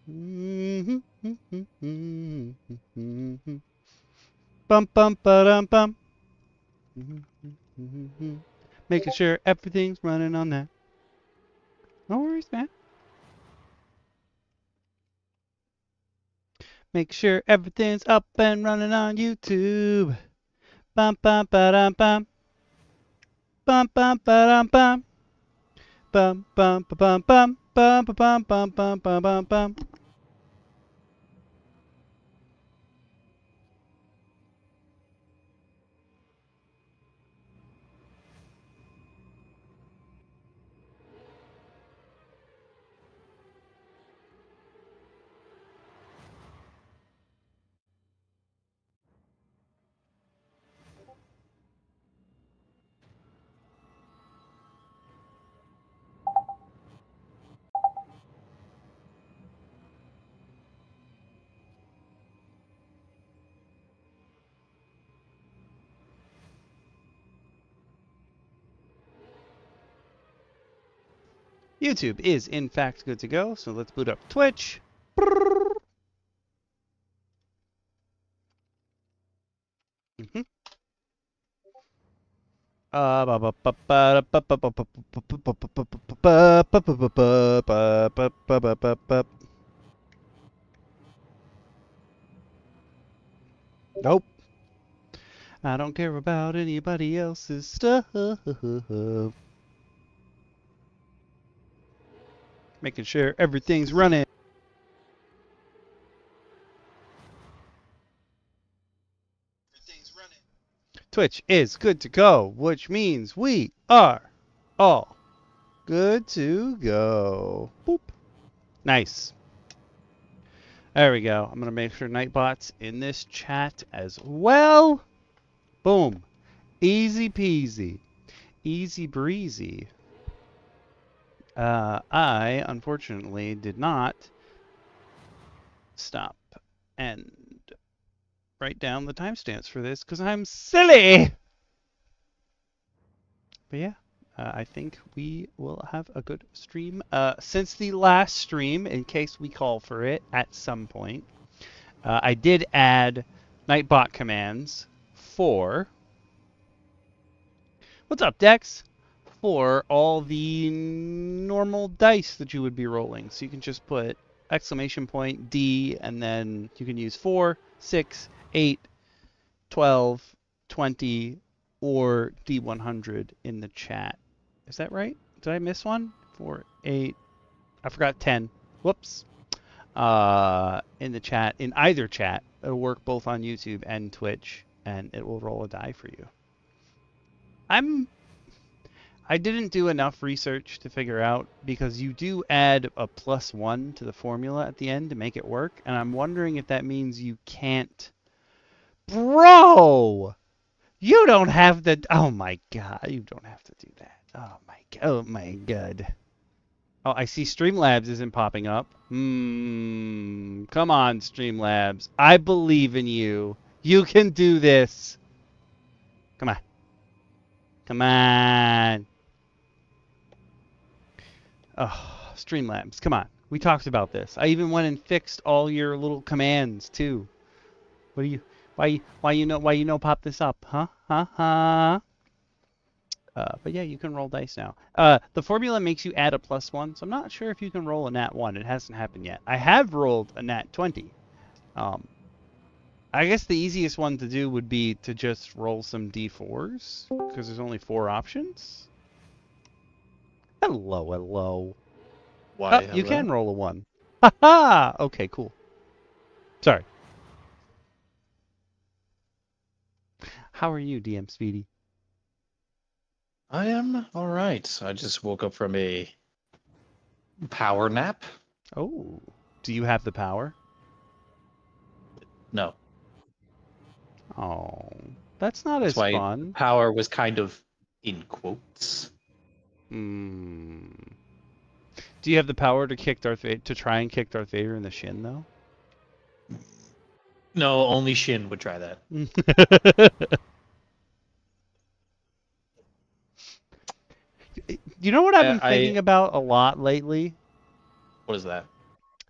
Bum bum ba bum. Making sure everything's running on that. No worries, man. Make sure everything's up and running on YouTube. Bum bum ba bum. Bum bum ba bum. Bum bum ba bum bum. Bum bum bum bum bum bum bum. YouTube is in fact good to go, so let's boot up Twitch. Nope. I don't care about anybody else's stuff. Making sure everything's running. Twitch is good to go, which means we are all good to go. Boop. Nice. There we go. I'm going to make sure Nightbot's in this chat as well. Boom. Easy peasy. Easy breezy. I, unfortunately, did not stop and write down the timestamps for this because I'm silly. But yeah, I think we will have a good stream. Since the last stream, in case we call for it at some point, I did add Nightbot commands for... What's up, Dex? For all the normal dice that you would be rolling. So you can just put exclamation point D, and then you can use 4, 6, 8, 12, 20, or D100 in the chat. Is that right? Did I miss one? 4, 8, I forgot 10. Whoops. In the chat, in either chat. It'll work both on YouTube and Twitch, and it will roll a die for you. I didn't do enough research to figure out, because you do add a +1 to the formula at the end to make it work, and I'm wondering if that means you can't... Bro! You don't have to... Oh my god, you don't have to do that. Oh my god. Oh, I see Streamlabs isn't popping up. Come on, Streamlabs. I believe in you. You can do this. Come on. Come on. Oh, Streamlabs, come on. We talked about this. I even went and fixed all your little commands too. What do you? Why you know pop this up? Huh? But yeah, you can roll dice now. The formula makes you add a +1, so I'm not sure if you can roll a nat 1. It hasn't happened yet. I have rolled a nat 20. I guess the easiest one to do would be to just roll some d4s, because there's only 4 options. Hello. Why, You hello? can roll a 1. Ha! Okay, cool. Sorry. How are you, DM Speedy? I am all right. I just woke up from a power nap. Oh, do you have the power? No. Oh, that's not That's as why fun. power was kind of in quotes. Hmm. Do you have the power to kick Darth Vader, to try and kick Darth Vader in the shin, though? No, only Shin would try that. You know what I've been thinking about a lot lately? What is that?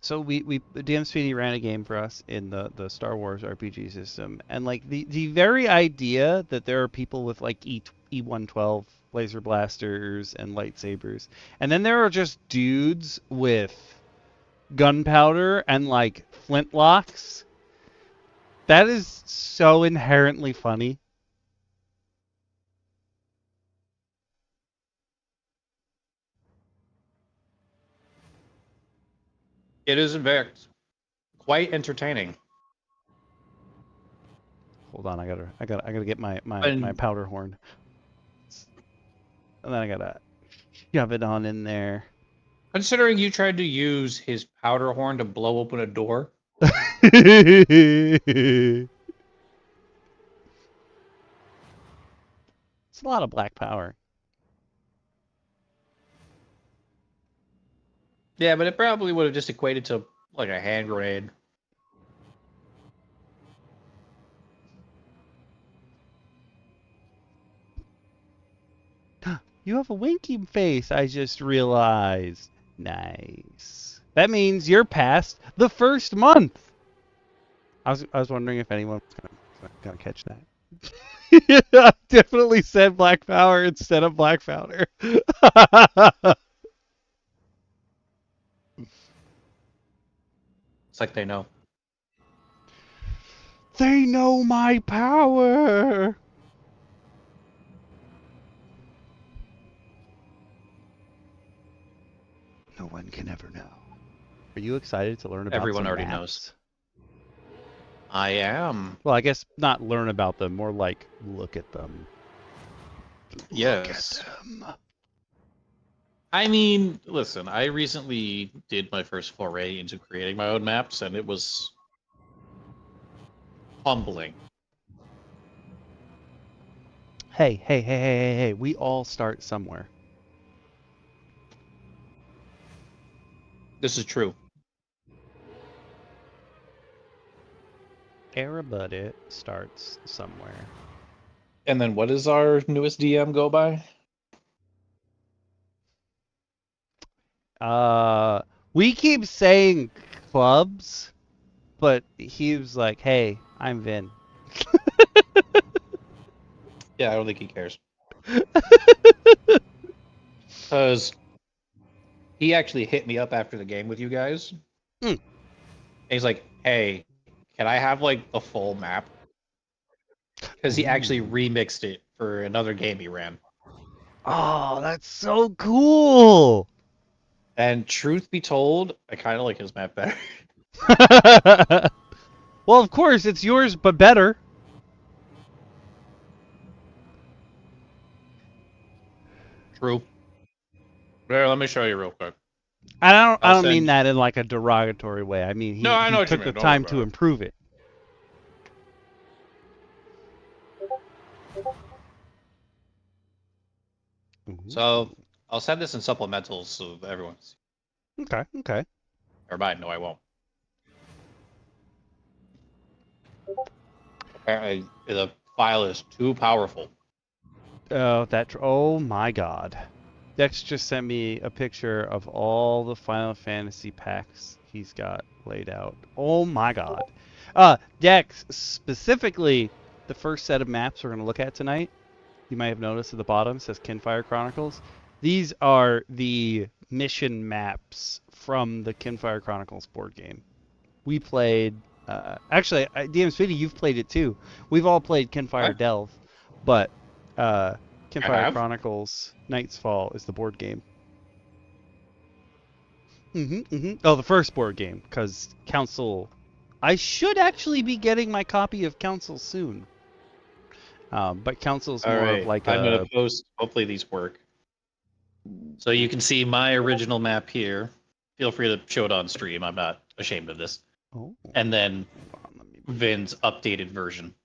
So we DM Speedy ran a game for us in the Star Wars RPG system, and like the very idea that there are people with like E112 laser blasters and lightsabers, and then there are just dudes with gunpowder and like flintlocks. That is so inherently funny. It is in fact quite entertaining. Hold on, I gotta get my And powder horn, and then I gotta shove it on in there. considering you tried to use his powder horn to blow open a door, It's a lot of black power. yeah, but it probably would have just equated to like a hand grenade. You have a winky face, I just realized. Nice. That means you're past the first month. I was wondering if anyone was gonna catch that. I definitely said black power instead of black powder. It's like they know. They know my power. No one can ever know. Are you excited to learn about Everyone some already maps? knows. I am. Well, I guess not learn about them, more like look at them. Yes. Look at them. I mean, listen, I recently did my first foray into creating my own maps, and it was humbling. Hey. We all start somewhere. This is true. Everybody starts somewhere. And then what does our newest DM go by? We keep saying clubs, but he was like, hey, I'm Vin. Yeah, I don't think he cares. Because he actually hit me up after the game with you guys. Mm. And he's like, hey, can I have like the full map? Because he actually Ooh. remixed it for another game he ran. Oh, that's so cool. And truth be told, I kind of like his map better. Well, of course, it's yours, but better. True. Here, let me show you real quick. I I'll don't mean send. that in like a derogatory way. I mean No, I know he what you took the mean. Don't worry time about to it. improve it. So I'll send this in supplementals so everyone's. Okay. Or mine. No, I won't. Apparently, the file is too powerful. Oh my God. Dex just sent me a picture of all the Final Fantasy packs he's got laid out. Oh my God. Dex, specifically, the first set of maps we're going to look at tonight, you might have noticed at the bottom says Kinfire Chronicles. These are the mission maps from the Kinfire Chronicles board game. We played, actually, DM Speedy, you've played it too. We've all played Kinfire What? Delve, but I Kinfire have? Chronicles Night's Fall is the board game. Oh, the first board game, because Council. I should actually be getting my copy of Council soon. But Council's All more of right. like I'm going a. to post. Hopefully, these work. So you can see my original map here. Feel free to show it on stream. I'm not ashamed of this. Oh, And then hold on, let me Vin's updated version.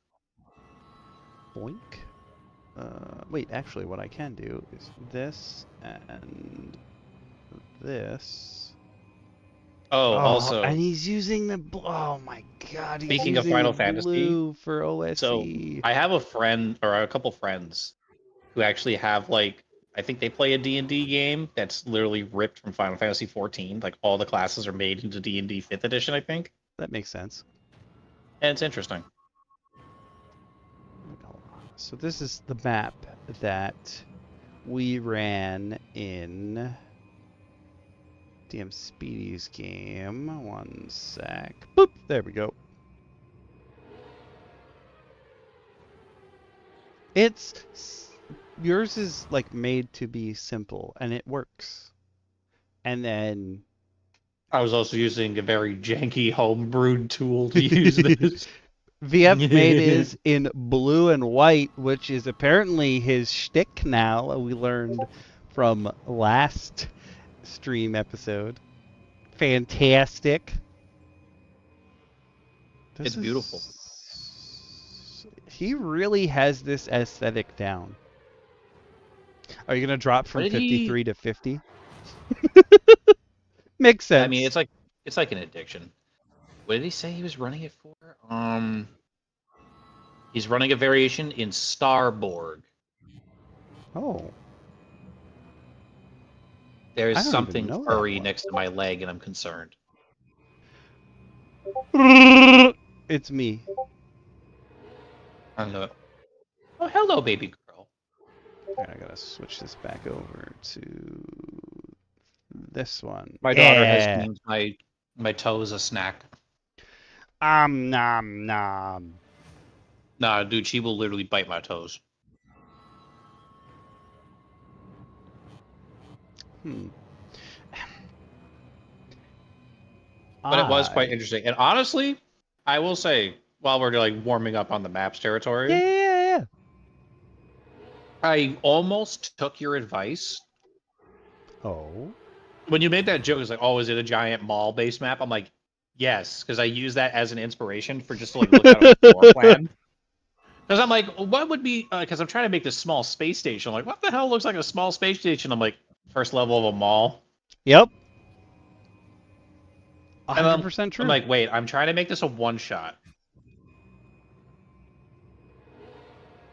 boink. Wait, actually, what I can do is this and this. Oh, Oh, also, and he's using the. Oh my God, he's speaking of using Final the Fantasy, blue for so OSE. I have a friend or a couple friends who actually have like I think they play a D&D game that's literally ripped from Final Fantasy 14. Like all the classes are made into D&D 5th edition, I think. That makes sense. And it's interesting. So this is the map that we ran in DM Speedy's game. One sec. Boop. There we go. Yours is like made to be simple, and it works. And then I was also using a very janky homebrewed tool to use this. VF made his in blue and white, which is apparently his shtick now. We learned from last stream episode. Fantastic. It's beautiful. He really has this aesthetic down. Are you gonna drop from 53 to 50? Makes sense. I mean, it's like an addiction. What did he say he was running it for? He's running a variation in Starborg. Oh. There is something furry next to my leg, and I'm concerned. It's me. I know it. Oh, hello, baby girl. I gotta switch this back over to this one. My daughter has named my toes a snack. Nom nom. Nah, dude, she will literally bite my toes. But it was quite interesting. And honestly, I will say, while we're like warming up on the maps territory, yeah. I almost took your advice. Oh. When you made that joke, it's like, oh, is it a giant mall-based map? I'm like, yes, because I use that as an inspiration for just to like look at a floor plan. Because I'm like, what would be? Because I'm trying to make this small space station. I'm like, what the hell looks like a small space station? I'm like, first level of a mall. Yep. 100% true. I'm like, wait, I'm trying to make this a one-shot.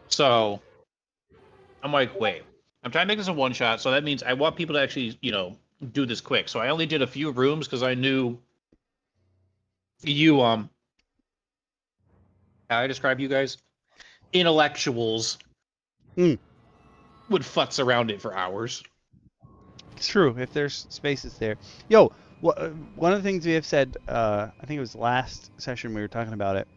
So I'm like, wait, I'm trying to make this a one-shot. So that means I want people to actually, do this quick. So I only did a few rooms because I knew you, how I describe you guys? Intellectuals would futz around it for hours. It's true. If there's spaces there. Yo, one of the things we have said, I think it was last session we were talking about it,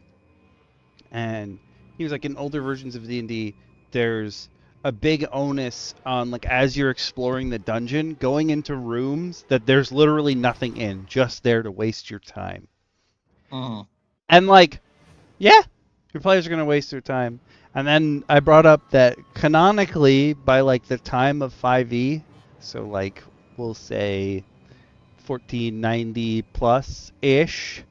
and he was like, in older versions of D&D, there's a big onus on, like, as you're exploring the dungeon, going into rooms that there's literally nothing in, just there to waste your time. And, like, yeah, your players are going to waste their time. And then I brought up that canonically, by, like, the time of 5e, so, like, we'll say 1490 plus-ish,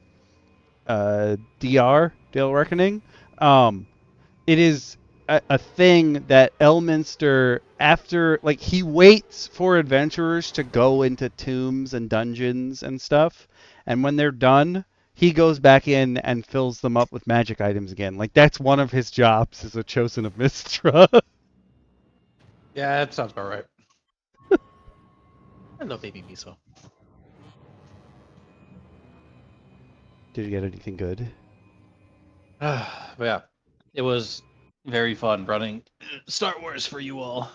DR, Dale Reckoning, it is a thing that Elminster, after, like, he waits for adventurers to go into tombs and dungeons and stuff, and when they're done, he goes back in and fills them up with magic items again. Like, that's one of his jobs as a Chosen of Mistra. Yeah, that sounds about right. Hello, baby miso. Did you get anything good? Yeah, it was very fun running Star Wars for you all.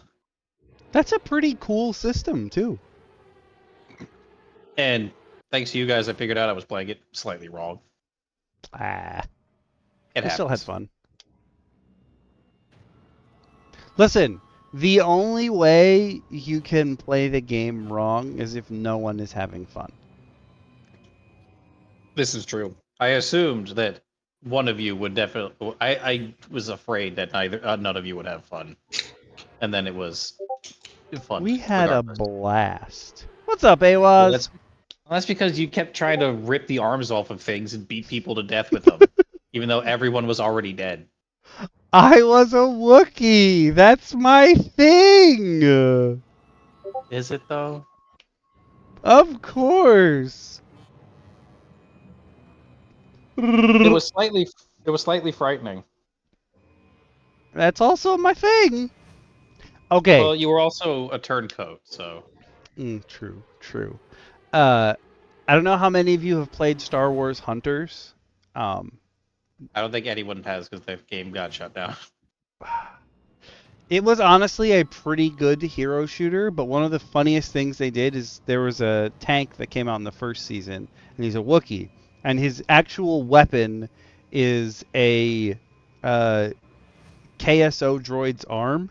That's a pretty cool system, too. And thanks to you guys, I figured out I was playing it slightly wrong. It still had fun. Listen, the only way you can play the game wrong is if no one is having fun. This is true. I assumed that one of you would definitely. I was afraid that none of you would have fun, and then it was fun. We had regardless. A blast. What's up, Awaz? Well, that's because you kept trying to rip the arms off of things and beat people to death with them, even though everyone was already dead. I was a Wookiee. That's my thing. Is it though? Of course. It was slightly frightening. That's also my thing. Okay. Well, you were also a turncoat, so True, true. I don't know how many of you have played Star Wars Hunters. Um, I don't think anyone has because the game got shut down. it was honestly a pretty good hero shooter, but one of the funniest things they did is there was a tank that came out in the first season, and he's a Wookiee, and his actual weapon is a uh, KSO droid's arm.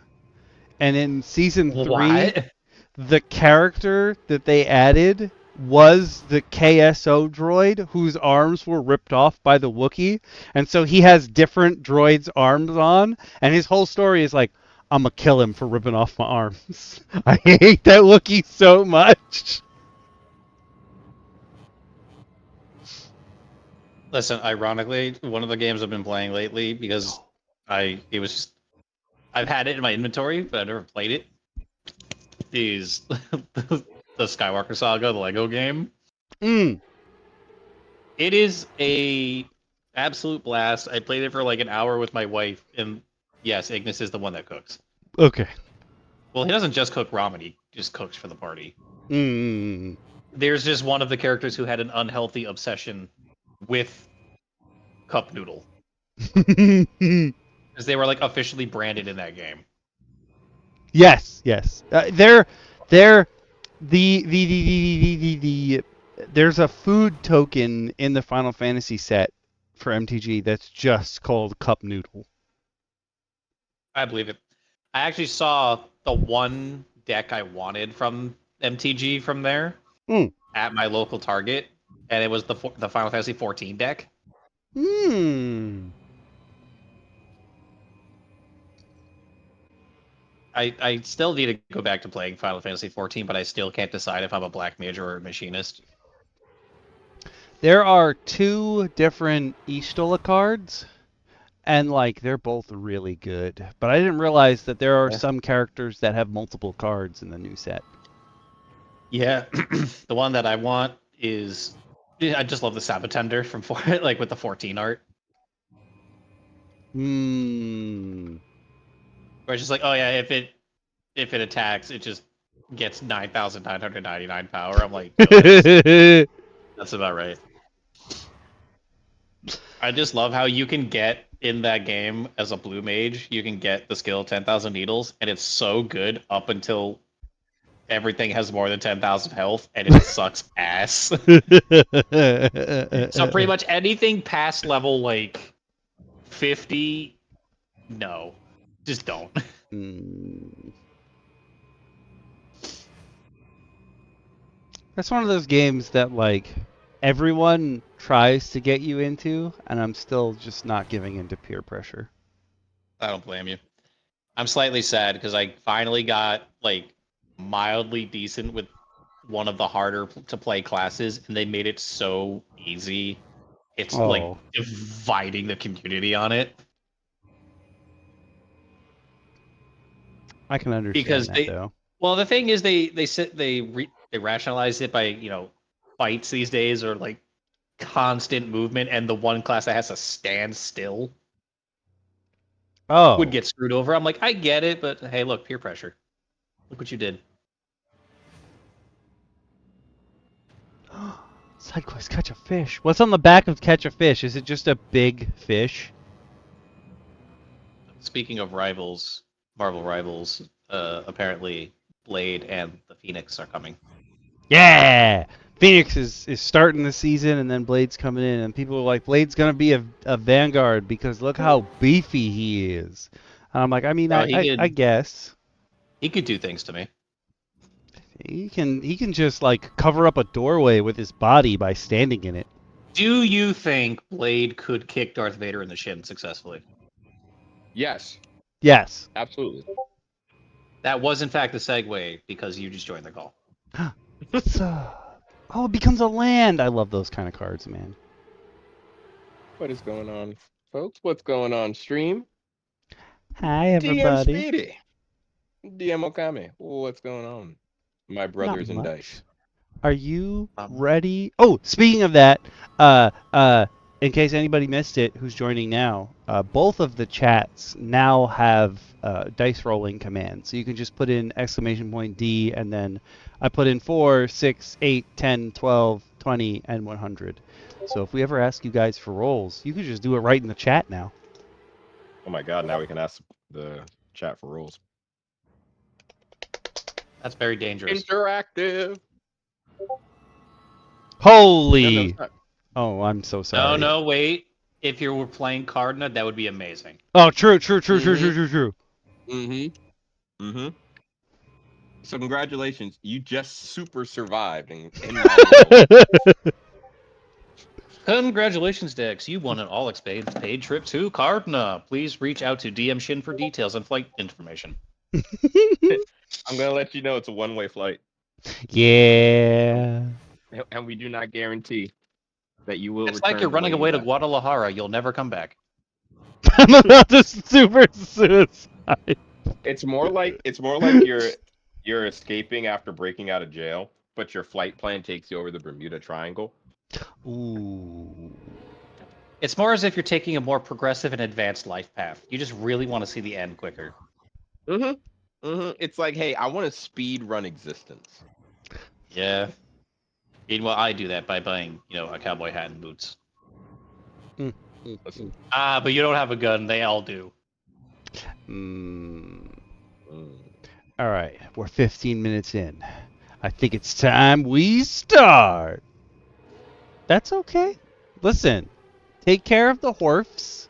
And in season 3, What? the character that they added was the KSO droid whose arms were ripped off by the Wookiee. And so he has different droids' arms on. And his whole story is like, I'm going to kill him for ripping off my arms. I hate that Wookiee so much. Listen, ironically, one of the games I've been playing lately because I've had it in my inventory, but I've never played it. Is the Skywalker Saga, the Lego game. Mm. It is a absolute blast. I played it for like an hour with my wife, and yes, Ignis is the one that cooks. Okay. Well, he doesn't just cook ramen; he just cooks for the party. Mm. There's just one of the characters who had an unhealthy obsession with cup noodle because they were like officially branded in that game. Yes, yes. They're the there's a food token in the Final Fantasy set for MTG that's just called cup noodle. I believe it. I actually saw the one deck I wanted from MTG from there Mm. at my local Target, and it was the Final Fantasy 14 deck. Hmm. I still need to go back to playing Final Fantasy 14, but I still can't decide if I'm a black mage or a machinist. There are 2 different Ishtola cards, and like they're both really good. But I didn't realize that there are some characters that have multiple cards in the new set. Yeah, the one that I want is I just love the Sabotender from like with the 14 art. Hmm. Where it's just like, oh yeah, if it attacks, it just gets 9,999 power. I'm like, that's about right. I just love how you can get in that game as a blue mage, you can get the skill 10,000 needles, and it's so good up until everything has more than 10,000 health, and it sucks ass. So pretty much anything past level like 50, no, just don't. That's one of those games that like everyone tries to get you into, and I'm still just not giving into peer pressure. I don't blame you. I'm slightly sad because I finally got like mildly decent with one of the harder to play classes, and they made it so easy. It's like dividing the community on it. I can understand Because that though. Well, the thing is, they rationalize it by fights these days or like constant movement, and the one class that has to stand still would get screwed over. I'm like, I get it, but hey, look, peer pressure. Look what you did. Side quest, catch a fish. What's on the back of catch a fish? Is it just a big fish? Speaking of rivals, Marvel rivals, apparently Blade and the Phoenix are coming. Yeah! Phoenix is starting the season, and then Blade's coming in, and people are like, Blade's gonna be a Vanguard because look how beefy he is. And I'm like, I mean, I guess he could do things to me. He can just like cover up a doorway with his body by standing in it. Do you think Blade could kick Darth Vader in the shin successfully? Yes. Yes. Absolutely. That was in fact the segue because you just joined the call. Oh, it becomes a land. I love those kind of cards, man. What is going on, folks? What's going on, stream? Hi, everybody. DM Speedy. DM Okami. What's going on? My brothers in dice. Are you ready? Oh, speaking of that, in case anybody missed it who's joining now, both of the chats now have dice rolling commands. So you can just put in !D and then I put in 4, 6, 8, 10, 12, 20, and 100. So if we ever ask you guys for rolls, you can just do it right in the chat now. Oh my god, now we can ask the chat for rules. That's very dangerous. Interactive. Holy! No, Oh, I'm so sorry. No, wait. If you were playing Cardinal, that would be amazing. Oh, true. Mm-hmm. So congratulations, you just super survived in Congratulations, Dex. You won an all-expense paid trip to Cardinal. Please reach out to DM Shin for details and flight information. I'm gonna let you know it's a one-way flight. Yeah. And we do not guarantee that you will It's return like you're the running way away you to left. Guadalajara. You'll never come back. I'm about to super suicide. It's more like you're escaping after breaking out of jail, but your flight plan takes you over the Bermuda Triangle. Ooh. It's more as if you're taking a more progressive and advanced life path. You just really want to see the end quicker. It's like, hey, I want to speed run existence. Yeah. Meanwhile, I do that by buying, a cowboy hat and boots. Listen. But you don't have a gun. They all do. All right, we're 15 minutes in. I think it's time we start. That's okay. Listen, take care of the horfs,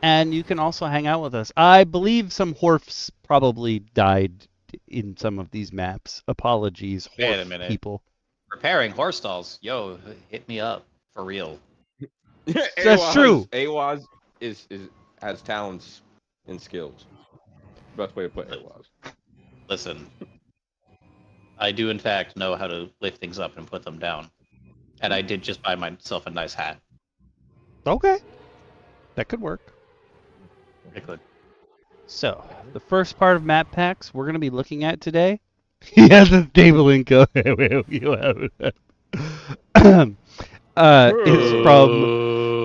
and you can also hang out with us. I believe some horfs probably died in some of these maps. Apologies, Wait a horf minute. people. Repairing horse stalls. Yo, hit me up. For real. That's true. Awaz has talents and skills. Best way to put Awaz. Listen. I do, in fact, know how to lift things up and put them down. And I did just buy myself a nice hat. Okay. That could work. It could. So, the first part of map packs we're going to be looking at today. He has a stable income. It's from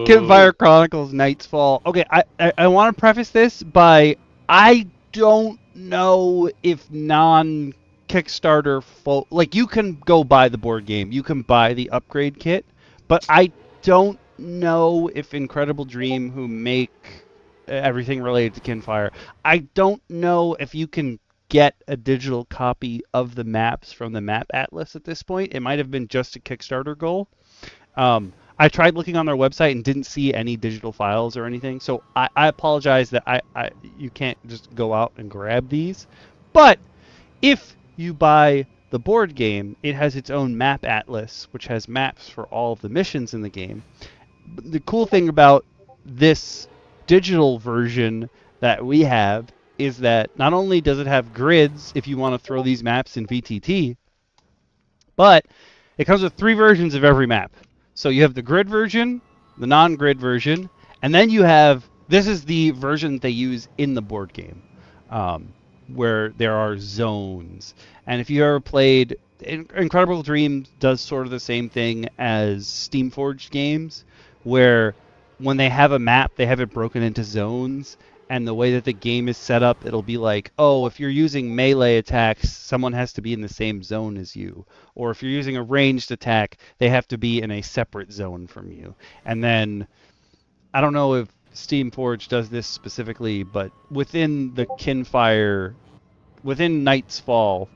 Kinfire Chronicles Night's Fall. Okay, I want to preface this by I don't know if non-Kickstarter like you can go buy the board game, you can buy the upgrade kit, but I don't know if Incredible Dream, who make everything related to Kinfire, I don't know if you can get a digital copy of the maps from the map atlas at this point. It might have been just a Kickstarter goal. I tried looking on their website and didn't see any digital files or anything, so I apologize that you can't just go out and grab these. But if you buy the board game, it has its own map atlas, which has maps for all of the missions in the game. The cool thing about this digital version that we have is that not only does it have grids if you want to throw these maps in VTT, but it comes with 3 versions of every map. So you have the grid version, the non-grid version, and then you have, this is the version they use in the board game, where there are zones. And if you ever played, Incredible Dream does sort of the same thing as Steamforged games, where when they have a map, they have it broken into zones, and the way that the game is set up, it'll be like, oh, if you're using melee attacks, someone has to be in the same zone as you. Or if you're using a ranged attack, they have to be in a separate zone from you. And then, I don't know if Steamforged does this specifically, but within the Kinfire, within Night's Fall,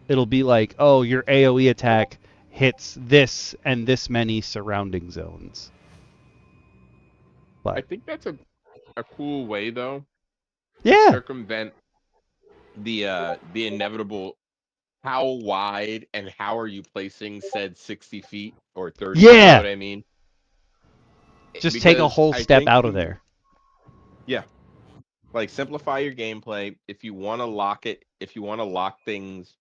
it'll be like, oh, your AoE attack hits this and this many surrounding zones. But I think that's a cool way, though, yeah, to circumvent the inevitable how wide and how are you placing said 60 feet or 30, Yeah. you know what I mean? Just take a Because whole I step think out of there. Yeah. Like, simplify your gameplay. If you want to lock it, if you want to lock things,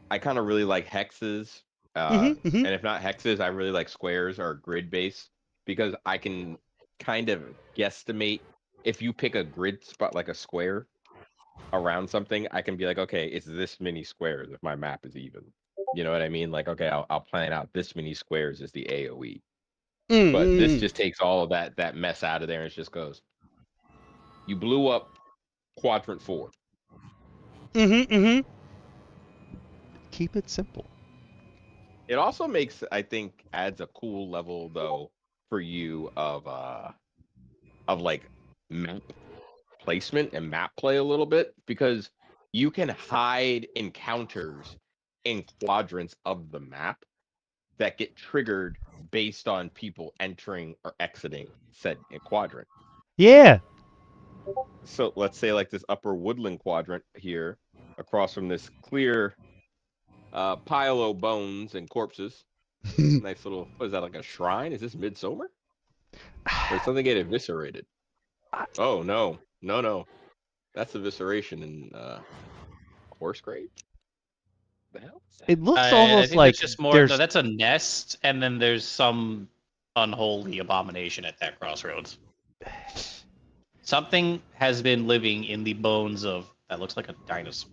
I kind of really like hexes. And if not hexes, I really like squares or grid based, because I can kind of guesstimate if you pick a grid spot, like a square around something, I can be like, okay, it's this many squares if my map is even. You know what I mean? Like, okay, I'll plan out this many squares is the AoE. But this just takes all of that mess out of there and it just goes. You blew up quadrant 4. Keep it simple. It also makes, I think, adds a cool level though for you of like map placement and map play a little bit, because you can hide encounters in quadrants of the map that get triggered based on people entering or exiting said quadrant. Yeah. So let's say like this upper woodland quadrant here, across from this clear pile of bones and corpses. Nice little, what is that, like a shrine? Is this Midsummer? Or did something get eviscerated? Oh, no. That's evisceration in horse grave? The hell? It looks I almost think like that's just more. there's... No, that's a nest, and then there's some unholy abomination at that crossroads. Something has been living in the bones of that looks like a dinosaur.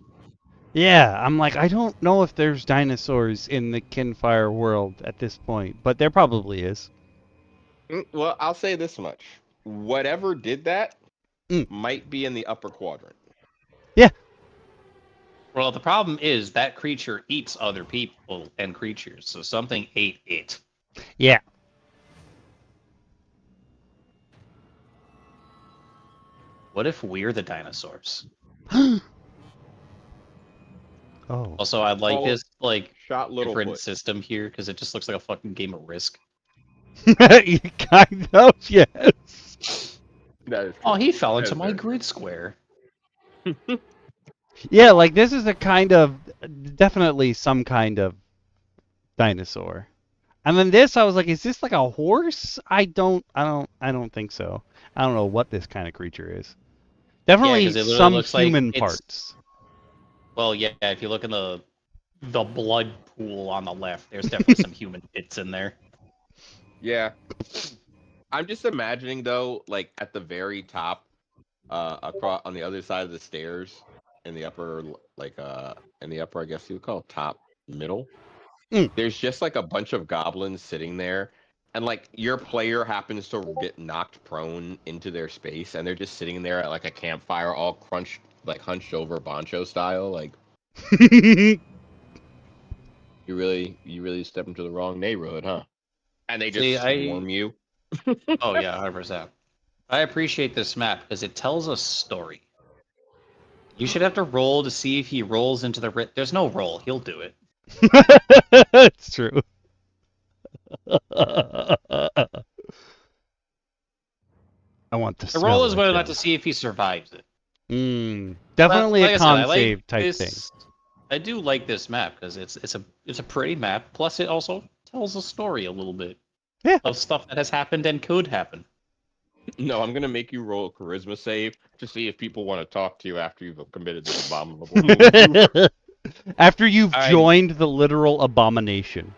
Yeah, I'm like, I don't know if there's dinosaurs in the Kinfire world at this point, but there probably is. Well, I'll say this much. Whatever did that might be in the upper quadrant. Yeah. Well, the problem is that creature eats other people and creatures, so something ate it. Yeah. What if we're the dinosaurs? Oh. Also, I like Oh, this like Shot different Littlefoot. system here because it just looks like a fucking game of Risk. Kind of, yes. That is Oh, true. he fell That into is my very grid square. Yeah, like this is a kind of, definitely some kind of dinosaur. And then this, I was like, is this like a horse? I don't think so. I don't know what this kind of creature is. Definitely 'cause it literally some looks like human it's- parts. Well, yeah, if you look in the blood pool on the left, there's definitely some human bits in there. Yeah. I'm just imagining though, like at the very top, across on the other side of the stairs, in the upper, like in the upper, I guess you would call it top middle. There's just like a bunch of goblins sitting there, and like your player happens to get knocked prone into their space, and they're just sitting there at like a campfire, all crunched, like hunched over, Bancho style. Like you really step into the wrong neighborhood, huh? And they just swarm you. Oh yeah, 100%. I appreciate this map because it tells a story. You should have to roll to see if he rolls into the... There's no roll. He'll do it. It's true. I want the smell. The roll is of whether or not death. to see if he survives it. Definitely Like a I said, con I like save type this, thing. I do like this map because it's a pretty map. Plus, it also tells a story a little bit. Yeah. Of stuff that has happened and could happen. No, I'm gonna make you roll a charisma save to see if people want to talk to you after you've committed this abominable move. After you've joined the literal abomination.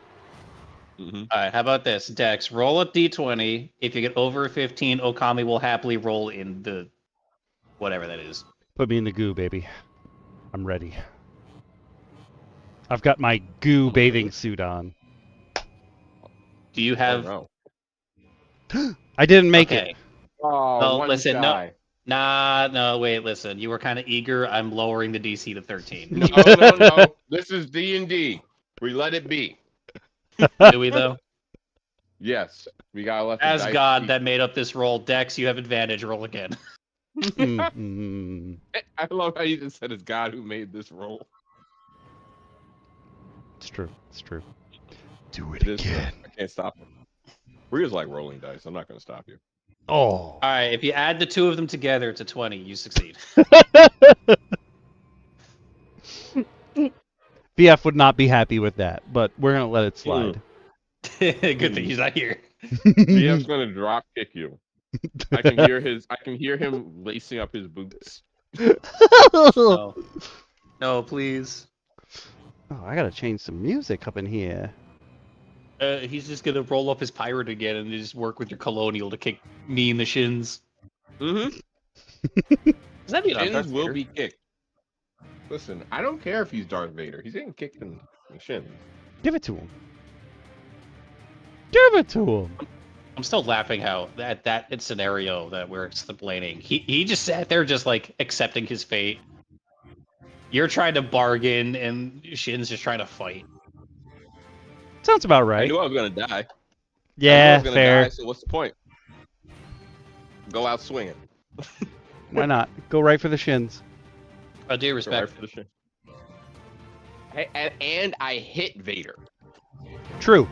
All right, how about this, Dex? Roll a d20. If you get over 15, Okami will happily roll in the whatever that is. Put me in the goo, baby. I'm ready. I've got my goo bathing suit on. Do you have? Oh, no. I didn't make it. Oh, no, one listen, shy. no, wait, listen. You were kind of eager. I'm lowering the DC to 13. No. This is D&D. We let it be. Do we though? Yes, we gotta let. As the dice God speak. that made up this roll, Dex, you have advantage. Roll again. I love how you just said it's God who made this roll. It's true. It's true. Do it again. I can't stop him. We're just like rolling dice. I'm not gonna stop you. Oh. All right, if you add the two of them together, it's a 20. You succeed. VF would not be happy with that, but we're gonna let it slide. Good thing he's not here. VF's gonna drop kick you. I can hear him lacing up his boots. No, please. Oh, I gotta change some music up in here. He's just gonna roll up his pirate again and just work with your colonial to kick me in the shins. Mm-hmm. Does that mean I'm Shins Darth will Vader? be kicked. Listen, I don't care if he's Darth Vader. He's getting kicked in the shins. Give it to him. Give it to him. I'm still laughing how that scenario that we're explaining. He just sat there just like accepting his fate. You're trying to bargain, and Shin's just trying to fight. Sounds about I right. knew I was gonna die. I knew I Yeah, was gonna fair. die. So what's the point? Go out swinging. Why not? Go right for the shins. I do Go respect. right for the shit. And I hit Vader. True.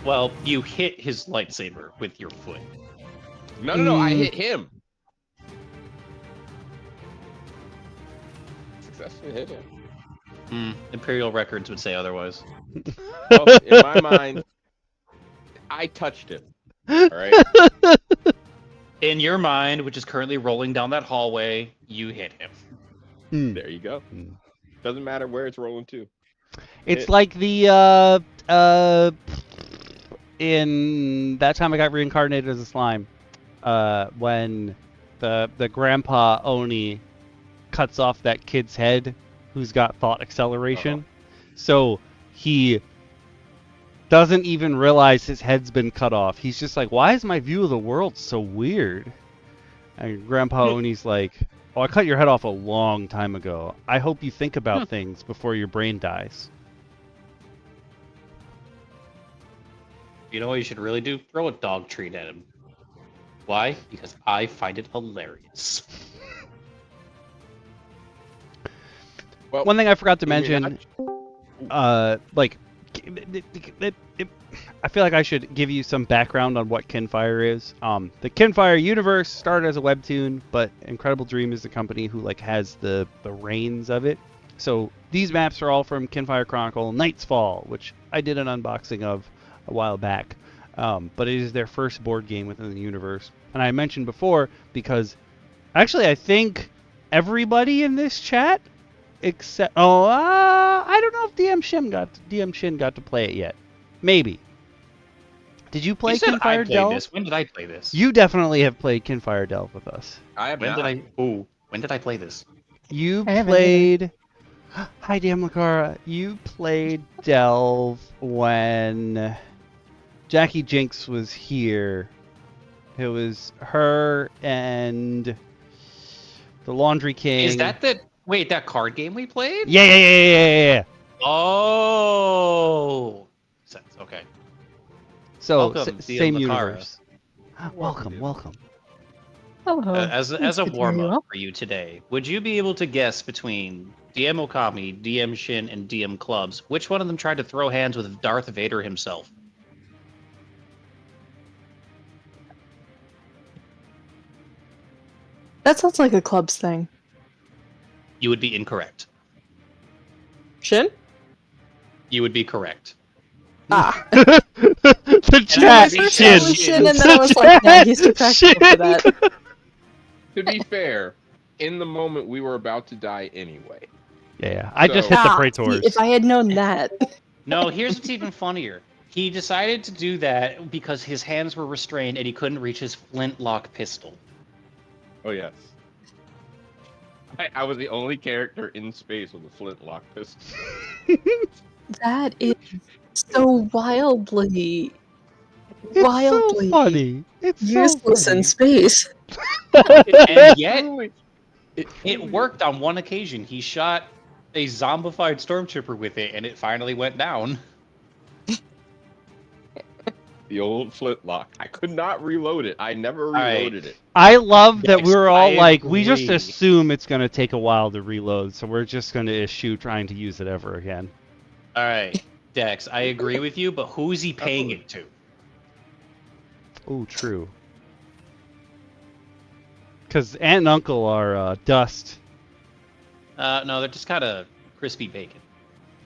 Well, you hit his lightsaber with your foot. No, I hit him. Successfully hit him. Imperial records would say otherwise. Well, in my mind, I touched him. All right. In your mind, which is currently rolling down that hallway, you hit him. There you go. Doesn't matter where it's rolling to. It's like the in that time I got reincarnated as a slime, when the grandpa Oni cuts off that kid's head who's got thought acceleration, so he doesn't even realize his head's been cut off. He's just like, why is my view of the world so weird? And Grandpa Oni's like, oh, I cut your head off a long time ago. I hope you think about things before your brain dies. You know what you should really do? Throw a dog treat at him. Why? Because I find it hilarious. Well, One thing I forgot to I mean, mention, like, I feel like I should give you some background on what Kinfire is. The Kinfire universe started as a webtoon, but Incredible Dream is the company who like has the reins of it. So these maps are all from Kinfire Chronicle Night's Fall, which I did an unboxing of a while back. But it is their first board game within the universe. And I mentioned before because actually I think everybody in this chat except I don't know if DM Shin got to play it yet. Maybe. Did you play You said I Kinfire played Delve? this. When did I play this? You definitely have played Kinfire Delve with us. I have When not. did I? Oh, when did I play this? You I haven't played. Hi, DM Lacara. You played Delve when Jackie Jinx was here. It was her and the Laundry King. Is that the that card game we played? Yeah. Oh, sense. Okay. So Welcome, DM same Lacara. universe. Welcome. Hello. As It's a good to warm hear you up all. for you today, would you be able to guess between DM Okami, DM Shin, and DM Clubs which one of them tried to throw hands with Darth Vader himself? That sounds like a clubs thing. You would be incorrect. Shin? You would be correct. Ah. The chat My first thought was Shin, and then I was like, nah, he's too practical for that. To be fair, in the moment we were about to die anyway. Yeah. I just hit the Ah, Praetors. see, if I had known that. No, here's what's even funnier. He decided to do that because his hands were restrained and he couldn't reach his flintlock pistol. Oh yes. I was the only character in space with a flintlock pistol. That is so wildly It's so funny. It's so useless funny. in space. And yet, Truly- it worked on one occasion. He shot a zombified stormtrooper with it, and it finally went down. The old flintlock. I could not reload it. I never right. reloaded it. I love that Yes, we were all I like, we just agree. assume it's going to take a while to reload, so we're just going to eschew trying to use it ever again. All right, Dex, I agree with you, but who is he paying it to? Oh, true. Because Aunt and Uncle are dust. No, they're just kind of crispy bacon.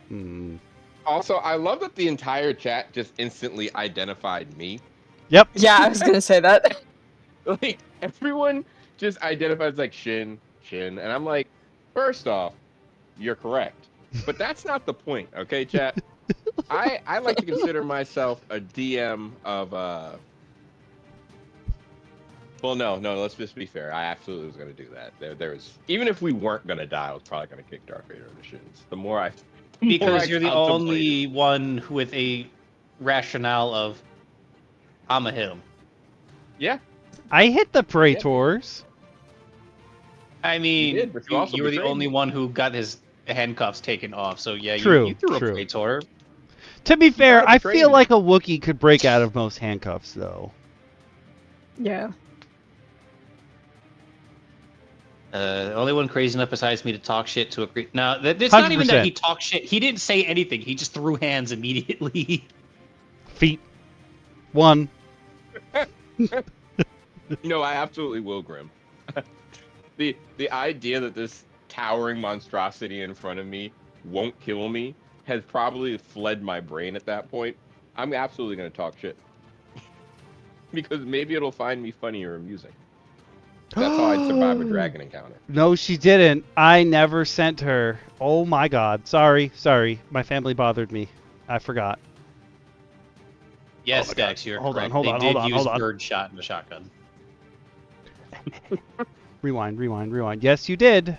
Hmm. Also, I love that the entire chat just instantly identified me. Yep. Yeah, I was gonna say that. Like, everyone just identifies like Shin, and I'm like, first off, you're correct. But that's not the point, okay, chat? I like to consider myself a DM of well, no, let's just be fair. I absolutely was gonna do that. There was, even if we weren't gonna die, I was probably gonna kick Darth Vader to shins. The more I Because you're the contemplated. only one with a rationale of, I'm a him. Yeah. I hit the Praetors. I mean, did, but you also you were the betrayed only me. one who got his handcuffs taken off. So yeah, True, you threw true. a Praetor. To be fair, kinda I betrayed feel me. like a Wookiee could break out of most handcuffs, though. Yeah. The only one crazy enough besides me to talk shit to agree. No, it's not even that 100%. he talked shit. He didn't say anything. He just threw hands immediately. Feet. 1. No, I absolutely will, Grim. The idea that this towering monstrosity in front of me won't kill me has probably fled my brain at that point. I'm absolutely going to talk shit. Because maybe it'll find me funny or amusing. That's how I'd survive a dragon encounter. No, she didn't. I never sent her. Oh my god. Sorry. My family bothered me. I forgot. Yes, my God. Dex, you're Hold on, correct. hold They on, did hold on, use hold on. bird shot in the shotgun. Rewind. Yes, you did.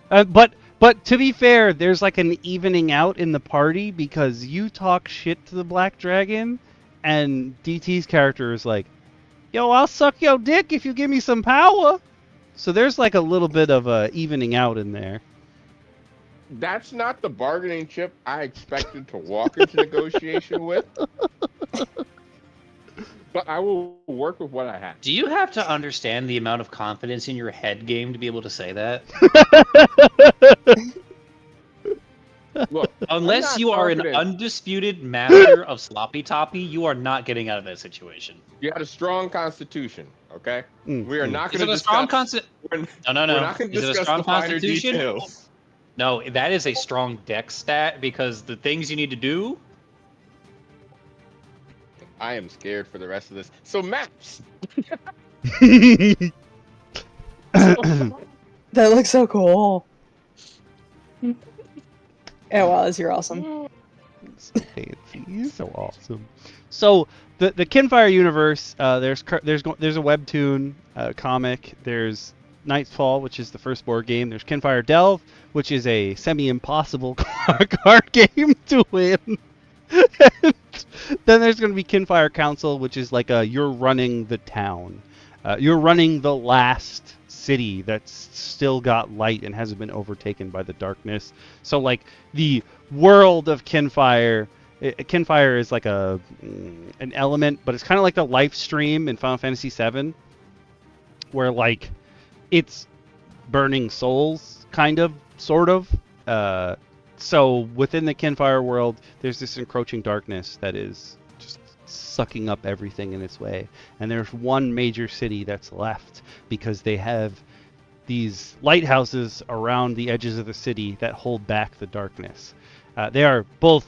But to be fair, there's like an evening out in the party because you talk shit to the Black Dragon, and DT's character is like, "Yo, I'll suck your dick if you give me some power." So there's like a little bit of a evening out in there. That's not the bargaining chip I expected to walk into negotiation with. But I will work with what I have. Do you have to understand the amount of confidence in your head game to be able to say that? Look, Unless you are an undisputed master of sloppy toppy, you are not getting out of that situation. You had a strong constitution, okay? We are not Is going it to a strong discuss. constitution? No. No. We're not going to Is it a discuss strong the finer constitution? details. No, that is a strong dex stat because the things you need to do. I am scared for the rest of this. So maps. That looks so cool. Yeah, wow, you're awesome. So fancy, so awesome. So the Kinfire universe, there's a webtoon comic. There's Nightfall, which is the first board game. There's Kinfire Delve, which is a semi-impossible card game to win. Then there's going to be Kinfire Council, which is like you're running the town. You're running the last city that's still got light and hasn't been overtaken by the darkness. So like the world of Kinfire, Kinfire is like an element, but it's kind of like the life stream in Final Fantasy VII, where like it's burning souls, kind of, sort of. So within the Kinfire world, there's this encroaching darkness that is just sucking up everything in its way. And there's one major city that's left because they have these lighthouses around the edges of the city that hold back the darkness. They are both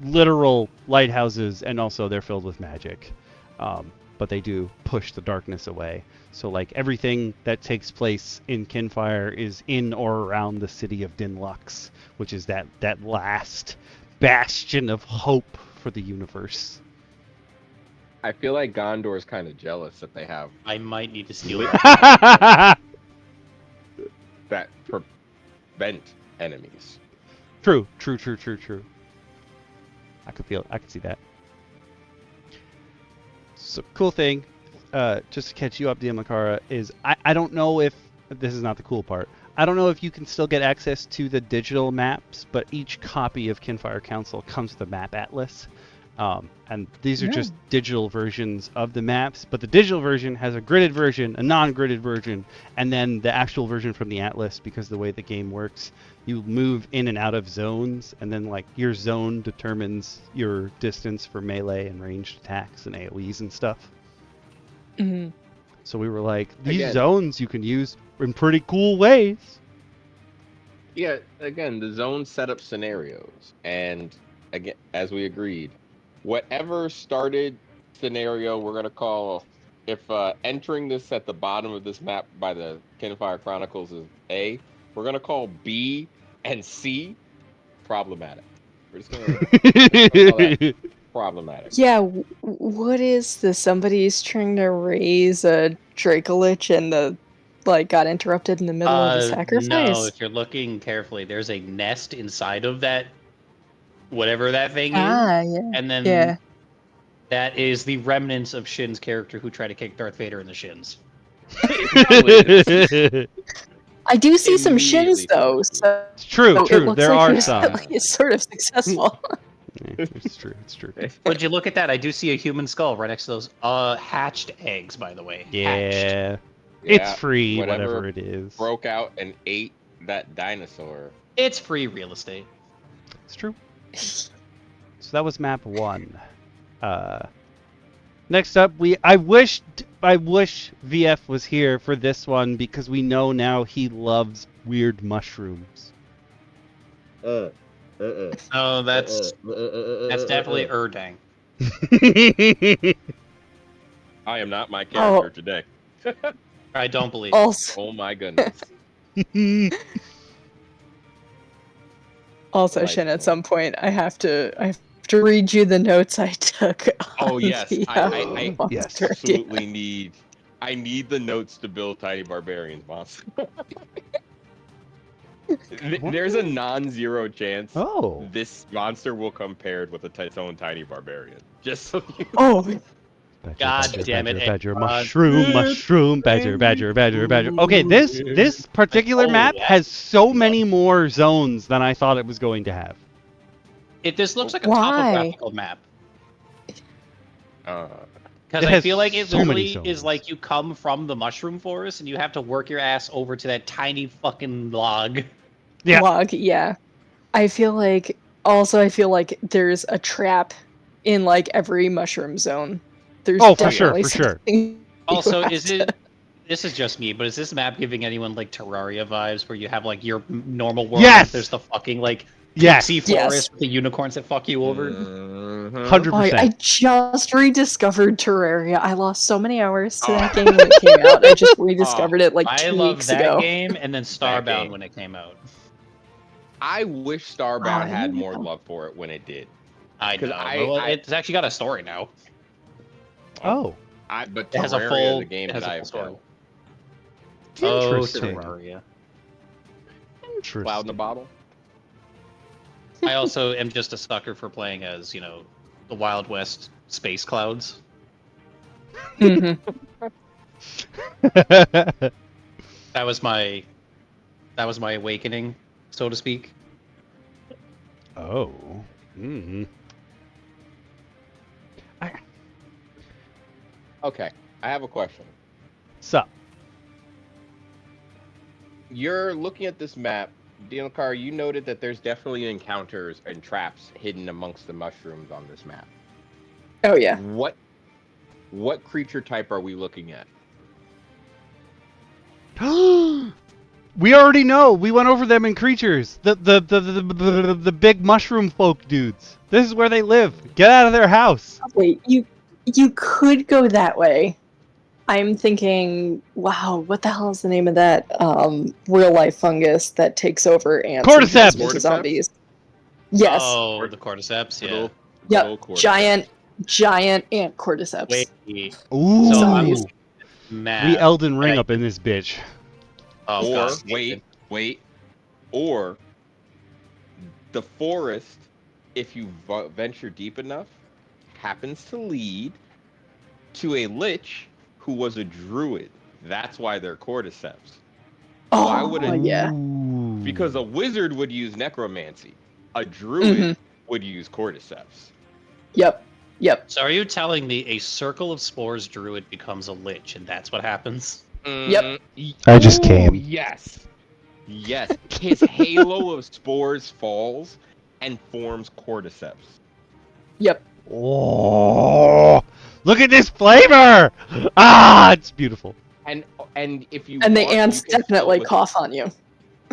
literal lighthouses, and also they're filled with magic. But they do push the darkness away. So like everything that takes place in Kinfire is in or around the city of Dinlux, which is that last bastion of hope for the universe. I feel like Gondor's kind of jealous that they have I might need to steal that prevent enemies. True. I could see that. So cool thing, just to catch you up, DM Lacara, is I don't know if this is not the cool part. I don't know if you can still get access to the digital maps, but each copy of Kinfire Council comes with a map atlas. And these are just digital versions of the maps, but the digital version has a gridded version, a non-gridded version, and then the actual version from the atlas, because the way the game works, you move in and out of zones, and then like your zone determines your distance for melee and ranged attacks and AoEs and stuff. Mm-hmm. So we were like, these zones you can use in pretty cool ways. Yeah, again, the zone setup scenarios, and again, as we agreed, whatever started scenario we're going to call, if entering this at the bottom of this map by the Kinfire Chronicles is A, we're going to call B and C problematic. We're just going to call that problematic. Yeah, what is this? Somebody's trying to raise a Dracolich and got interrupted in the middle of the sacrifice? No, if you're looking carefully, there's a nest inside of that, whatever that thing is. Yeah. And then Yeah. That is the remnants of Shin's character who tried to kick Darth Vader in the shins. I do see some Immediately shins though, focused. so It's true, it true. looks There like are he's, some. he's sort of successful. Yeah, it's true. It's true. Would you look at that? I do see a human skull right next to those hatched eggs, by the way. Hatched. Yeah. Yeah, It's free, whatever whatever it is. broke out and ate that dinosaur. It's free real estate. It's true. So that was map 1. Next up, I wish VF was here for this one because we know now he loves weird mushrooms. Oh, that's definitely Erdang. I am not my character today. I don't believe. Also, Oh my goodness. also, Shin, at some point, I have to read you the notes I took. Oh yes, the, I Yes. absolutely need. I need the notes to build Tiny Barbarians monster. There's a non-zero chance Oh. this monster will come paired with its own Tiny Barbarian. Just so you. Oh, God damn it, Badger, Aaron. mushroom, badger. Okay, this particular map has so many more zones than I thought it was going to have. This looks like a Why? topographical map. Uh, Because It I has feel like it so many literally is zones. like you come from the mushroom forest and you have to work your ass over to that tiny fucking log. Yeah. log, yeah. I feel like there's a trap in like every mushroom zone. There's Oh, for sure, definitely for sure. something you Also, have is to- it? This is just me, but is this map giving anyone like Terraria vibes, where you have like your normal world? Yes! There's the fucking like Yes. sea Yes. forest with the unicorns that fuck you over. 100%. I just rediscovered Terraria. I lost so many hours to that game when it came out. I just rediscovered it like I 2 love weeks that ago. game, and then Starbound game. when it came out. I wish Starbound I had more know. love for it when it did. I 'Cause know. Well, it's actually got a story now. Oh. But It has a Terraria full. is a game It has that a I full story. have Oh, Interesting. Terraria. Interesting. Cloud in the bottle. I also am just a sucker for playing as, the Wild West space clouds. Mhm. That was my awakening, so to speak. Oh. Mm. Okay, I have a question. Sup? You're looking at this map, Lacara, you noted that there's definitely encounters and traps hidden amongst the mushrooms on this map. Oh yeah. What creature type are we looking at? We already know. We went over them in creatures. The big mushroom folk dudes. This is where they live. Get out of their house. Wait, you could go that way. I'm thinking, wow, what the hell is the name of that real life fungus that takes over ants? and turns Cordyceps. them into Cordyceps? zombies. Yes. Oh, the cordyceps, yeah. Yep. Giant ant cordyceps. Wait. Ooh. So I'm Zombies. mad. We Elden Ring up in this bitch. Oh, Or God. wait, or the forest, if you venture deep enough, happens to lead to a lich who was a druid. That's why they're cordyceps. Oh, Why would it- yeah. Ooh. Because a wizard would use necromancy. A druid Mhm. would use cordyceps. Yep. So are you telling me a circle of spores druid becomes a lich, and that's what happens? Yep. I just Ooh, came. Yes. His halo of spores falls and forms cordyceps. Yep. Oh, look at this flavor! Ah, it's beautiful. And if you And the want, you ants can definitely fill it- cough on you.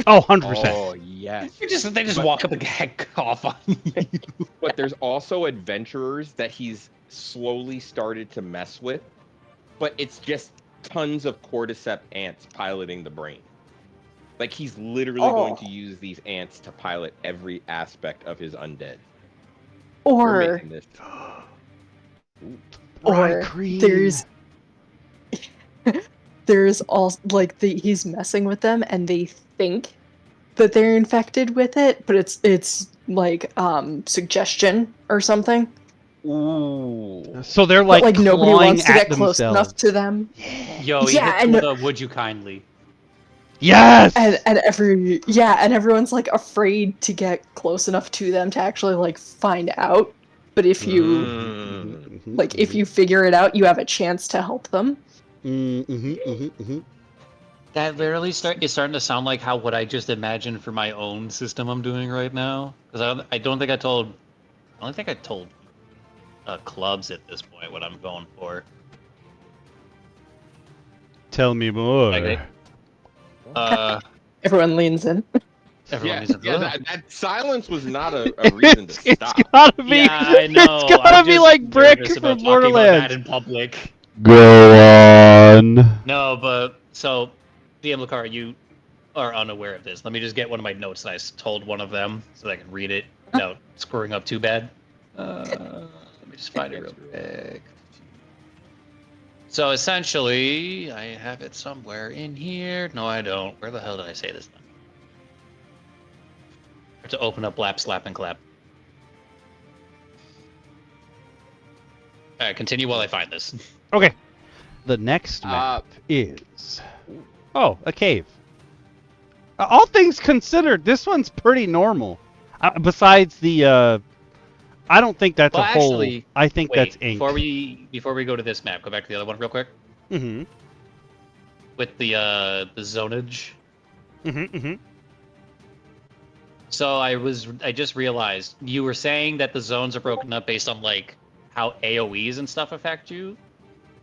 Oh, 100%. Oh yes. They just But- walk up and cough on you. But there's also adventurers that he's slowly started to mess with, but it's just tons of cordyceps ants piloting the brain. Like he's literally going to use these ants to pilot every aspect of his undead. We're Or making this. Rye or cream. there's also like he's messing with them and they think that they're infected with it, but it's like suggestion or something. Ooh. So they're But, like nobody clawing wants to at get close themselves. enough to them. Yo, he Yeah, hit and- the would you kindly. Yes. And everyone's like afraid to get close enough to them to actually like find out. But if you if you figure it out, you have a chance to help them. That literally is starting to sound like what I just imagined for my own system I'm doing right now. Because I don't think I told clubs at this point what I'm going for. Tell me more. Okay. Everyone leans in. Everyone needs to that silence was not a reason to stop. It's gotta be. Yeah, I know. It's gotta I'm be just like Brick nervous from about talking about that Borderlands. in public. Go on. No, but so DM Lacara, you are unaware of this. Let me just get one of my notes that I told one of them so that I can read it without screwing up too bad. Let me just find it real quick. So essentially, I have it somewhere in here. No, I don't. Where the hell did I say this? I have to open up Lap, Slap, and Clap. All right, continue while I find this. Okay. The next map is a cave. All things considered, this one's pretty normal. Besides the I don't think that's Well, a hole. actually, I think that's ink. Before we go to this map, go back to the other one real quick. Mm-hmm. With the zonage. Mm-hmm. So I just realized you were saying that the zones are broken up based on like how AoEs and stuff affect you.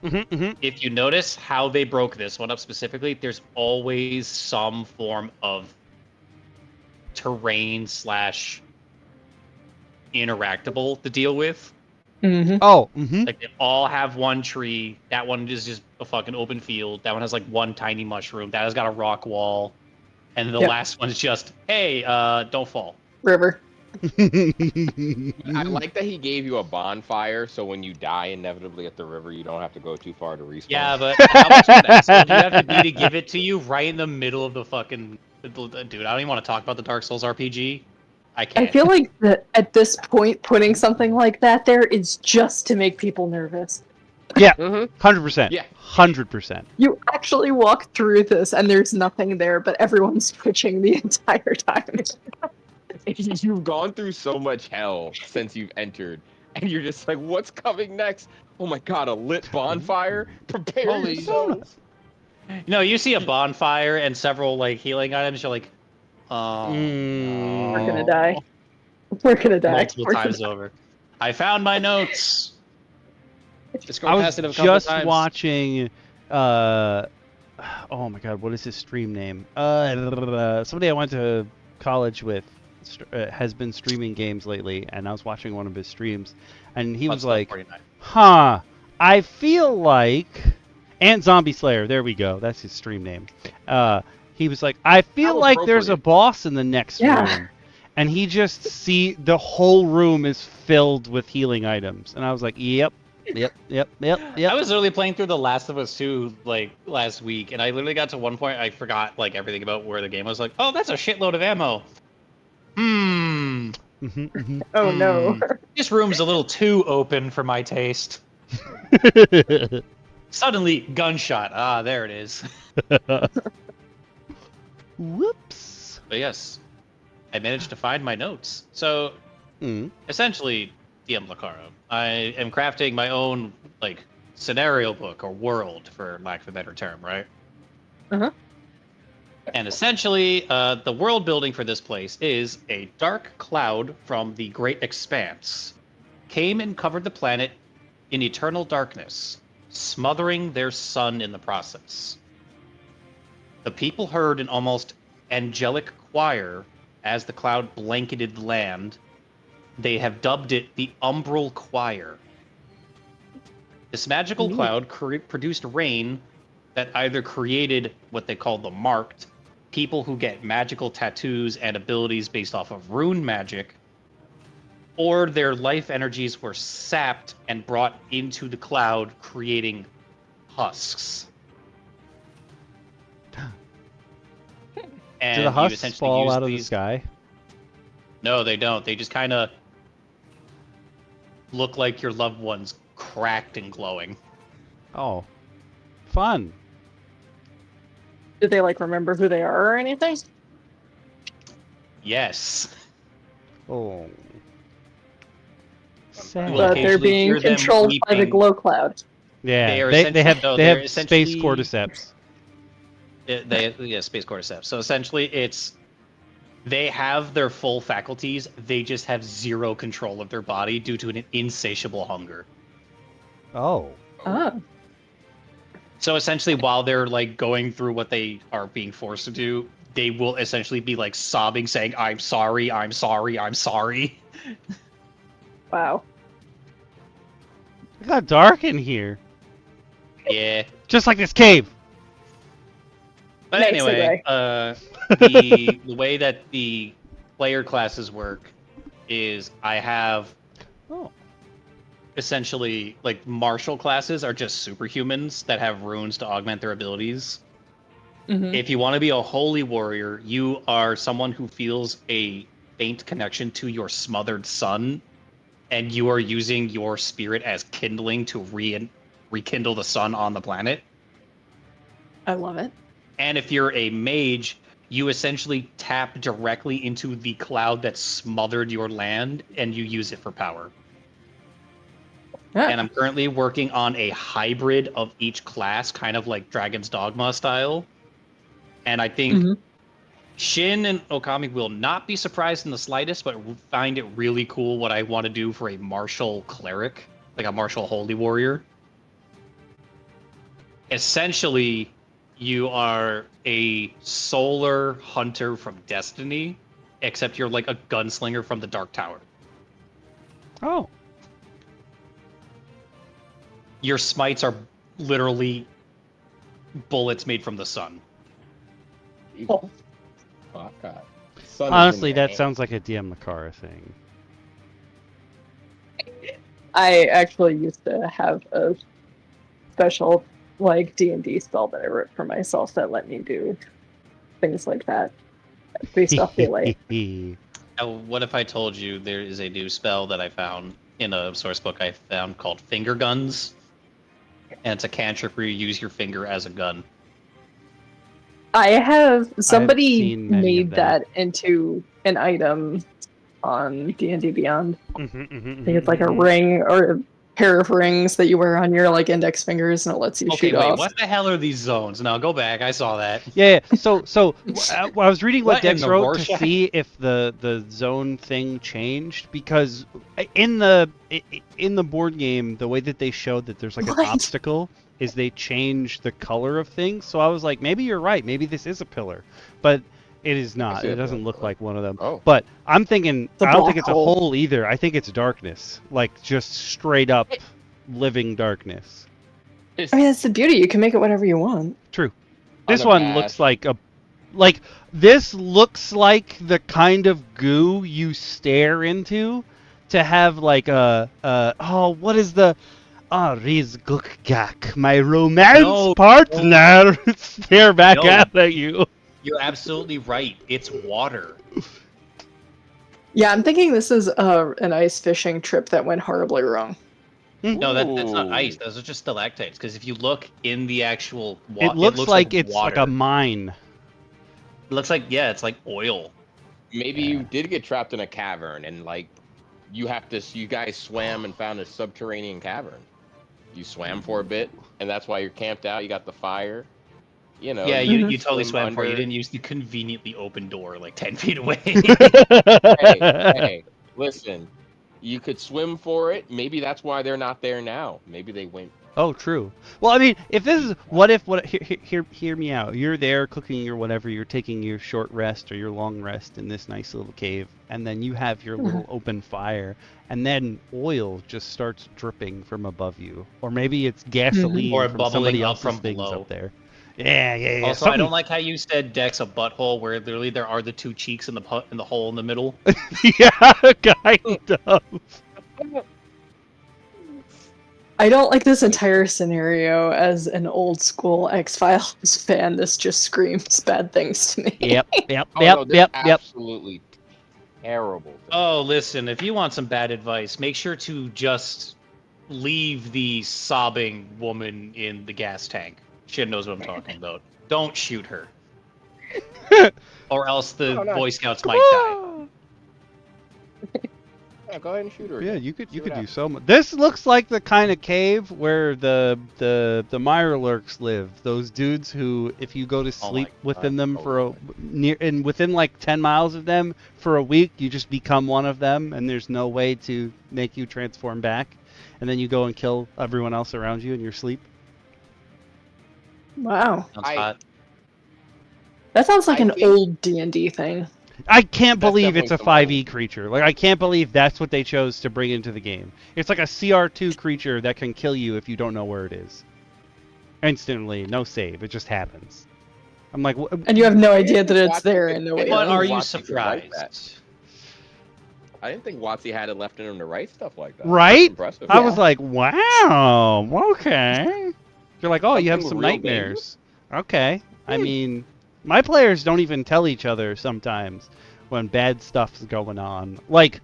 Mm-hmm. If you notice how they broke this one up specifically, there's always some form of terrain / interactable to deal with. Mm-hmm. Oh. Mm-hmm. Like they all have one tree. That one is just a fucking open field. That one has like one tiny mushroom. That has got a rock wall. And the last one is just, hey, don't fall. River. I like that he gave you a bonfire, so when you die inevitably at the river, you don't have to go too far to respawn. Yeah, but how much of an asshole do you have to be to give it to you right in the middle of the fucking... Dude, I don't even want to talk about the Dark Souls RPG. I can't. I feel like at this point, putting something like that there is just to make people nervous. Yeah, Mhm. 100%. Yeah. 100%. You actually walk through this and there's nothing there, but everyone's twitching the entire time. You've gone through so much hell since you've entered, and you're just like, what's coming next? Oh my god, a lit bonfire? Prepare Holy yourselves. No, you see a bonfire and several like healing items. You're like, oh, We're gonna die. We're gonna die. multiple times over. I found my notes. Just go I was past it a couple just times. watching oh my god, what is his stream name? Somebody I went to college with has been streaming games lately, and I was watching one of his streams, and he was like, 49. huh, I feel like... And Zombie Slayer, there we go, that's his stream name. He was like, I feel How like there's a appropriate. boss in the next room. And he just the whole room is filled with healing items. And I was like, yep. I was literally playing through The Last of Us 2 like last week, and I literally got to one point I forgot like everything about where the game was. Like, oh, that's a shitload of ammo. Oh no. This room's a little too open for my taste. Suddenly, gunshot. Ah, there it is. Whoops. But yes, I managed to find my notes. So, essentially, DM Lacara, I am crafting my own like scenario book or world, for lack of a better term, right? Uh-huh. And essentially, the world building for this place is a dark cloud from the Great Expanse came and covered the planet in eternal darkness, smothering their sun in the process. The people heard an almost angelic choir as the cloud blanketed the land. They have dubbed it the Umbral Choir. This magical cloud produced rain that either created what they call the Marked, people who get magical tattoos and abilities based off of rune magic, or their life energies were sapped and brought into the cloud, creating husks. And Do the you husks essentially fall use out of the these- sky? No, they don't. They just kind of look like your loved one's cracked and glowing. Oh, fun. Do they like remember who they are or anything? Yes. Oh. Will Sad. But they're occasionally being hear them controlled by the weeping. glow cloud. Yeah, They are they essentially- have no, they they're have space essentially- cordyceps. Yeah, space cordyceps. So essentially, they have their full faculties. They just have zero control of their body due to an insatiable hunger. Oh. Oh. So essentially, while they're like going through what they are being forced to do, they will essentially be like sobbing, saying, "I'm sorry, I'm sorry, I'm sorry." Wow. It got dark in here. Yeah. Just like this cave. But Nice anyway, segue. the way that the player classes work is I have Oh. essentially like martial classes are just superhumans that have runes to augment their abilities. Mhm. If you want to be a holy warrior, you are someone who feels a faint connection to your smothered sun, and you are using your spirit as kindling to rekindle the sun on the planet. I love it. And if you're a mage, you essentially tap directly into the cloud that smothered your land, and you use it for power. Yeah. And I'm currently working on a hybrid of each class, kind of like Dragon's Dogma style. And I think Mhm. Shin and Okami will not be surprised in the slightest, but find it really cool what I want to do for a martial cleric, like a martial holy warrior. Essentially, you are a solar hunter from Destiny, except you're like a gunslinger from the Dark Tower. Oh. Your smites are literally bullets made from the sun. Oh. Oh, God. Sun is in Honestly, your that hand. sounds like a DM Lacara thing. I actually used to have a special like D&D spell that I wrote for myself that let me do things like that based off daylight. What if I told you there is a new spell that I found in a source book I found called Finger Guns? And it's a cantrip where you use your finger as a gun. I have somebody seen many of made them. that into an item on D&D Beyond. I think it's like a Mm-hmm. ring or a pair of rings that you wear on your like index fingers and it lets you Okay, shoot wait, off. what the hell are these zones? No, go back. I saw that. Yeah. So I was reading what What in Dex the wrote to Rorschach? see if the zone thing changed, because in the board game, the way that they showed that there's like an What? obstacle is they changed the color of things. So I was like, maybe you're right.Maybe this is a pillar, but it is not. see a It doesn't pillar. look like one of them. Oh. But I'm thinking, It's a I don't think black it's a hole. hole either. I think it's darkness, like just straight up living darkness. It's I mean, that's the beauty. You can make it whatever you want. True. This one looks unabashed. this looks like the kind of goo you stare into to have like what is the Riz Gukgak, my romance No, partner stare back No. at you. You're absolutely right. It's water. Yeah, I'm thinking this is an ice fishing trip that went horribly wrong. No, that's not Ooh. ice. Those are just stalactites. Because if you look in the actual It looks like it's water. like a mine. It looks like, yeah, it's like oil. Maybe you did get trapped in a cavern and like you guys swam and found a subterranean cavern. You swam for a bit and that's why you're camped out. You got the fire. You know. Yeah, Mhm. you totally swim swam for it. You under. didn't use the conveniently open door like 10 feet away. Hey, listen. You could swim for it. Maybe that's why they're not there now. Maybe they went. Oh, true. Well, I mean, if this is hear me out. You're there cooking or whatever. You're taking your short rest or your long rest in this nice little cave, and then you have your little open fire, and then oil just starts dripping from above you, or maybe it's gasoline Or from bubbling somebody up else's from things below. up there. Yeah. Also, I don't like how you said Dex a butthole, where literally there are the two cheeks in the hole in the middle. Yeah, kind of. I don't like this entire scenario as an old school X-Files fan. This just screams bad things to me. Yep. Oh, no, they're absolutely terrible thing. Oh, listen, if you want some bad advice, make sure to just leave the sobbing woman in the gas tank. She knows what I'm talking about. Don't shoot her. Or else the No. Boy Scouts might die. Yeah, go ahead and shoot her. Yeah, again. you could See what do happens. so much. This looks like the kind of cave where the Mirelurks live. Those dudes who, if you go to sleep within them for within like 10 miles of them for a week, you just become one of them, and there's no way to make you transform back, and then you go and kill everyone else around you in your sleep. Wow. Sounds hot. That sounds like I an think- old D&D thing. I can't That's believe it's a definitely 5e creature. Like, I can't believe that's what they chose to bring into the game. It's like a CR2 creature that can kill you if you don't know where it is. Instantly, no save. It just happens. I'm like, And you have no idea that it's Watch there it. in no way. But are you Watch it like that. surprised? I didn't think WotC had it left in him to write stuff like that. Right? That's impressive. I was like, wow, okay. You're like, oh, you have Something some real nightmares. Okay. I mean, my players don't even tell each other sometimes when bad stuff's going on. Like,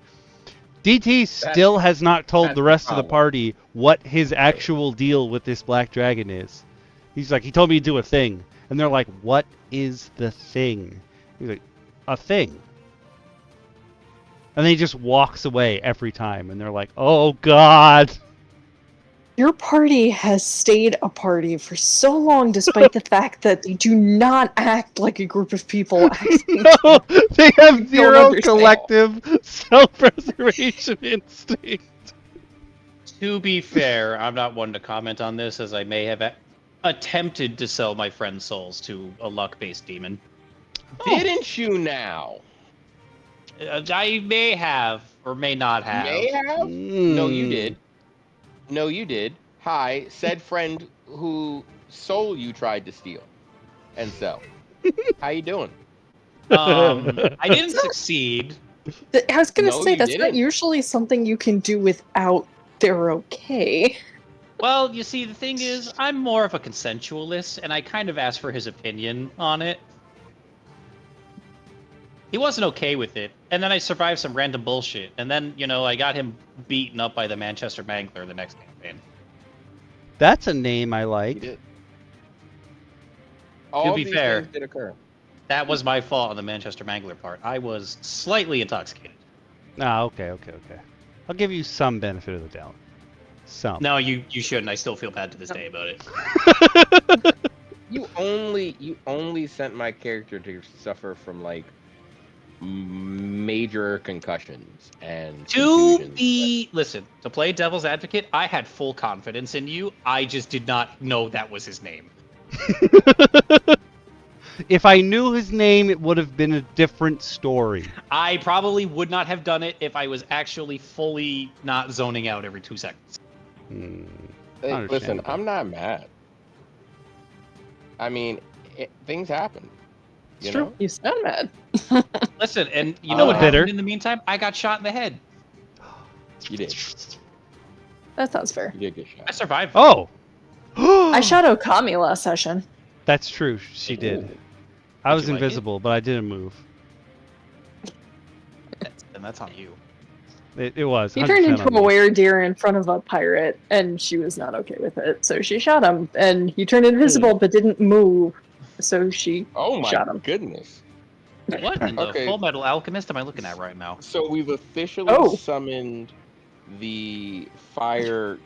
DT still has not told that's the rest the of the problem. party what his actual deal with this black dragon is. He's like, he told me to do a thing. And they're like, what is the thing? He's like, a thing. And then he just walks away every time. And they're like, oh, God. Your party has stayed a party for so long despite the fact that they do not act like a group of people acting. No, they have zero understand. collective self-preservation instinct. To be fair, I'm not one to comment on this, as I may have attempted to sell my friend's souls to a luck-based demon. Didn't you now? I may have, or may not have. May have? Mm. No, you did. No, you did. Hi, said friend who soul you tried to steal and sell. How you doing? I didn't succeed. I was gonna No, say you that's not didn't. usually something you can do without they're okay. Well, you see, the thing is, I'm more of a consensualist, and I kind of asked for his opinion on it. He wasn't okay with it, and then I survived some random bullshit, and then, you know, I got him beaten up by the Manchester Mangler the next campaign. That's a name I You like. did. All be these fair. things did occur. That was my fault on the Manchester Mangler part. I was slightly intoxicated. Ah, okay. I'll give you some benefit of the doubt. Some. No, you shouldn't. I still feel bad to this day about it. You only sent my character to suffer from like major concussions and To contusions. listen, to play devil's advocate, I had full confidence in you. I just did not know that was his name. If I knew his name, it would have been a different story. I probably would not have done it if I was actually fully not zoning out every 2 seconds. Hmm. Hey, listen, Understandable. I'm not mad. I mean, things happen. It's You true. know? You sound mad. Listen, and you know what bitter. happened in the meantime? I got shot in the head. You did. That sounds fair. You did get I shot. survived. Oh! I shot Okami last session. That's true. She did. Ooh. I was you like it? invisible, but I didn't move. And that's on you. It was. He turned 100% into on a me. were-deer in front of a pirate, and she was not okay with it. So she shot him, and he turned invisible but didn't move. So she Oh my shot him. goodness. What in the Okay. Full Metal Alchemist am I looking at right now? So we've officially Oh. summoned the fire.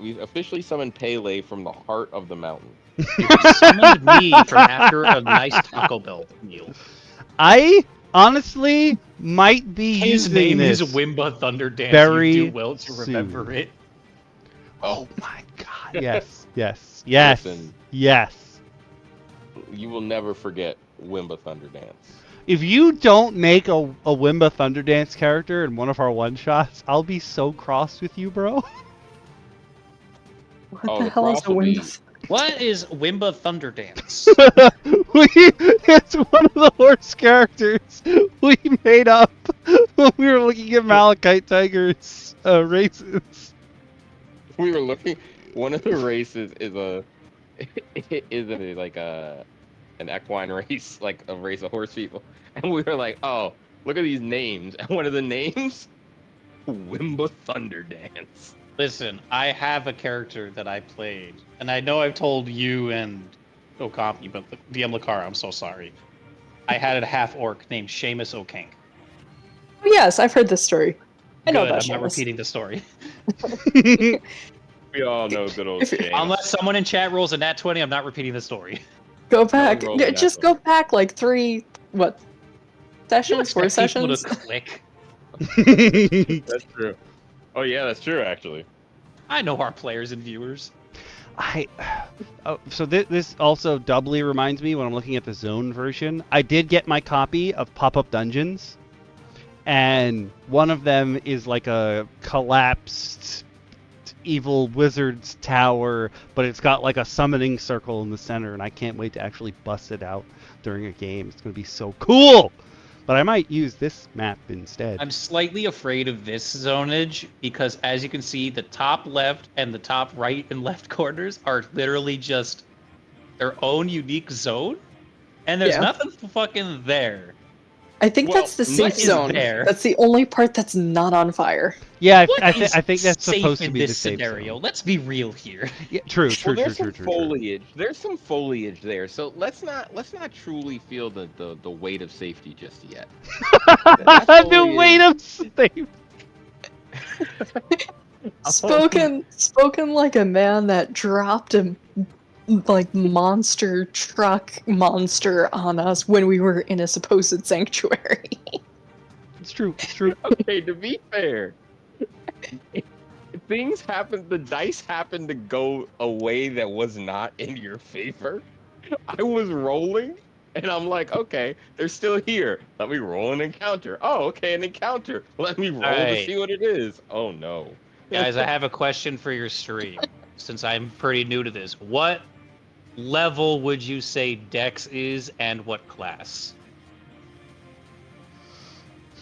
We've officially summoned Pele from the heart of the mountain. You summoned me from after a nice Taco Bell meal. I honestly might be His using name this. is Wimba Thunderdance. very You do well to remember soon. it. Oh my god. Yes. Yes. Listen. Yes. You will never forget Wimba Thunderdance. If you don't make a Wimba Thunderdance character in one of our one-shots, I'll be so cross with you, bro. What Oh, the the hell is cross a will be- wind? What is Wimba Thunderdance? It's one of the horse characters we made up when we were looking at Malachite Tiger's races. We were looking. One of the races is an equine race, like a race of horse people, and we were like, oh, Look at these names. And one of the names, Wimba Thunderdance. Listen, I have a character that I played, and I know I've told you and Okapi, but DM Lacara, I'm so sorry. I had a half-orc named Seamus O'Kank. Oh, yes, I've heard this story. I know Good, about I'm not Seamus. repeating the story. We all know good old Shane. Unless someone in chat rolls a nat 20, I'm not repeating the story. Go back. roll the Just natural. go back like 3 sessions, 4 Expect people sessions. to click. That's true. Oh yeah, that's true actually. I know our players and viewers. So this also doubly reminds me when I'm looking at the Zone version. I did get my copy of Pop-Up Dungeons, and one of them is like a collapsed evil wizard's tower, but it's got like a summoning circle in the center, and I can't wait to actually bust it out during a game. It's going to be so cool. But I might use this map instead. I'm slightly afraid of this zonage because, as you can see, the top left and the top right and left corners are literally just their own unique zone, and there's Yeah. nothing fucking there. I think Well, that's the what safe is zone. there? That's the only part that's not on fire. Yeah, What I is think that's safe supposed to in be this the safe scenario. zone. Let's be real here. Yeah, true. Well, there's some True. foliage. There's some foliage there, so let's not truly feel the weight of safety just yet. That The foliage- weight of safe. Spoken like a man that dropped a monster truck monster on us when we were in a supposed sanctuary. It's true. Okay, to be fair, things happen. The dice happened to go a way that was not in your favor. I was rolling, and I'm like, okay, they're still here. Let me roll an encounter. Oh, okay, an encounter. Let me roll to Alright. see what it is. Oh no. Guys, I have a question for your stream, since I'm pretty new to this. What level would you say Dex is, and what class?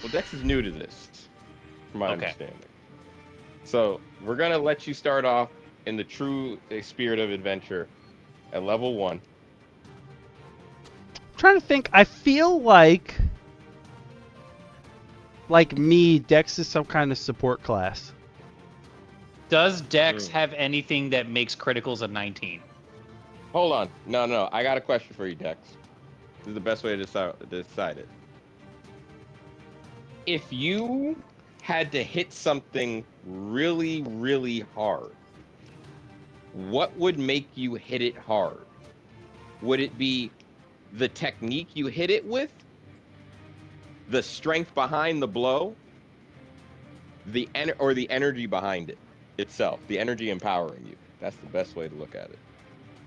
Well, Dex is new to this, from my Okay. understanding. So we're gonna let you start off in the true spirit of adventure at level 1. Trying to think. I feel like me, Dex is some kind of support class. Does Dex Hmm. have anything that makes criticals a 19? Hold on. No. I got a question for you, Dex. This is the best way to decide it. If you had to hit something really, really hard, what would make you hit it hard? Would it be the technique you hit it with? The strength behind the blow? Or the energy behind it itself? The energy empowering you? That's the best way to look at it.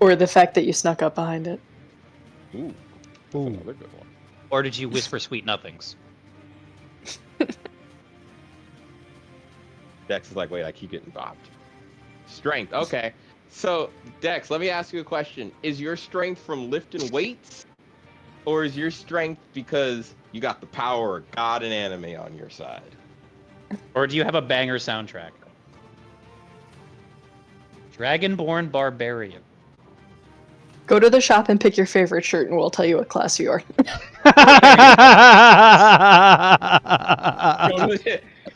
Or the fact that you snuck up behind it. Ooh. That's another good one. Or did you whisper sweet nothings? Dex is like, wait, I keep getting bopped. Strength, okay. So, Dex, let me ask you a question. Is your strength from lifting weights? Or is your strength because you got the power of God and anime on your side? Or do you have a banger soundtrack? Dragonborn Barbarian. Go to the shop and pick your favorite shirt, and we'll tell you what class you are.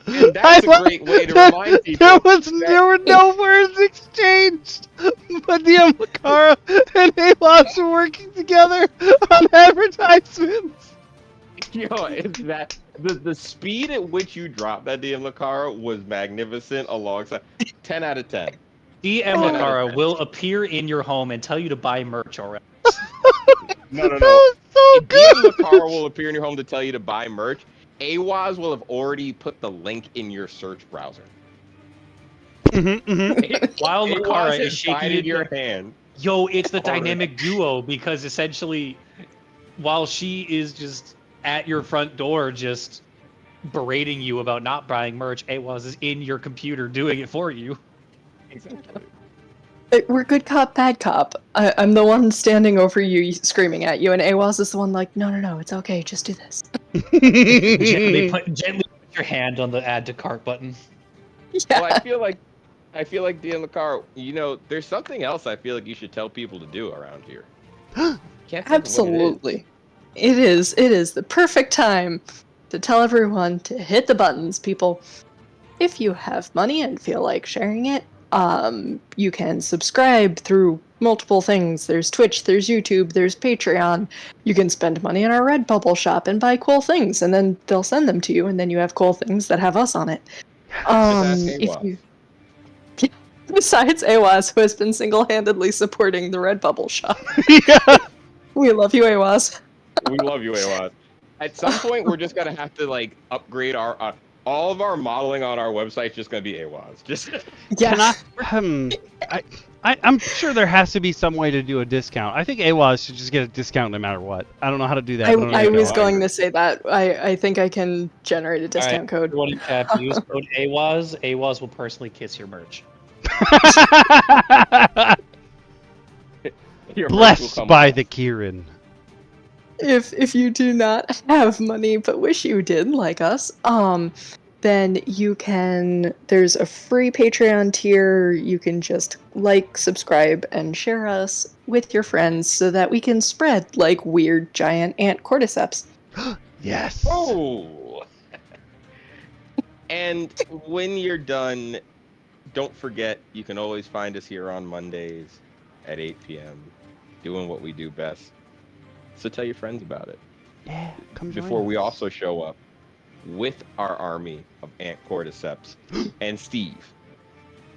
And that's a great way to remind people. There were no words exchanged, but DM Lacara and Alos are working together on advertisements. Yo, is that the speed at which you dropped that DM Lacara was magnificent. Alongside 10 out of 10. DM Lacara will appear in your home and tell you to buy merch already. No. That was so If good. DM Lacara will appear in your home to tell you to buy merch, AWAS will have already put the link in your search browser. While AWAS Lacara has is shaking guided your your hand. Yo, it's the Already. dynamic duo because essentially, while she is just at your front door, just berating you about not buying merch, Awaz is in your computer doing it for you. Exactly. We're good cop, bad cop. I'm the one standing over you, screaming at you, and Awaz is the one like, no, it's okay, just do this. Gently put your hand on the add to cart button. Yeah. Well, I feel like DM Lacara, there's something else I feel like you should tell people to do around here. Can't think of what it is. Absolutely. It is the perfect time to tell everyone to hit the buttons, people. If you have money and feel like sharing it, you can subscribe through multiple things. There's Twitch, there's YouTube, there's Patreon. You can spend money in our Redbubble shop and buy cool things, and then they'll send them to you, and then you have cool things that have us on it. If you, besides Awaz, who has been single-handedly supporting the Redbubble shop. Yeah. We love you, Awaz. We love you, Awaz. At some point, we're just gonna have to like upgrade our all of our modeling on our website. Is just gonna be Awaz. Just Yeah. I'm sure there has to be some way to do a discount. I think AWAS should just get a discount no matter what. I don't know how to do that. I was going to say that. I think I can generate a discount code. Everyone in chat, use code AWAS. AWAS will personally kiss your merch. Blessed by the Kieran. If you do not have money but wish you did, like us, then you can, there's a free Patreon tier. You can just like, subscribe, and share us with your friends so that we can spread like weird giant ant cordyceps. Yes. Oh. And when you're done, don't forget, you can always find us here on Mondays at 8 p.m. doing what we do best. So tell your friends about it. Yeah, come join Before we us. also show up with our army of ant cordyceps and Steve.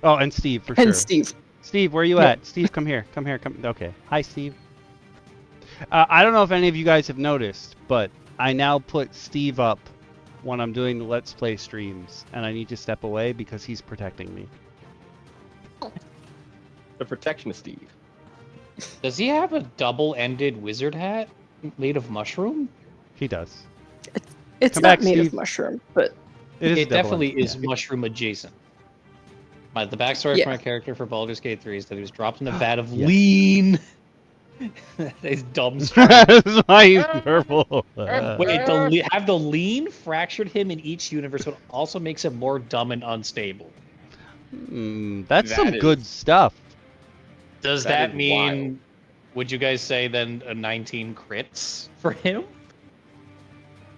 Oh, and Steve for sure. And Steve. Steve, where are you at? Steve, come here. Come here. Come. Okay. Hi, Steve. I don't know if any of you guys have noticed, but I now put Steve up when I'm doing the Let's Play streams, and I need to step away because he's protecting me. The protection of Steve. Does he have a double-ended wizard hat made of mushroom? He does. It's Come not back, made Steve. of mushroom, but It definitely double-ended, is yeah. mushroom adjacent. The backstory for my character for Baldur's Gate 3 is that he was dropped in a vat of Yes. lean. His dumb strength. That's why he's purple. Wait, have the lean fractured him in each universe, but also makes him more dumb and unstable. That's That some is- good stuff. Does That that is mean? wild. Would you guys say then a 19 crits for him?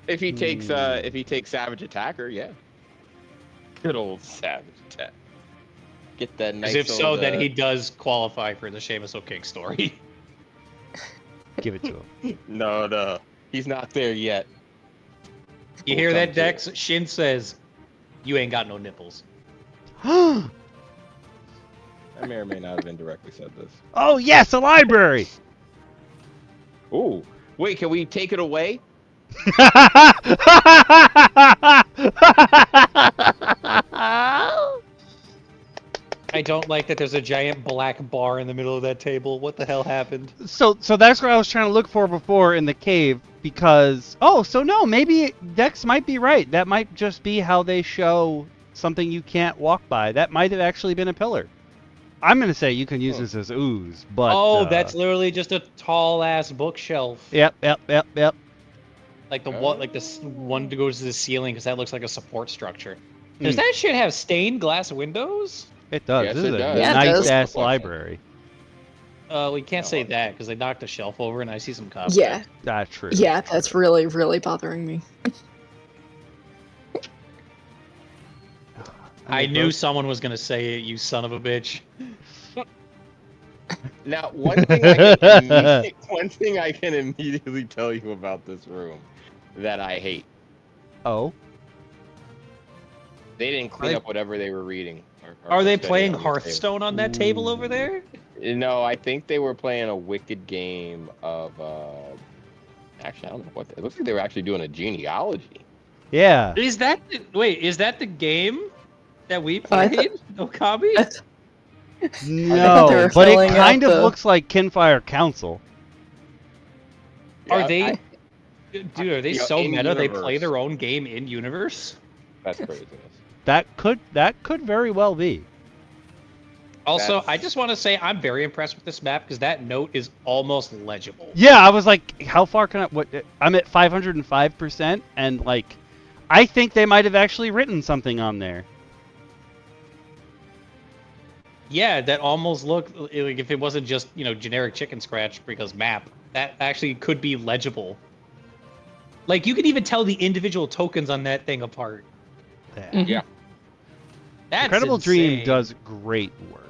If he takes Savage Attacker, yeah. Good old Savage Attack. Get that nice. Because if so, old, then he does qualify for the Seamus O'King story. Give it to him. No, he's not there yet. You We'll hear come that, to Dex? Shin says, "You ain't got no nipples." I may or may not have indirectly said this. Oh yes, a library. Ooh, wait, can we take it away? I don't like that there's a giant black bar in the middle of that table. What the hell happened? So that's what I was trying to look for before in the cave because maybe Dex might be right. That might just be how they show something you can't walk by. That might have actually been a pillar. I'm gonna say you can use this as ooze, but That's literally just a tall ass bookshelf. Yep. Like the one, like this one that goes to the ceiling because that looks like a support structure. Does that shit have stained glass windows? It does. Yes, This it is does. a Yeah, it nice does. ass library. We can't say that because they knocked the shelf over and I see some cops. yeah, That's true. yeah, that's really, really bothering me. I knew someone was gonna say it, you son of a bitch. Now, one thing I can immediately tell you about this room that I hate. Oh. They didn't clean up whatever they were reading. or Are they studying playing on this table. Hearthstone on that table over there? No, I think they were playing a wicked game of. Actually, I don't know what. It looks like they were actually doing a genealogy. Yeah. Is that the game that we played? Okabe? thought they No, were but it filling out kind of the- looks like Kinfire Council. Are Yeah, they? Dude, are they You know, so in meta? They universe. play their own game in universe. That's craziness. That could very well be. Also, That's- I just want to say I'm very impressed with this map because that note is almost legible. Yeah, I was like, how far can I? What? I'm at 505%, and like, I think they might have actually written something on there. Yeah, that almost looked like if it wasn't just generic chicken scratch because map, that actually could be legible. Like, you can even tell the individual tokens on that thing apart. Yeah. That's Incredible Dream insane. does great work.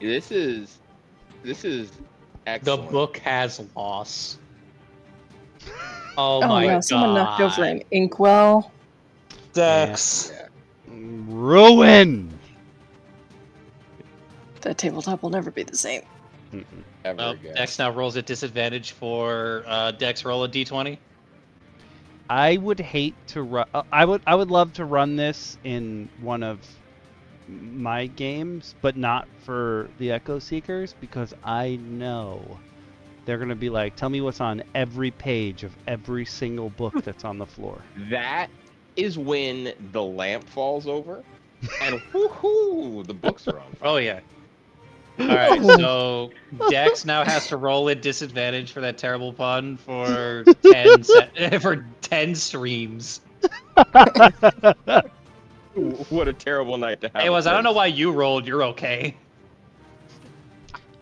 This is The excellent. book has loss. Oh, Oh my no, god. someone knocked over an inkwell. Dex. Yeah. Ruin. That tabletop will never be the same. Ever Oh, again. Dex now rolls at disadvantage for Dex roll a d20. I would hate to run. I would love to run this in one of my games, but not for the Echo Seekers because I know they're gonna be like, "Tell me what's on every page of every single book that's on the floor." That is when the lamp falls over, and woohoo, the books are on fire. Oh, yeah. All right, so Dex now has to roll at disadvantage for that terrible pun for 10 streams. What a terrible night to have. Hey, I don't know why you rolled. You're okay.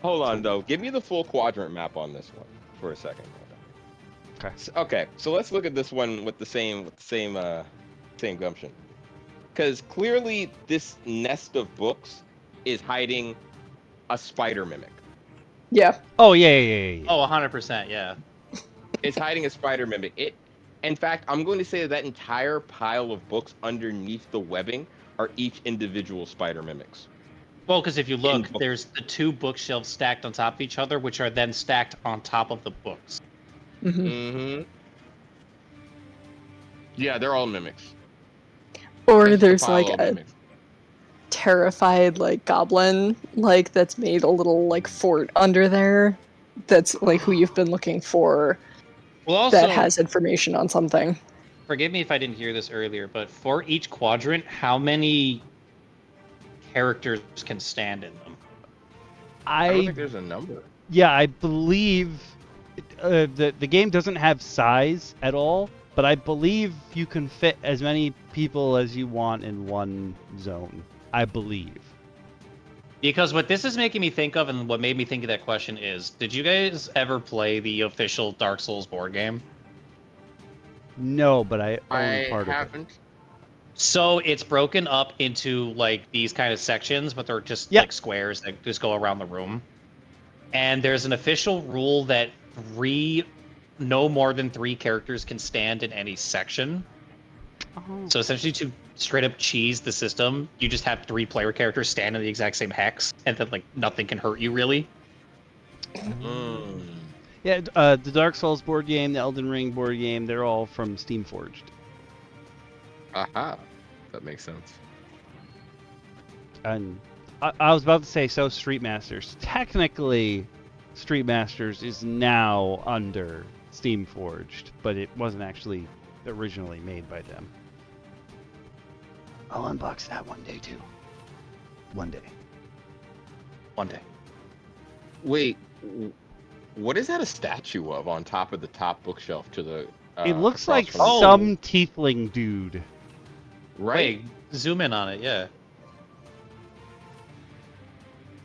Hold on, though. Give me the full quadrant map on this one for a second. Okay. Okay, so let's look at this one with the same gumption. Because clearly this nest of books is hiding a spider mimic. Yeah. Oh yeah. Oh, 100%, yeah. It's hiding a spider mimic. In fact, I'm going to say that entire pile of books underneath the webbing are each individual spider mimics. Well, because if you look, book. there's the 2 bookshelves stacked on top of each other, which are then stacked on top of the books. Mm-hmm. Mm-hmm. Yeah, they're all mimics. Or It's just there's pile like of a mimics. terrified like goblin like that's made a little like fort under there. That's like who you've been looking for. Well, also, That has information on something. forgive me if I didn't hear this earlier, but for each quadrant, how many characters can stand in them? I don't think there's a number. Yeah, I believe the game doesn't have size at all, but I believe you can fit as many people as you want in one zone. I believe. Because what this is making me think of, and what made me think of that question is, did you guys ever play the official Dark Souls board game? No, but I own part of it. haven't. So it's broken up into like these kind of sections, but they're just Yep. like squares that just go around the room. And there's an official rule that no more than 3 characters can stand in any section. Oh. So essentially, to straight up cheese the system, you just have 3 player characters stand in the exact same hex, and then like nothing can hurt you really. Yeah, the Dark Souls board game, the Elden Ring board game, they're all from Steamforged. Aha. That makes sense. And I was about to say, so Street Masters. Technically, Street Masters is now under Steamforged, but it wasn't actually originally made by them. I'll unbox that one day, too. One day. One day. Wait, what is that a statue of on top of the top bookshelf to the... It looks across like from the- some tiefling dude. Right. Wait, zoom in on it, yeah.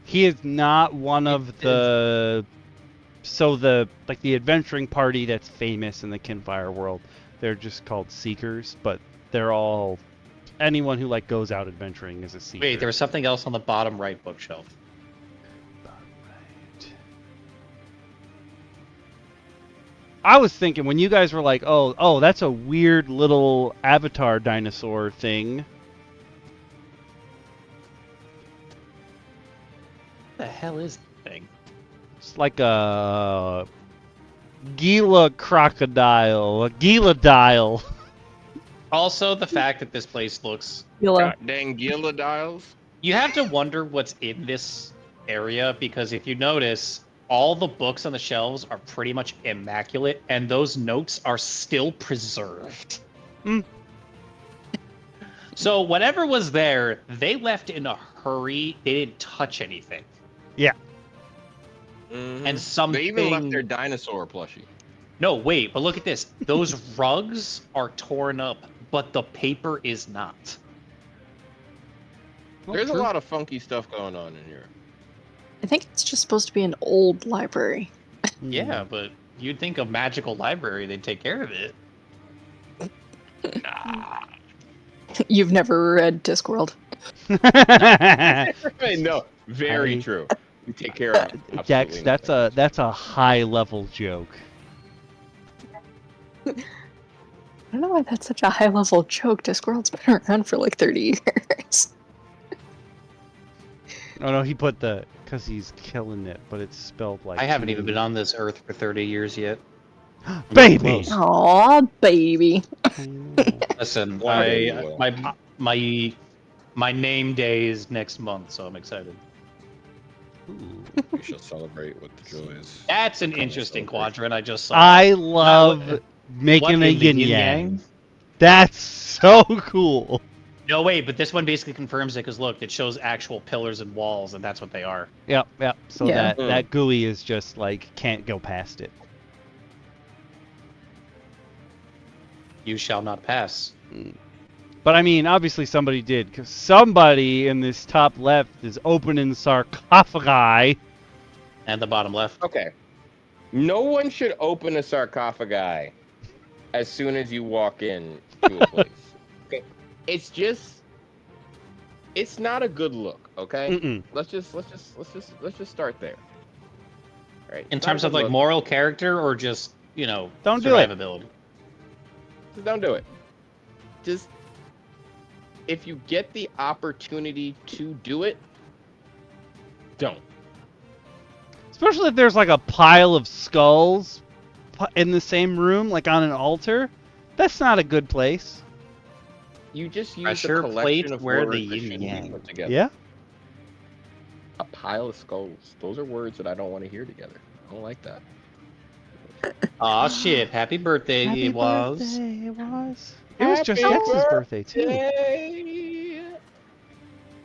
He is not one of the... So the adventuring party that's famous in the Kinfire world, they're just called Seekers, but they're all... Anyone who goes out adventuring is a Seeker. Wait, there was something else on the bottom right bookshelf. Right. I was thinking when you guys were like, oh, that's a weird little avatar dinosaur thing. What the hell is that thing? It's like a Gila crocodile, a Giladile. Also, the fact that this place looks... Yellow. Dang Giladiles. You have to wonder what's in this area, because if you notice, all the books on the shelves are pretty much immaculate, and those notes are still preserved. Mm. So whatever was there, they left in a hurry. They didn't touch anything. Yeah. And something... They even left their dinosaur plushie. No, wait, but look at this. Those rugs are torn up, but the paper is not. There's a lot of funky stuff going on in here. I think it's just supposed to be an old library. Yeah, but you'd think a magical library, they'd take care of it. You've never read Discworld. No, very true. You take care of Dex, absolutely that's a high level joke. I don't know why that's such a high level joke. Discworld's been around for like 30 years. Oh no, he put the because he's killing it, but it's spelled like. I haven't even been on this earth for 30 years yet. Baby. Aw, baby. Listen, Wonderful. my name day is next month, so I'm excited. We shall celebrate with the joys. That's an interesting quadrant I just saw. I love making a yin yang. That's so cool. No, wait, but this one basically confirms it because look, it shows actual pillars and walls, and that's what they are. Yep. So Yeah. that GUI is just like can't go past it. You shall not pass. But I mean, obviously somebody did, because somebody in this top left is opening sarcophagi. And the bottom left. Okay. No one should open a sarcophagi as soon as you walk in to a place. Okay. It's not a good look, okay? Mm-mm. Let's just start there. All right. In terms of like moral character or just, Don't do it. survivability. Just don't do it. Just if you get the opportunity to do it, don't. Especially if there's like a pile of skulls in the same room, like on an altar. That's not a good place. You just use Pressure a collection plate of where words the that yin shouldn't be yang. put together. Yeah. A pile of skulls. Those are words that I don't want to hear together. I don't like that. Aw, shit. Happy birthday, Happy it was. birthday, it was. It was just Happy X's birthday too. Birthday.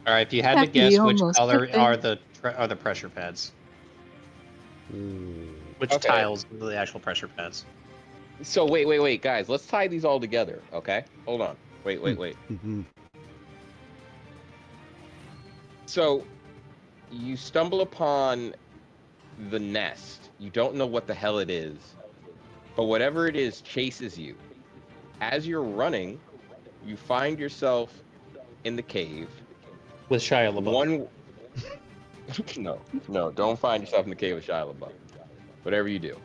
All right, if you had to Happy guess which almost color birthday. are the pressure pads, Mm. which Okay. tiles are the actual pressure pads? So wait, guys. Let's tie these all together, okay? Hold on. Wait. Mhm. So you stumble upon the nest. You don't know what the hell it is, but whatever it is chases you. As you're running, you find yourself in the cave. With Shia LaBeouf. No, don't find yourself in the cave with Shia LaBeouf. Whatever you do.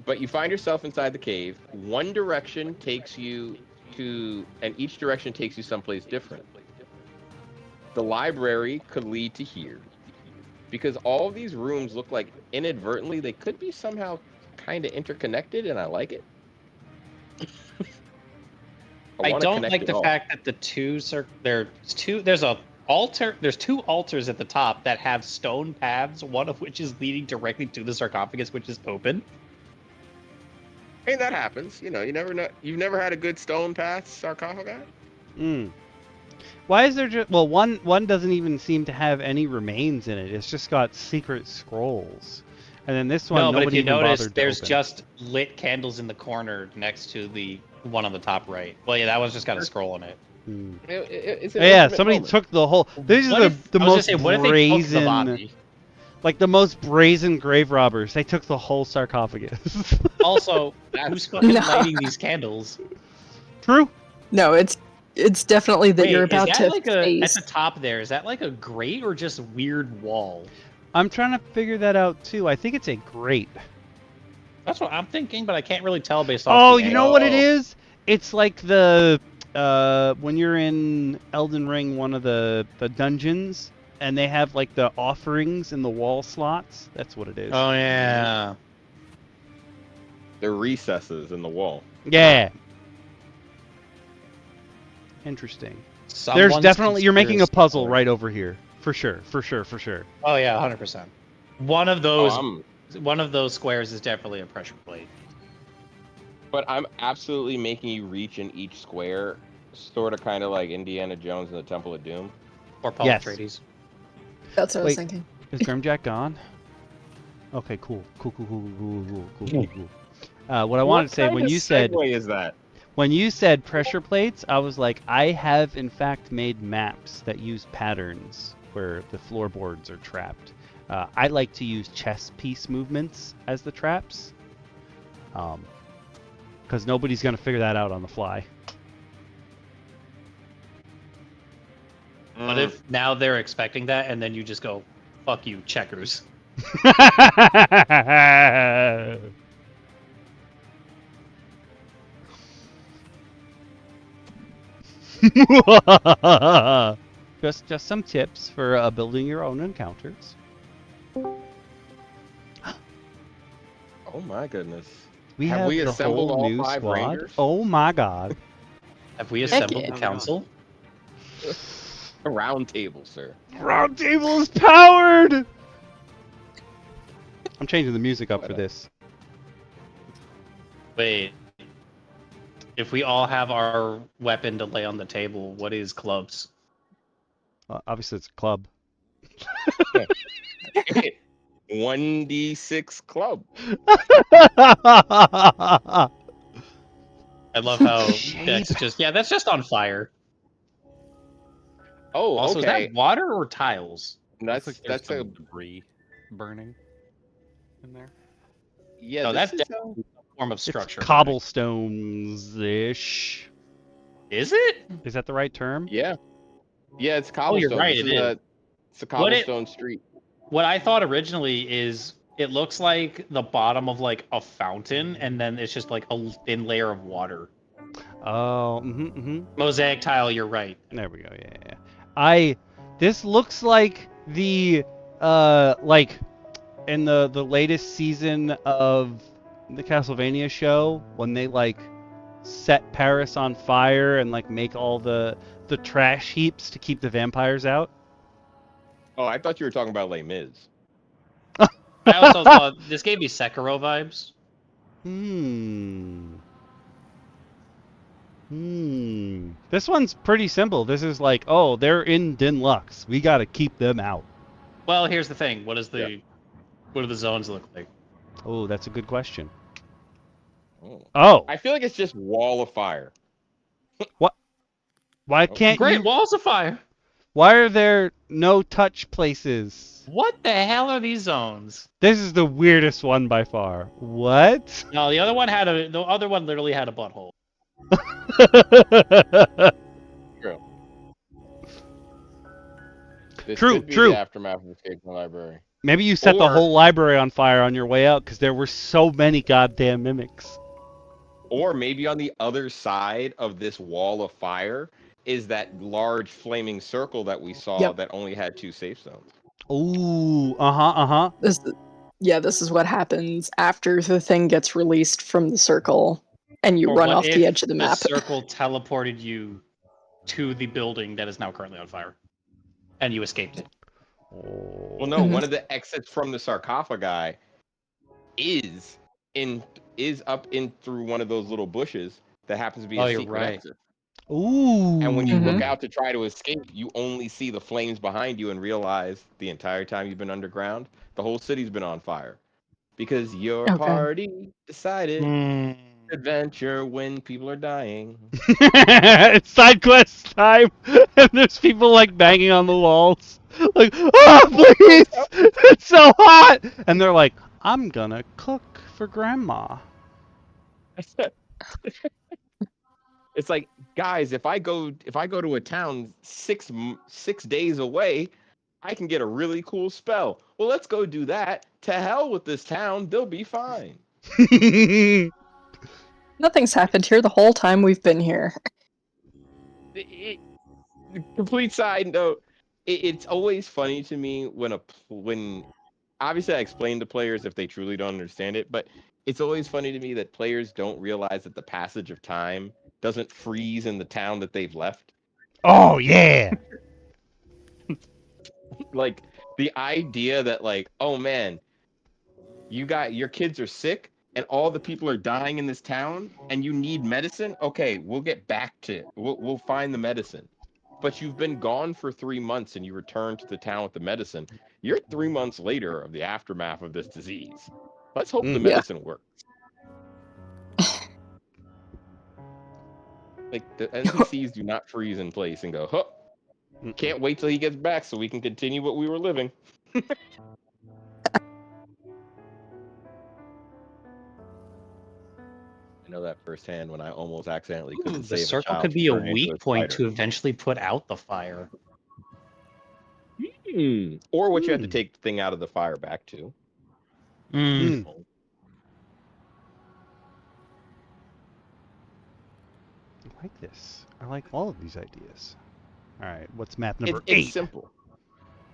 But you find yourself inside the cave. One direction takes you to, and each direction takes you someplace different. The library could lead to here. Because all of these rooms look like inadvertently they could be somehow kind of interconnected, and I like it. I wanna don't connect like it the all. fact that there's two altars at the top that have stone paths, one of which is leading directly to the sarcophagus, which is open. Hey, that happens. You never know. You've never had a good stone path sarcophagi? Mm. Why is there just one doesn't even seem to have any remains in it. It's just got secret scrolls. And then this one No, but if nobody you even notice, bothered to there's open. just lit candles in the corner next to the one on the top right. Well, yeah, that one's just got a scroll in it. Mm. It's an Yeah, intimate somebody moment. took the whole. This is What if- the I was gonna most say, what if they took the brazen, body? like the most brazen grave robbers. They took the whole sarcophagus. Also, who's fucking No. lighting these candles? True. No, it's definitely that you're about is to that like at face. the top there? Is that like a grate or just weird wall? I'm trying to figure that out too. I think it's a grate. That's what I'm thinking, but I can't really tell based off. Oh, the you know angle. what it is? It's like the when you're in Elden Ring, one of the dungeons, and they have like the offerings in the wall slots. That's what it is. Oh yeah. They're recesses in the wall. Yeah. Interesting. There's Someone's definitely you're making a conspiracy puzzle theory. right over here. For sure. Oh yeah, 100%. One of those squares is definitely a pressure plate. But I'm absolutely making you reach in each square, sort of kind of like Indiana Jones and the Temple of Doom. Or Paul Yes. Atreides. That's what I was Wait. thinking. Is Grimjack gone? Okay, cool. What I wanted to say when you said is that? when you said pressure plates, I was like, I have in fact made maps that use patterns where the floorboards are trapped. I like to use chess piece movements as the traps. because nobody's gonna figure that out on the fly. What if now they're expecting that, and then you just go, "Fuck you, checkers." just some tips for building your own encounters. Oh my goodness. We Have have we the assembled whole all new 5 squad. Rangers? Oh my god. Have we Heck assembled yeah. the council? A round table, sir. Roundtable is powered! I'm changing the music up for this. Wait. If we all have our weapon to lay on the table, what is clubs? Obviously, it's a club. 1d6 club. I love how Shape. Dex just that's just on fire. Oh, Also, okay. is that water or tiles? That's Looks like there's that's a some debris burning in there. yeah. No, this that's is definitely a form of It's structure. cobblestones-ish. Is it? Is that the right term? yeah. It's Oh, cobblestone. you're right. This It is. it's a cobblestone street. What I thought originally is it looks like the bottom of like a fountain, and then it's just like a thin layer of water. Oh, Mosaic tile. You're right. There we go. Yeah. This looks like the like in the latest season of the Castlevania show when they like set Paris on fire and like make all the trash heaps to keep the vampires out. Oh, I thought you were talking about Les Mis. I also thought this gave me Sekiro vibes. This one's pretty simple. This is like, oh, they're in Din Lux. We gotta keep them out. Well, here's the thing. What do the zones look like? Oh, that's a good question. Oh. Oh, I feel like it's just wall of fire. why can't Great you? walls of fire. Why are there no touch places? What the hell are these zones? This is the weirdest one by far. What? No, the other one literally had a butthole. This True, could be true. The aftermath of Escape from the Library. Maybe you set the Or- whole library on fire on your way out because there were so many goddamn mimics. Or maybe on the other side of this wall of fire is that large flaming circle that we saw that only had 2 safe zones. Ooh, uh-huh. This is what happens after the thing gets released from the circle and you Or run what off if the edge of the map. The circle teleported you to the building that is now currently on fire, and you escaped it. Well, no, one of the exits from the sarcophagi is up in through one of those little bushes that happens to be a you're secret right. exit. Ooh. And when you look out to try to escape, you only see the flames behind you and realize the entire time you've been underground, the whole city's been on fire. Because your party decided to adventure when people are dying. It's side quest time, and there's people like banging on the walls, like, "Ah, please! It's so hot!" And they're like, "I'm gonna cook for Grandma." It's like, guys, if I go to a town 6 days away, I can get a really cool spell. Well, let's go do that. To hell with this town, they'll be fine. Nothing's happened here the whole time we've been here. Complete side note, it's always funny to me when obviously I explain to players if they truly don't understand it, but it's always funny to me that players don't realize that the passage of time doesn't freeze in the town that they've left. Oh yeah. Like the idea that like, oh man, your kids are sick and all the people are dying in this town and you need medicine. Okay, we'll get back to it. We'll find the medicine. But you've been gone for 3 months and you return to the town with the medicine. You're 3 months later of the aftermath of this disease. Let's hope the medicine works. Like the NPCs do not freeze in place and go, huh, can't wait till he gets back so we can continue what we were living. know that firsthand when I almost accidentally couldn't The save a circle child could from be a turning into weak point spider. to eventually put out the fire. Or what you have to take the thing out of the fire back to. Mm. I like this. I like all of these ideas. All right, what's map number 8? It's simple.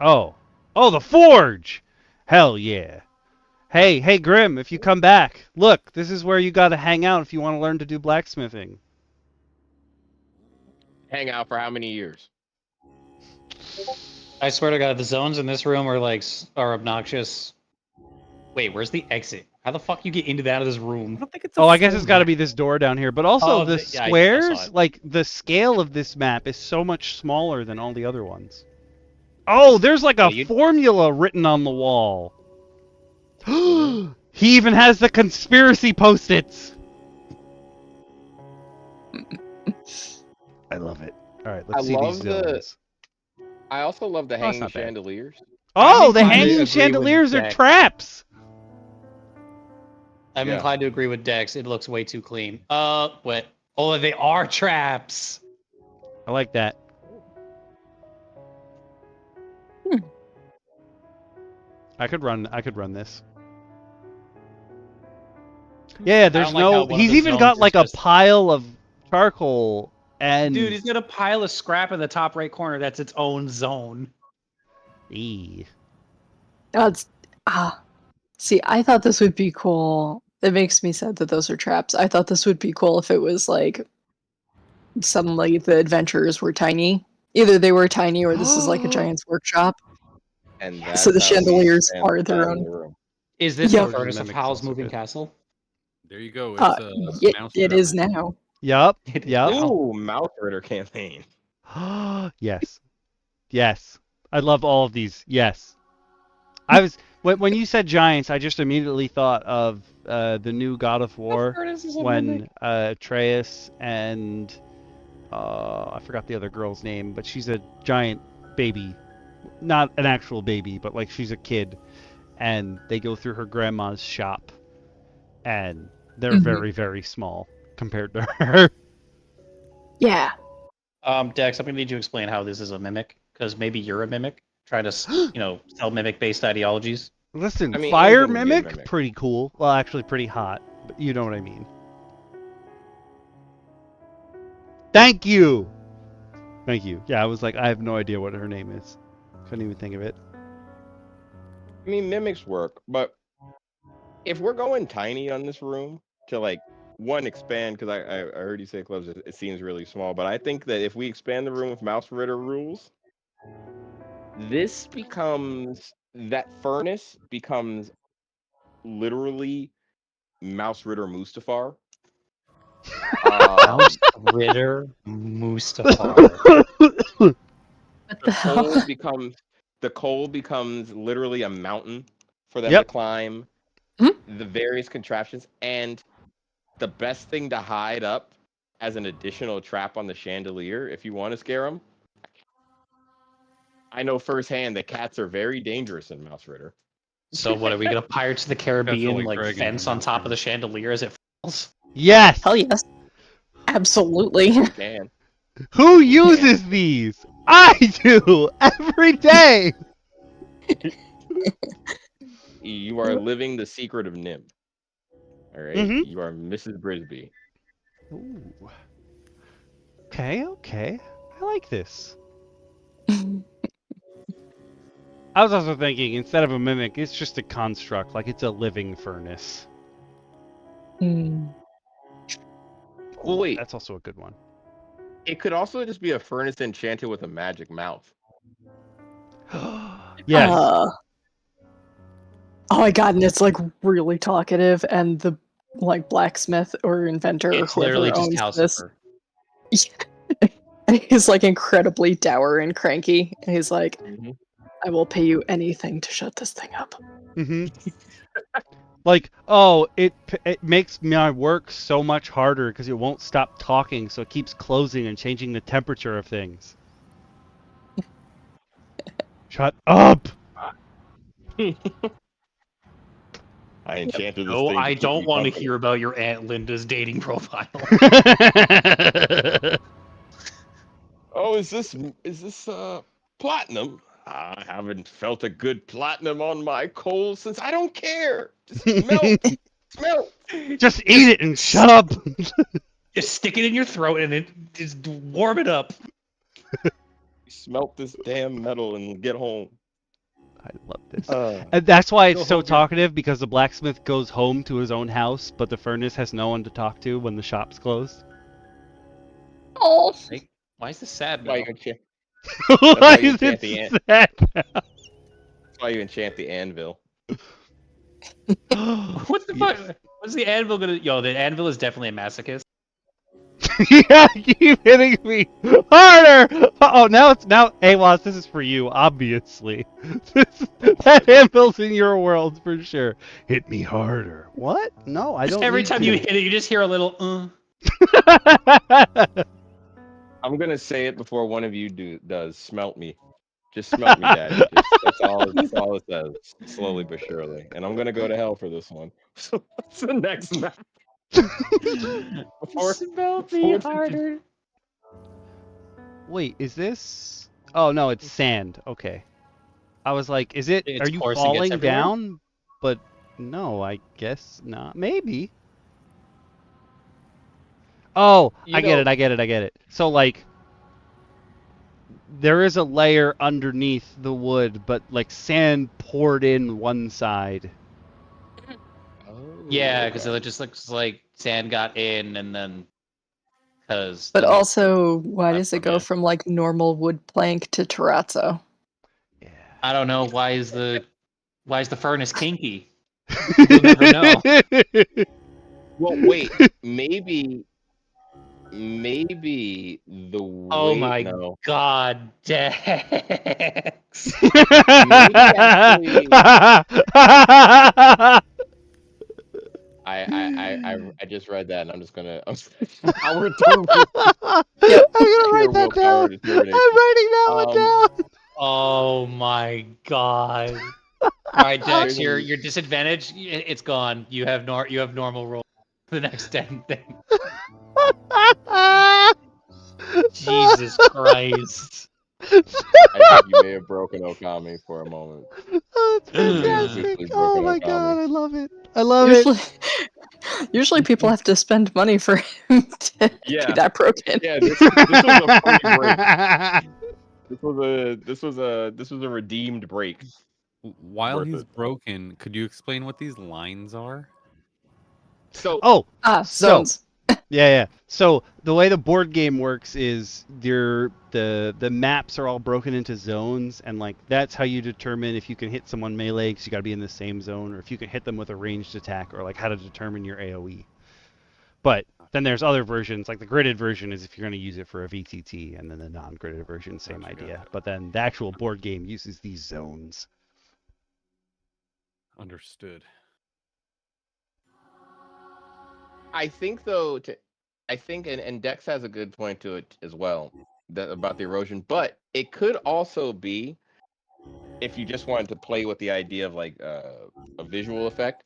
Oh, the forge. Hell yeah. Hey, Grim, if you come back, look, this is where you got to hang out if you want to learn to do blacksmithing. Hang out for how many years? I swear to God, the zones in this room are obnoxious. Wait, where's the exit? How the fuck you get into that of this room? I don't think it's. Oh, I guess it's got to be this door down here. But also the yeah, I saw squares, it. like the scale of this map is so much smaller than all the other ones. Oh, there's like a formula written on the wall. He even has the conspiracy post-its. I love it. All right, let's see these zones. I also love the hanging not bad. chandeliers. Oh, the hanging chandeliers are traps. I'm inclined to agree with Dex. It looks way too clean. What? Oh, they are traps. I like that. I could run this. Yeah, there's no. He's even got like a pile of charcoal and. Dude, he's got a pile of scrap in the top right corner. That's its own zone. That's See, I thought this would be cool. It makes me sad that those are traps. I thought this would be cool if it was like suddenly the adventurers were tiny. Either they were tiny or this is like a giant's workshop. And so the chandeliers are their own. Is this the furnace of Howl's Moving Castle? There you go. It's it is now. Yup. Ooh, Mouse Ritter campaign. Yes. I love all of these. Yes. I was when you said giants, I just immediately thought of the new God of War when Atreus and I forgot the other girl's name, but she's a giant baby, not an actual baby, but like she's a kid, and they go through her grandma's shop, and they're very, very small compared to her. Yeah. Dex, I'm gonna need you to explain how this is a mimic, because maybe you're a mimic trying to, sell mimic-based ideologies. Listen, fire mimic, pretty cool. Well, actually, pretty hot, but you know what I mean. Thank you. Yeah, I was like, I have no idea what her name is. Couldn't even think of it. I mean, mimics work, but if we're going tiny on this room to like expand, because I heard you say clubs, it seems really small, but I think that if we expand the room with Mouse Ritter rules, that furnace becomes literally Mouse Ritter Mustafar. Mouse Ritter Mustafar. The coal becomes literally a mountain for them to climb. The various contraptions, and the best thing to hide up as an additional trap on the chandelier if you want to scare them. I know firsthand that cats are very dangerous in Mouse Ritter. So what, are we gonna Pirates of the Caribbean fence on top of the chandelier as it falls? Yes. Hell yes. Absolutely. Can. Who uses these? I do every day. You are living the secret of Nim. All right, you are Mrs. Brisby. Ooh. Okay. I like this. I was also thinking, instead of a mimic, it's just a construct, like it's a living furnace. Well, wait. That's also a good one. It could also just be a furnace enchanted with a magic mouth. Yes. Oh my god, and it's like really talkative, and the blacksmith or inventor It's or literally whoever just owns Calcifer. this. He's like incredibly dour and cranky. And he's like, I will pay you anything to shut this thing up. Like, oh, it makes my work so much harder because it won't stop talking, so it keeps closing and changing the temperature of things. Shut up! I enchanted this No, thing. I keep don't me want to company. hear about your Aunt Linda's dating profile. Oh, is this platinum? I haven't felt a good platinum on my coal since I don't care. Just melt, melt. Just eat it and shut up. Just stick it in your throat and just warm it up. Smelt this damn metal and get home. I love this. Uh, And that's why it's Go so home, talkative, because the blacksmith goes home to his own house, but the furnace has no one to talk to when the shop's closed. Oh, Why is this sad why now? you enchant? Why you is enchant it the ant. sad? That's why you enchant the anvil. What's the fuck? What's the anvil gonna? Yo, the anvil is definitely a masochist. Yeah, keep hitting me harder. Oh, now. Hey, Waz, this is for you, obviously. That anvil's in your world for sure. Hit me harder. What? No, I Just don't. every need time to. you hit it, you just hear a little. I'm gonna say it before one of you does. Smelt me. Just smelt me, Daddy. That's all it says. Slowly but surely. And I'm gonna go to hell for this one. So what's the next map? Smell me before- harder. Wait, is this? Oh no, it's sand. Okay. I was like, is it? It's Are you coursing, it's falling everywhere? down? But no, I guess not. Maybe. Oh, I get it. So like, there is a layer underneath the wood, but like sand poured in one side. Yeah, because it just looks like sand got in, and then because. but also, why Left does it from go it. from like normal wood plank to terrazzo? Yeah. I don't know why is the furnace kinky. You'll never know. Well, wait. Maybe the Oh weight. my No. god, Dex. I just read that and I'm just gonna. Our turbo. I'm gonna write that willpower down. I'm determination. writing that one down. Oh my god. All right, Dex, There's your disadvantage, it's gone. You have normal roll for the next 10 thing. Jesus Christ. I think you may have broken Okami for a moment. Oh, that's fantastic. Officially Oh broken my Okami. god, I love it. I love it. Usually people have to spend money for him to Yeah. be that broken. Yeah, this was a free break. This was a redeemed break. While Worth he's it. broken, could you explain what these lines are? So Oh, so Zones. yeah. So the way the board game works is the maps are all broken into zones, and like that's how you determine if you can hit someone melee, because you got to be in the same zone, or if you can hit them with a ranged attack, or like how to determine your AOE. But then there's other versions, like the gridded version is if you're going to use it for a VTT, and then the non-gridded version, same Gotcha. idea. But then the actual board game uses these zones. Understood. I think and Dex has a good point to it as well about the erosion, but it could also be if you just wanted to play with the idea of like a visual effect.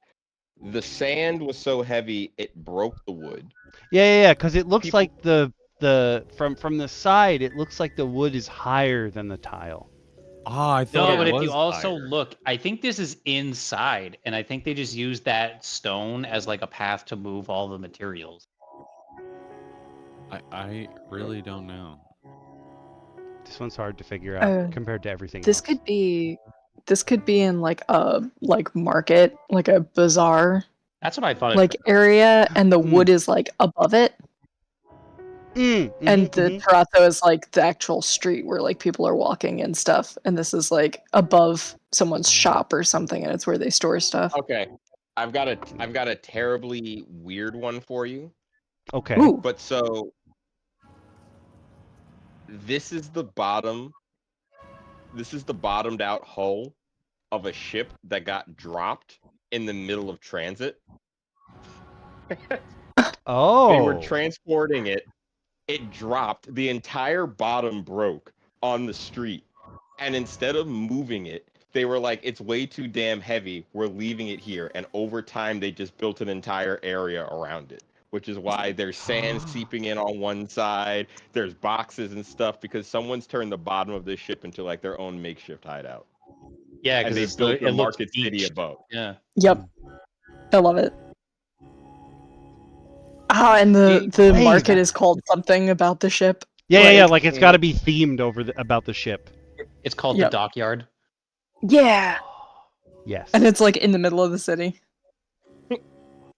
The sand was so heavy it broke the wood. Yeah, because it looks People- like the from the side, it looks like the wood is higher than the tile. Ah, I No, thought but it if you was also higher. look, I think this is inside, and I think they just use that stone as like a path to move all the materials. I really don't know. This one's hard to figure out Uh, compared to everything This else. could be in like a market, like a bazaar That's what I thought. like area, and the wood is like above it, and the terrazzo is like the actual street where like people are walking and stuff, and this is like above someone's shop or something, and it's where they store stuff. Okay, I've got a terribly weird one for you. Okay. Ooh, But so this is the bottomed out hull of a ship that got dropped in the middle of transit. Oh. They were transporting it. It dropped. The entire bottom broke on the street. And instead of moving it, they were like, it's way too damn heavy. We're leaving it here. And over time, they just built an entire area around it, which is why there's sand seeping in on one side. There's boxes and stuff because someone's turned the bottom of this ship into like their own makeshift hideout. Yeah, And because they built the it looks market city beached. above. Yeah. Yep. I love it. Ah, and the Wait. market is called something about the ship. Yeah. Like- Like it's got to be themed about the ship. It's called Yep. the Dockyard. Yeah. Yes. And it's like in the middle of the city.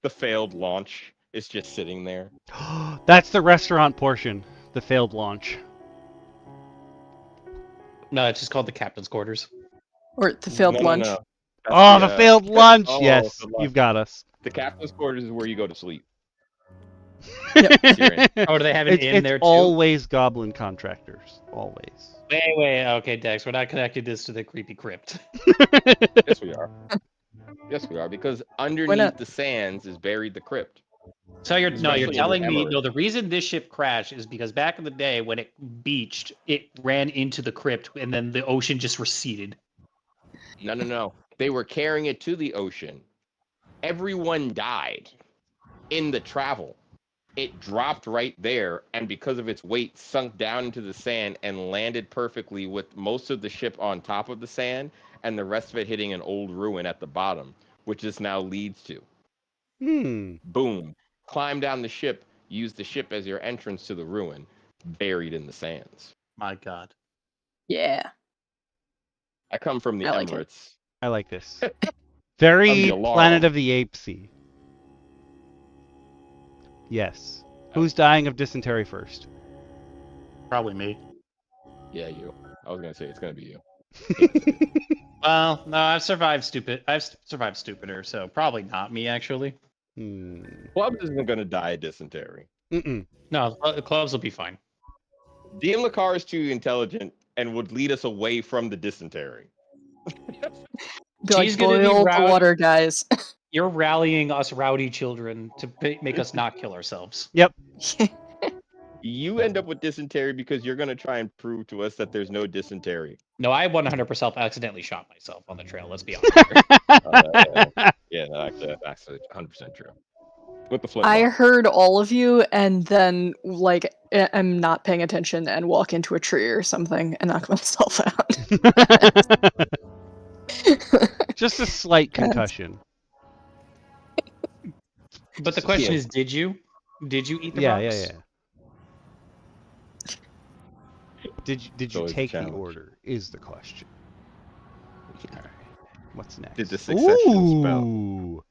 The failed launch is just sitting there. That's the restaurant portion. The failed launch. No, it's just called the Captain's Quarters. Or the failed lunch. That's Oh, the failed lunch. oh, Yes, the lunch. you've got us. The captain's quarters is where you go to sleep. Oh, do they have an inn there too? Always goblin contractors. Always. Wait. Okay, Dex, we're not connecting this to the creepy crypt. Yes, we are. Yes, we are. Because underneath the sands is buried the crypt. So you're Especially in telling me Emerald. the reason this ship crashed is because back in the day when it beached, it ran into the crypt and then the ocean just receded. No. They were carrying it to the ocean. Everyone died in the travel. It dropped right there, and because of its weight, sunk down into the sand and landed perfectly with most of the ship on top of the sand and the rest of it hitting an old ruin at the bottom, which this now leads to. Boom. Climb down the ship, use the ship as your entrance to the ruin, buried in the sands. My God. Yeah. I come from the I like it. Emirates. I like this. Very Of the Planet Laurel. of the Apes-y. Yes. Who's dying of dysentery first? Probably me. Yeah, you. I was gonna say it's gonna be you. Well, no, I've survived stupider, so probably not me actually. Clubs isn't gonna die of dysentery. No, the clubs will be fine. DM Lacara is too intelligent and would lead us away from the dysentery. Be like, She's gonna be boil the rowdy. water, guys. You're rallying us rowdy children to make us not kill ourselves. Yep. You end up with dysentery because you're gonna try and prove to us that there's no dysentery. No, I 100% accidentally shot myself on the trail. Let's be honest. Here. Yeah, no, actually, that's 100% true. With the flip. I heard all of you and then like am not paying attention and walk into a tree or something and knock myself out. Just a slight concussion. But the question Yeah. is, did you eat the Yeah. rocks? Did you always a take the challenge. order? Is the question. All right. What's next? Did the succession spell? Ooh.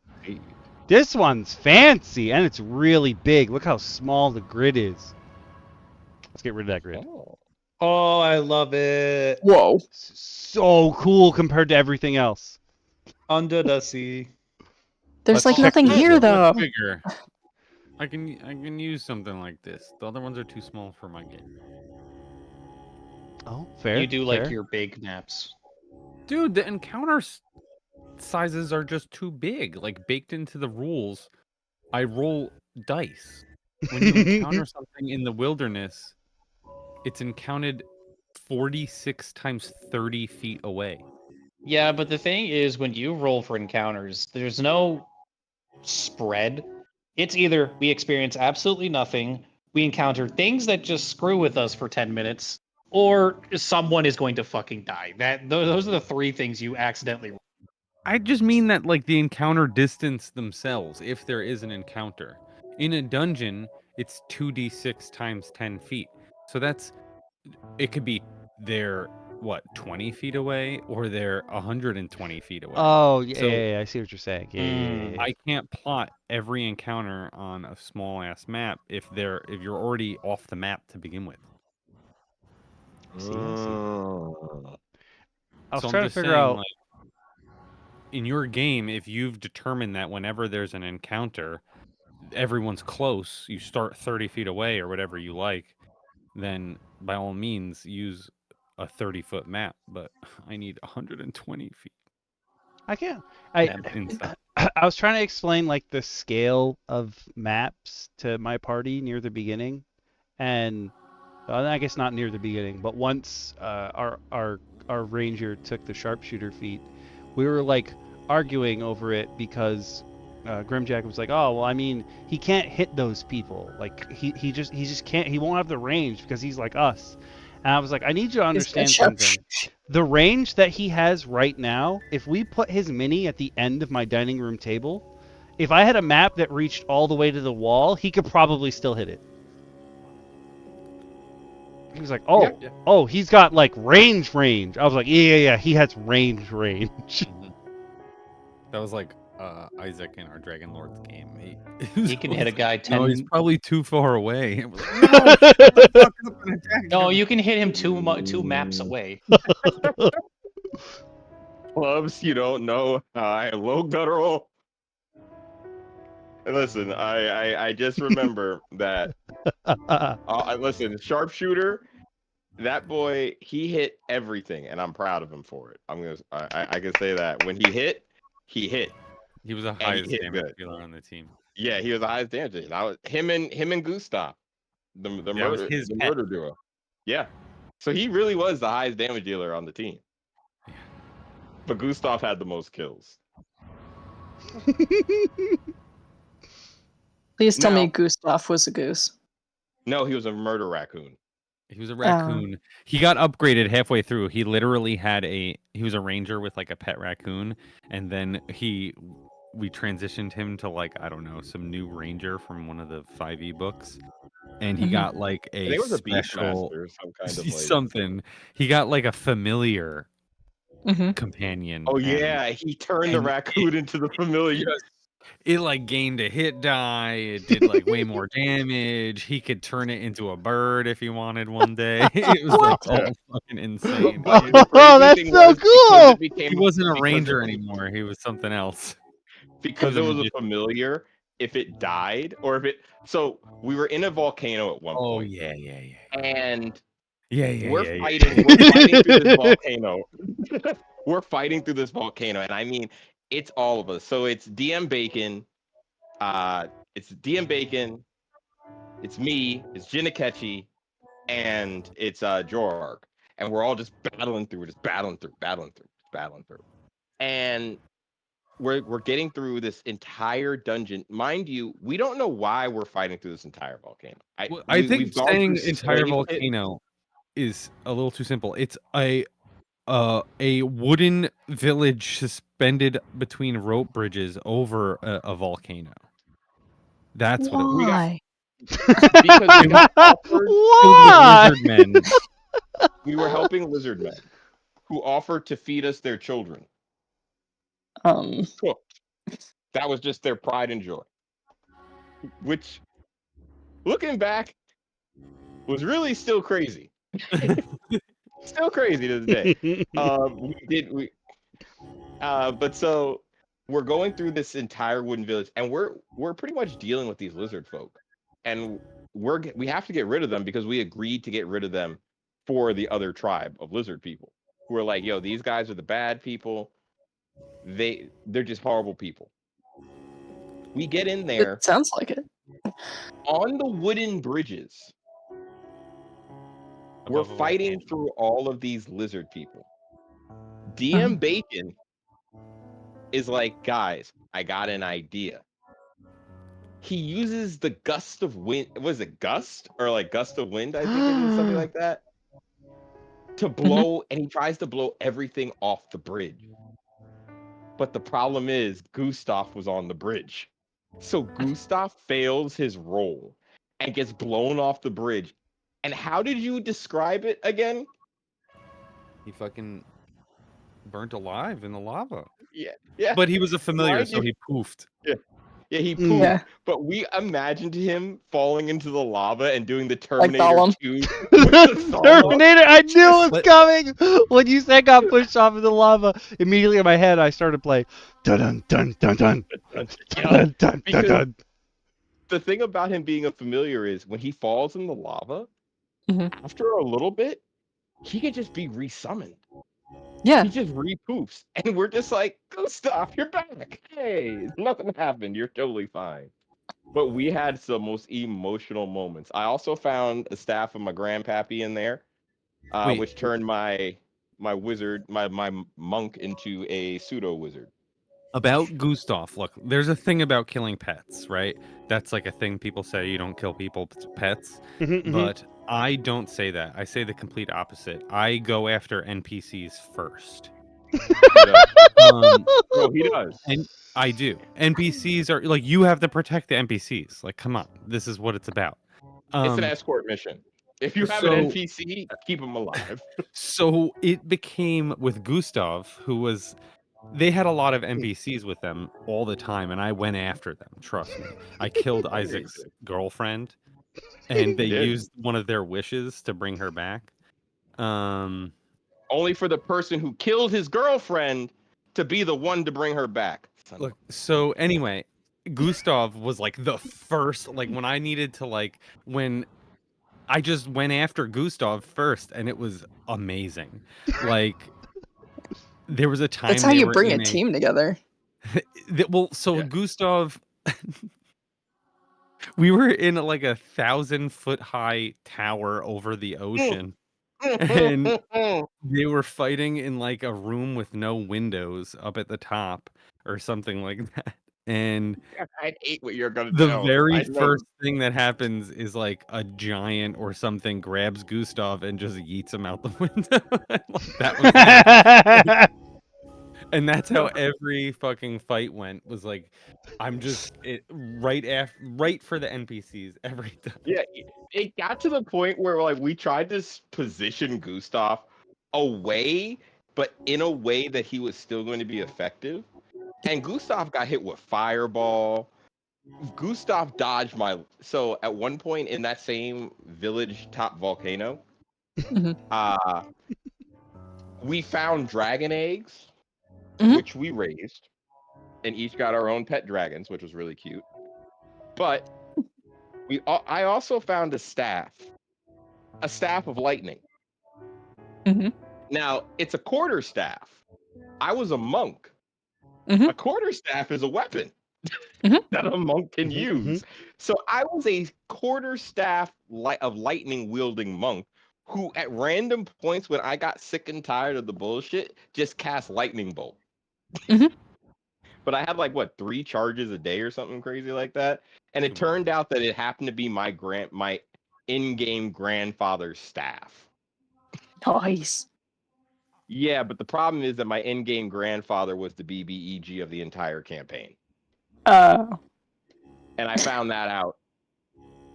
This one's fancy and it's really big. Look how small the grid is. Let's get rid of that grid. Oh, I love it. Whoa. So cool compared to everything else. Under the sea. There's Let's like check nothing the- here though. Bigger. I can use something like this. The other ones are too small for my game. Oh, fair. You do like fair. your big naps. Dude, the encounter sizes are just too big. Like baked into the rules, I roll dice. When you encounter something in the wilderness, it's encountered 46 times 30 feet away. Yeah, but the thing is, when you roll for encounters, there's no spread. It's either we experience absolutely nothing, we encounter things that just screw with us for 10 minutes, or someone is going to fucking die. Those are the three things you accidentally roll. I just mean that like the encounter distance themselves, if there is an encounter. In a dungeon, it's 2d6 times 10 feet. So it could be they're 20 feet away or they're 120 feet away. Oh, yeah, So- yeah, I see what you're saying. Yeah. I can't plot every encounter on a small ass map if you're already off the map to begin with. See. I Mm. was So I'm trying to just figure saying, out. like, in your game, if you've determined that whenever there's an encounter, everyone's close, you start 30 feet away or whatever you like, then by all means use a 30-foot map. But I need 120 feet. I can't. Inside. I was trying to explain like the scale of maps to my party near the beginning, and I guess not near the beginning, but once our our ranger took the sharpshooter feat, we were like arguing over it because Grimjack was like, oh well, I mean, he can't hit those people. Like he just can't. He won't have the range because he's like us. And I was like, I need you to understand something. The range that he has right now, if we put his mini at the end of my dining room table, if I had a map that reached all the way to the wall, he could probably still hit it. He was like, oh, Yeah. oh, he's got like range. I was like, yeah, he has range. That was like Isaac in our Dragon Lords game. He can hit a guy 10. No, he's probably too far away. It was like, no, shut the fuck up and attack No, him. you can hit him two maps away. Clubs, you don't know. Low guttural. Listen, I just remember that. Listen, sharpshooter, that boy, he hit everything, and I'm proud of him for it. I can say that when he hit. He was the highest damage dealer on the team. Yeah, he was the highest damage dealer. That was him and Gustav, the murder duo. Yeah, so he really was the highest damage dealer on the team. Yeah. But Gustav had the most kills. Please tell me Gustav was a goose. No, he was a murder raccoon. He was a raccoon. He got upgraded halfway through. He literally had he was a ranger with like a pet raccoon, and then we transitioned him to like, I don't know, some new ranger from one of the 5e books, and he got like a special some kind of like... something. He got like a familiar companion. Oh yeah, he turned the raccoon into the familiar. It like gained a hit die. It did like way more damage. He could turn it into a bird if he wanted one day. It was like all fucking insane. Oh, that's so cool! He wasn't a ranger anymore. He was something else. Because it was a familiar. If it died, or if it, so we were in a volcano at one point. Oh yeah. And we're fighting through this volcano. We're fighting through this volcano, and I mean, it's all of us. So it's DM Bacon, it's me, it's Jinakechi, and it's Jorg. And we're all just battling through. And we're getting through this entire dungeon. Mind you, we don't know why we're fighting through this entire volcano. I think saying entire volcano is a little too simple. It's a wooden village suspended between rope bridges over a volcano. That's what it was. Because we offered Why? Lizard men. We were helping lizard men who offered to feed us their children. Cooked. That was just their pride and joy. Which, looking back, was really still crazy. Still crazy to this day. But so we're going through this entire wooden village, and we're pretty much dealing with these lizard folk, and we have to get rid of them because we agreed to get rid of them for the other tribe of lizard people who are like, yo, these guys are the bad people. They're just horrible people. We get in there. It sounds like it. On the wooden bridges. We're fighting through all of these lizard people. DM Bacon is like, guys, I got an idea. He uses the gust of wind. Was it gust? Or like gust of wind, I think it is, something like that. To blow, and he tries to blow everything off the bridge. But the problem is, Gustav was on the bridge. So Gustav fails his roll and gets blown off the bridge. And how did you describe it again? He fucking burnt alive in the lava. Yeah. But he was a familiar, so he poofed. Yeah, he poofed. Yeah. But we imagined him falling into the lava and doing the Terminator Gollum. 2. Terminator, I knew it was coming. When you said got pushed off of the lava, immediately in my head I started playing dun dun dun dun dun dun dun dun dun. The thing about him being a familiar is when he falls in the lava, after a little bit, he can just be resummoned. Yeah. He just repoofs. And we're just like, Gustav, you're back. Hey, nothing happened. You're totally fine. But we had some most emotional moments. I also found a staff of my grandpappy in there, which turned my wizard, my monk into a pseudo wizard. About Gustav, look, there's a thing about killing pets, right? That's like a thing people say, you don't kill people, pets. But I don't say that. I say the complete opposite. I go after NPCs first. No, he does. And I do. NPCs are like, you have to protect the NPCs. Like, come on, this is what it's about. It's an escort mission. If you have an NPC, keep him alive. So it became with Gustav, who was, they had a lot of NPCs with them all the time, and I went after them. Trust me. I killed Isaac's girlfriend, and they used one of their wishes to bring her back. Only for the person who killed his girlfriend to be the one to bring her back. Look, so anyway, Gustav was like the first, like when I needed to, like, when I just went after Gustav first, and it was amazing. Like, there was a time That's how you bring a team together. Well, so Gustav, we were in like 1,000-foot high tower over the ocean, and they were fighting in like a room with no windows up at the top or something like that. And I hate what you're gonna the tell. very first thing that happens is like a giant or something grabs Gustav and just yeets him out the window. That was and that's how every fucking fight went. Was like, I'm just right for the NPCs every time. Yeah, it got to the point where like we tried to position Gustav away, but in a way that he was still going to be effective. And Gustav got hit with fireball. Gustav dodged my. So at one point in that same village top volcano, we found dragon eggs, which we raised, and each got our own pet dragons, which was really cute. But I also found a staff of lightning. Now it's a quarter staff. I was a monk. A quarter staff is a weapon that a monk can use. So I was a quarter staff of lightning wielding monk who at random points when I got sick and tired of the bullshit just cast lightning bolt. But I had like 3 charges a day or something crazy like that. And it turned out that it happened to be my in-game grandfather's staff. Nice. Yeah, but the problem is that my in-game grandfather was the BBEG of the entire campaign. Oh. And I found that out.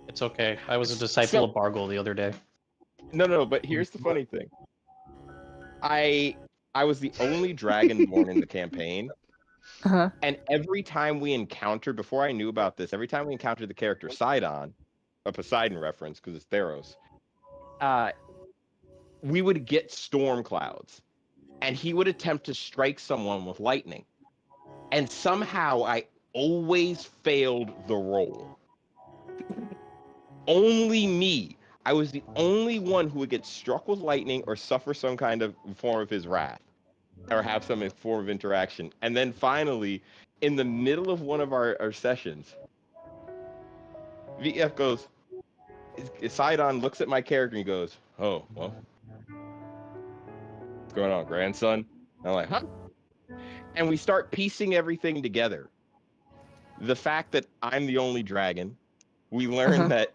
It's okay. I was a disciple of Bargle the other day. No, but here's the funny thing. I was the only dragonborn in the campaign. And every time we encountered, before I knew about this, every time we encountered the character Sidon, a Poseidon reference because it's Theros, we would get storm clouds, and he would attempt to strike someone with lightning. And somehow I always failed the roll. Only me. I was the only one who would get struck with lightning or suffer some kind of form of his wrath or have some form of interaction. And then finally, in the middle of one of our sessions, VF goes, Sidon looks at my character and he goes, "Oh, well, what's going on, grandson?" And I'm like, "Huh?" And we start piecing everything together. The fact that I'm the only dragon, we learn that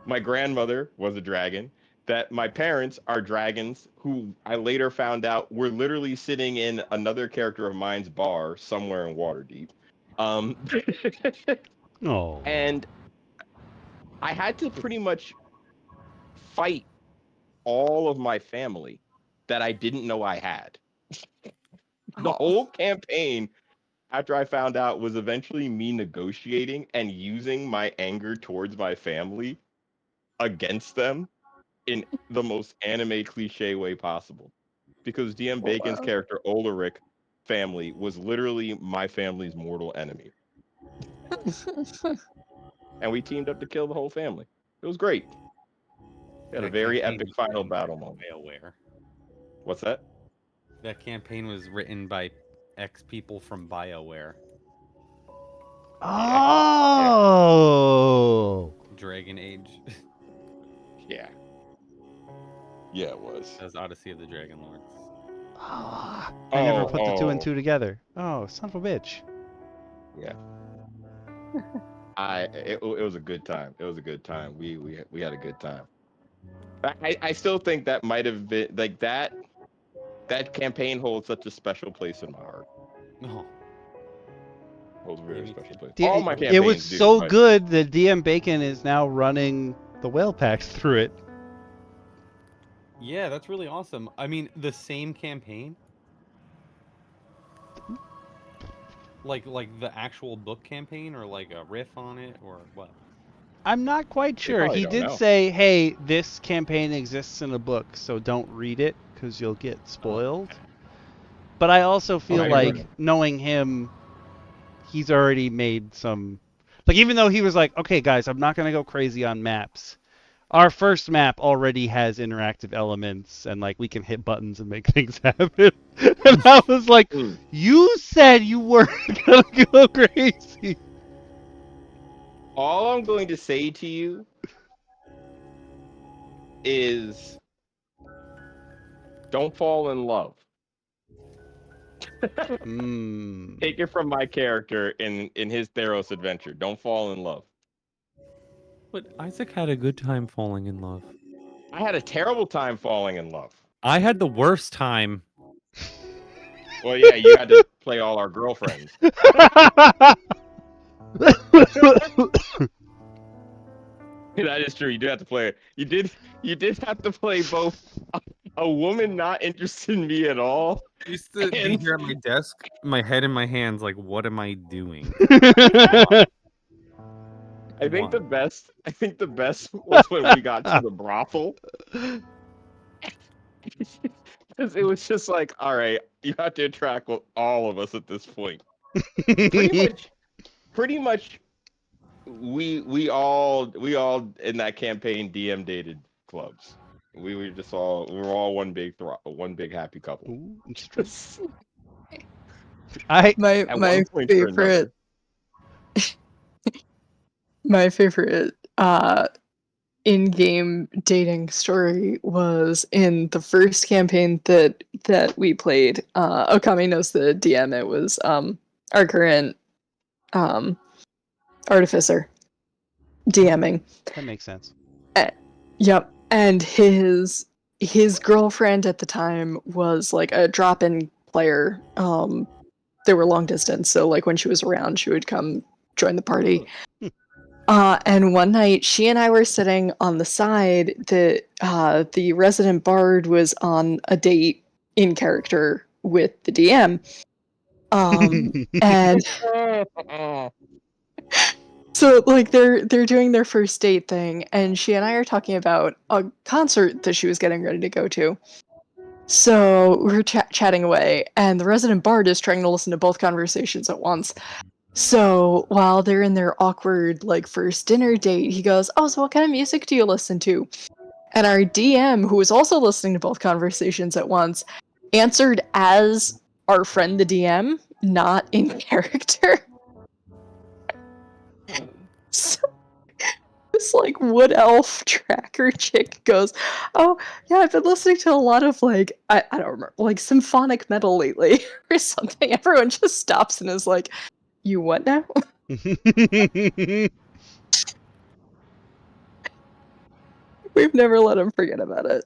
my grandmother was a dragon, that my parents are dragons, who I later found out were literally sitting in another character of mine's bar somewhere in Waterdeep. And I had to pretty much fight all of my family that I didn't know I had. The whole campaign, after I found out, was eventually me negotiating and using my anger towards my family against them in the most anime cliche way possible. Because DM Bacon's character, Ulrich family, was literally my family's mortal enemy. And we teamed up to kill the whole family. It was great. We had a very epic final battle moment. BioWare. What's that? That campaign was written by people from BioWare. Oh! Dragon Age. Yeah. Yeah, it was. That was Odyssey of the Dragon Lords. Ah, I never put the 2 and Oh. 2 together. Oh, son of a bitch. Yeah. It was a good time. It was a good time. We had a good time. I still think that might have been like that campaign holds such a special place in my heart. No. Holds a very Me special too. place. D- All my it campaigns was do, so but good that DM Bacon is now running the whale packs through it. Yeah, that's really awesome. I mean, the same campaign? Like the actual book campaign, or like a riff on it, or what? I'm not quite They sure. probably He don't did know. say, hey, this campaign exists in a book, so don't read it because you'll get spoiled. Okay. But I also feel I didn't like, know. knowing him, he's already made some... Like, even though he was like, okay, guys, I'm not going to go crazy on maps. Our first map already has interactive elements, and, like, we can hit buttons and make things happen. And I was like, Mm. you said you weren't going to go crazy. All I'm going to say to you is don't fall in love. Take it from my character in his Theros adventure. Don't fall in love. But Isaac had a good time falling in love. I had a terrible time falling in love. I had the worst time. Well, yeah, you had to play all our girlfriends. That is true. You did have to play it. You did have to play both a woman not interested in me at all. I used to be And- here at my desk, my head in my hands, like, what am I doing? I think the Why? best was when we got to the brothel. Because it was just like, all right, you have to interact with all of us at this point. Pretty much we all in that campaign DM dated clubs. We were all one big happy couple. Ooh, interesting. I My At my one point or another. favorite in-game dating story was in the first campaign that we played. Okami knows the DM. It was our current artificer DMing. that makes sense. Yep, and his girlfriend at the time was like a drop-in player. They were long distance, so like when she was around, she would come join the party. And one night, she and I were sitting on the side. The resident bard was on a date in character with the DM. And so like they're doing their first date thing, and she and I are talking about a concert that she was getting ready to go to. So we're chatting away, and the resident bard is trying to listen to both conversations at once. So while they're in their awkward like first dinner date, he goes, "Oh, so what kind of music do you listen to?" And our DM, who was also listening to both conversations at once, answered as our friend the DM, not in character. So this like wood elf tracker chick goes, "Oh yeah, I've been listening to a lot of like I don't remember, like symphonic metal lately or something." Everyone just stops and is like, "You what now?" We've never let him forget about it.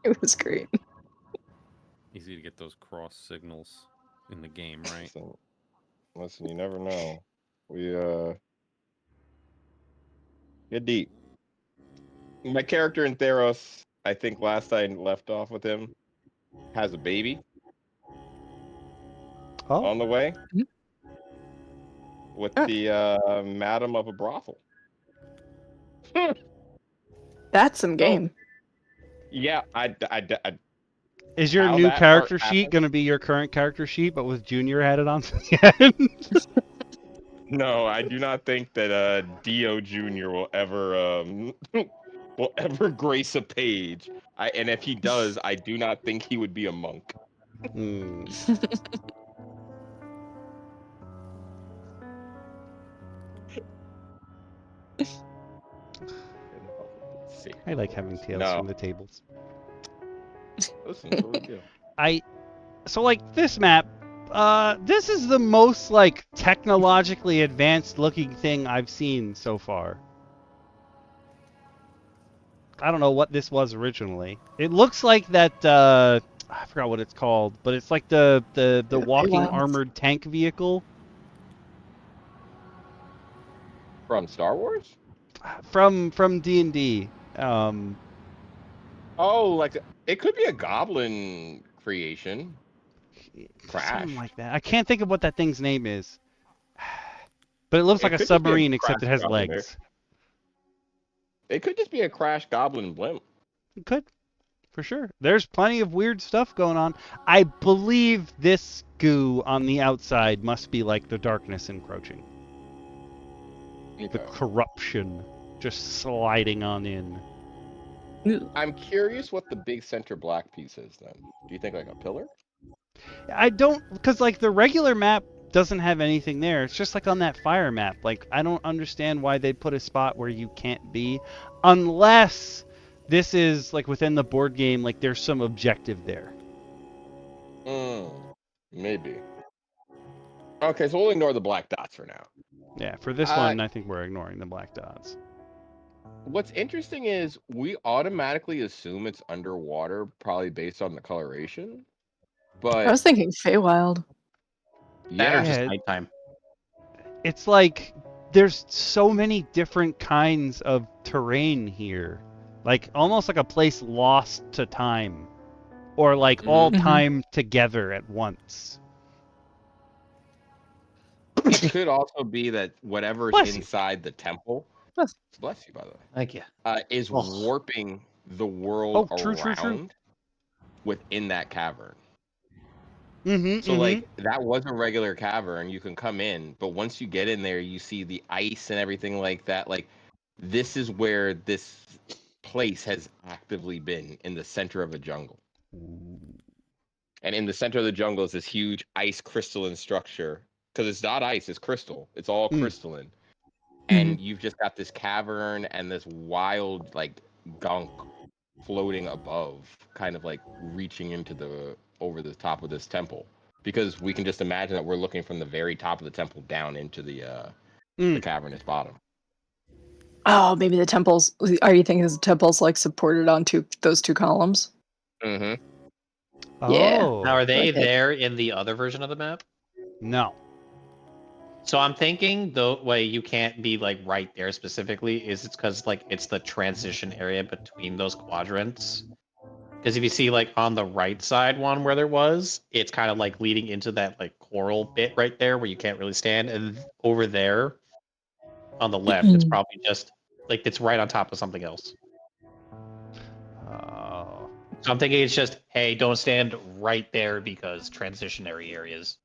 It was great. Easy to get those cross signals in the game, right? Listen, you never know. We get deep. My character in Theros, I think last I left off with him, has a baby Oh, on the way Mhm. with Ah. the madam of a brothel. That's some game. Yeah, I is your how new that character part sheet happened? going to be your current character sheet, but with Junior added on to the end? No, I do not think that Dio Jr. will ever will ever grace a page. And if he does, I do not think he would be a monk. Hmm. see. I like having tales No. from the tables. Listen, that's what we do. So like this map, this is the most like technologically advanced looking thing I've seen so far. I don't know what this was originally. It looks like that I forgot what it's called, but it's like the walking Feywild. armored tank vehicle From Star Wars? from D&D. Oh, like it could be a goblin creation. Crash. Something like that. I can't think of what that thing's name is. But it looks It like a could just be a submarine except it crash has goblin legs. It could just be a crash goblin blimp. It could. For sure. There's plenty of weird stuff going on. I believe this goo on the outside must be like the darkness encroaching. The Okay. corruption just sliding on in. I'm curious what the big center black piece is then. Do you think like a pillar? I don't, because like the regular map doesn't have anything there. It's just like on that fire map. Like I don't understand why they put a spot where you can't be, unless this is like within the board game. Like there's some objective there. Maybe. Okay, so we'll ignore the black dots for now. Yeah, for this one, I think we're ignoring the black dots. What's interesting is we automatically assume it's underwater, probably based on the coloration. But I was thinking Feywild. That or yeah, just Yeah. nighttime. It's like there's so many different kinds of terrain here. Like almost like a place lost to time. Or like all Mhm. time together at once. it could also be that whatever's Bless you. inside the temple, bless you by the way, Thank you. is Oh. warping the world Oh, true, true, around true. within that cavern. Mm-hmm. So like that was a regular cavern, you can come in, but once you get in there, you see the ice and everything like that. Like this is where this place has actively been, in the center of a jungle. And in the center of the jungle is this huge ice crystalline structure. Because it's not ice, it's crystal. It's all crystalline. And you've just got this cavern and this wild like gunk floating above, kind of like reaching into the over the top of this temple. Because we can just imagine that we're looking from the very top of the temple down into the cavernous bottom. Oh, maybe the temples. Are you thinking the temples like supported onto those two columns? Mm-hmm. Yeah. Oh. Now, are they Okay. there in the other version of the map? No. So I'm thinking the way you can't be like right there specifically is it's because like it's the transition area between those quadrants. Because if you see like on the right side one where there was, it's kind of like leading into that like coral bit right there where you can't really stand, and over there on the left, it's probably just like it's right on top of something else. Oh. So I'm thinking it's just, hey, don't stand right there because transitionary areas.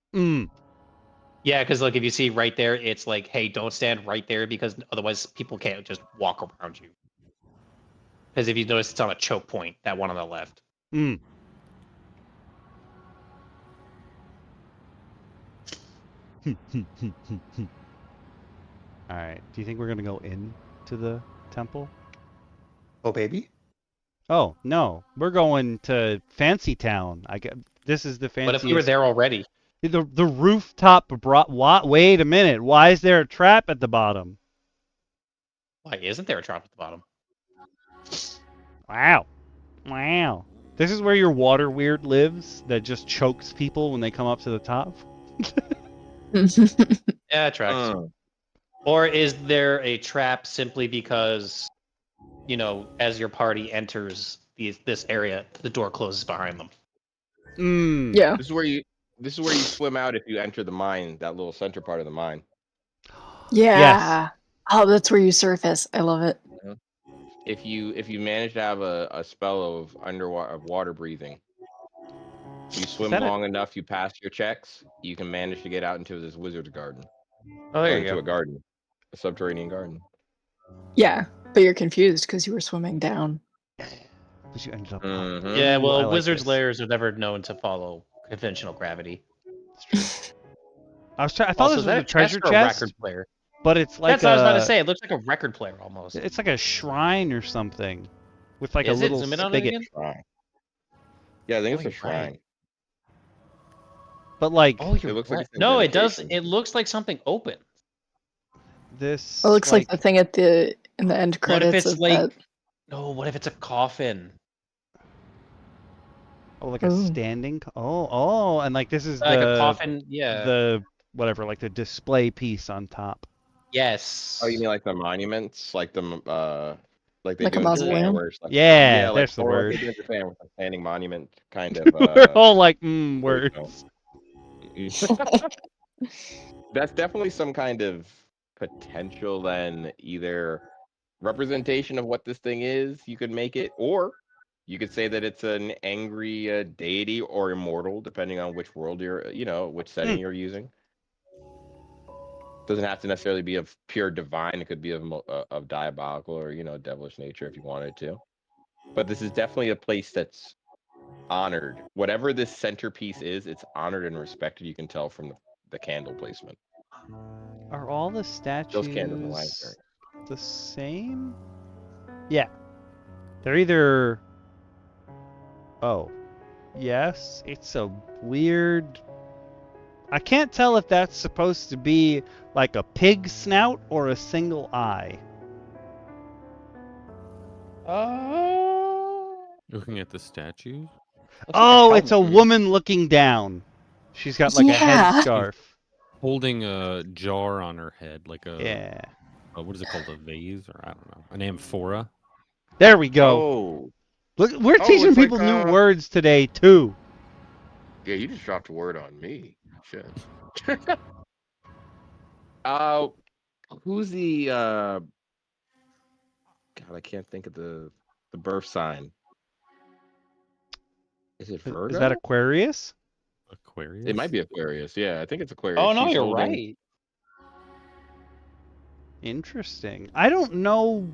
Yeah, because like if you see right there, it's like, hey, don't stand right there because otherwise people can't just walk around you. Because if you notice, it's on a choke point, that one on the left. All right. Do you think we're gonna go into the temple? Oh, baby. Oh no, we're going to Fancy Town. This is the fanciest. What if we were there already? The rooftop brought. What? Wait a minute. Why is there a trap at the bottom? Why isn't there a trap at the bottom? Wow. Wow. This is where your water weird lives that just chokes people when they come up to the top. Yeah, it tracks. Or is there a trap simply because, you know, as your party enters this area, the door closes behind them? Yeah. This is where you swim out if you enter the mine, that little center part of the mine. Yeah. Yes. Oh, that's where you surface. I love it. If you manage to have a spell of water breathing, you swim long enough, you pass your checks, you can manage to get out into this wizard's garden. Oh, there you into go. a garden, a subterranean garden. Yeah, but you're confused because you were swimming down. But you ended up. Yeah, well, I like wizards' this. lairs are never known to follow conventional gravity. I thought Also, this was a treasure for a chest, record player. but it's like That's what I was about to say. It looks like a record player almost. It's like a shrine or something, with like Is a it? little Zoom in on it spigot. again? Shrine. Yeah, I think Oh, it's a you're shrine. right. But like Oh, you're looks like right. it's in No, it does. dedication. It looks like something open. this, It looks like the thing at the in the end What credits if it's of like? that. No, what if it's a coffin? oh, like a Ooh. standing. Oh, and like this is Like the a coffin? Yeah. the whatever, like the display piece on top. Yes. Oh, you mean like the monuments, like the like they Like do a in Japan, mausoleum? where it's like Yeah, like there's the or word. Like they do in Japan with a standing monument kind of. We're all like, there you words. That's definitely some kind of potential then either representation of what this thing is, you could make it, or you could say that it's an angry deity or immortal, depending on which world you're, which setting you're using. Doesn't have to necessarily be of pure divine. It could be of diabolical or devilish nature if you wanted to. But this is definitely a place that's honored. Whatever this centerpiece is, it's honored and respected. You can tell from the candle placement. Are all the Those candles are light. statues the same? Yeah. They're either... Oh. Yes. It's a weird... I can't tell if that's supposed to be like a pig snout or a single eye. Looking at the statues. Oh, it's a woman looking down. She's got like a Yeah. headscarf. Holding a jar on her head, like a Yeah. what is it called? A vase, or I don't know, an amphora. There we go. Oh, Look, we're teaching it's like, people new words today too. yeah, you just dropped a word on me. Shit. Who's the God, I can't think of the birth sign. Is it Virgo? Is that Aquarius? Aquarius. It might be Aquarius. Yeah, I think it's Aquarius. Oh no, She's you're holding- right. Interesting. I don't know.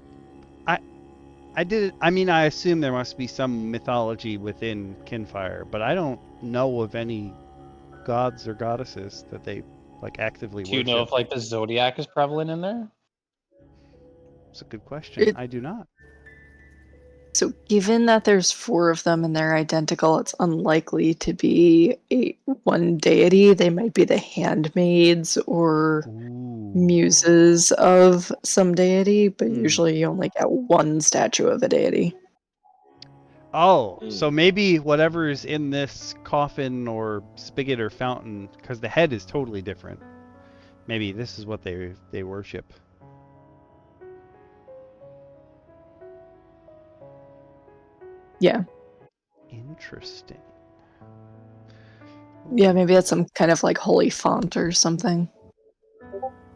I assume there must be some mythology within Kinfire, but I don't know of any gods or goddesses that they like actively Do you worship. know if like the zodiac is prevalent in there? It's a good question. It- I do not. So, given that there's 4 of them and they're identical, it's unlikely to be one deity. They might be the handmaids or Ooh. muses of some deity, but Hmm. usually you only get one statue of a deity. Oh, so maybe whatever is in this coffin or spigot or fountain, because the head is totally different. Maybe this is what they worship. Yeah. Interesting. Yeah, maybe that's some kind of like holy font or something.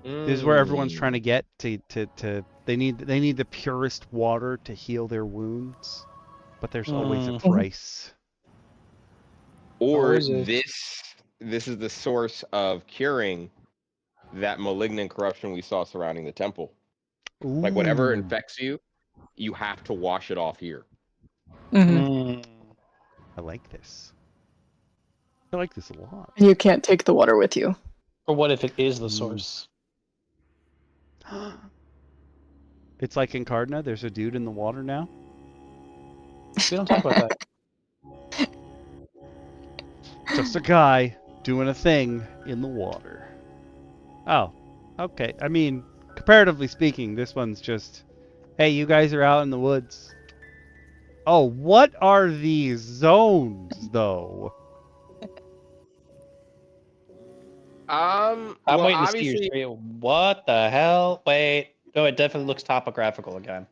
This is where everyone's trying to get to they need the purest water to heal their wounds, but there's always a Mhm. price. Or Or is it- this is the source of curing that malignant corruption we saw surrounding the temple. Like whatever Ooh. infects you, you have to wash it off here. Mhm. I like this. I like this a lot. And you can't take the water with you. Or what if it is the source? It's like in Cardna, there's a dude in the water now. We don't talk about that. Just a guy doing a thing in the water. Oh, okay. I mean, comparatively speaking, this one's just, hey, you guys are out in the woods. Oh, what are these zones, though? I'm well, waiting to see your obviously, screen. What the hell? Wait. No, it definitely looks topographical again.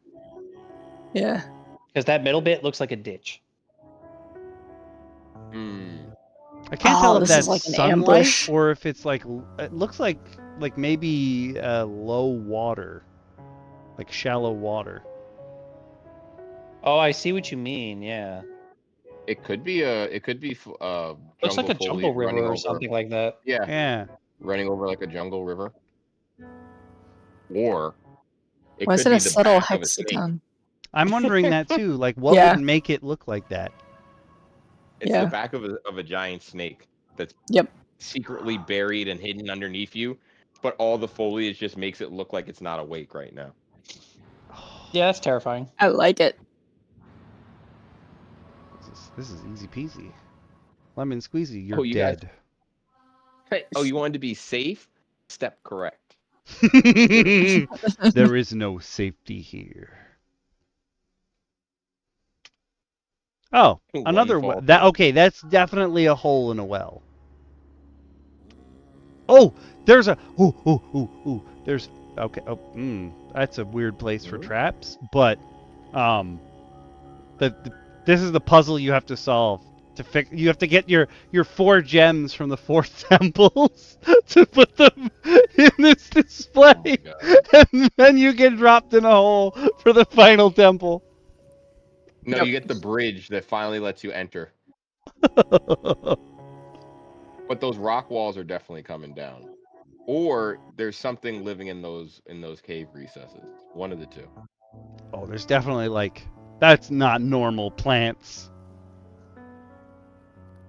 Yeah. Because that middle bit looks like a ditch. I can't tell if this that's is like an sunlight ambush. or if it's like, it looks like maybe low water, like shallow water. Oh, I see what you mean. Yeah. it could be Looks like a foliage jungle running river or over- something like that. Yeah, Yeah. running over like a jungle river. Or it Why could is it be a the subtle back of a snake. hexagon? I'm wondering that too. Like, what Yeah. would make it look like that? It's Yeah. the back of a giant snake that's Yep. secretly buried and hidden underneath you. but all the foliage just makes it look like it's not awake right now. Yeah, that's terrifying. I like it. This is easy peasy. Lemon squeezy, you're Oh, you guys- dead. Oh, you wanted to be safe? Step correct. There is no safety here. Oh, another well. Okay, that's definitely a hole in a well. Oh, there's a there's okay. Oh, that's a weird place for traps, but this is the puzzle you have to solve to fix. You have to get your 4 gems from the 4 temples to put them in this display, and then you get dropped in a hole for the final temple. No, you get the bridge that finally lets you enter. But those rock walls are definitely coming down. Or there's something living in those cave recesses. One of the two. Oh, there's definitely that's not normal plants.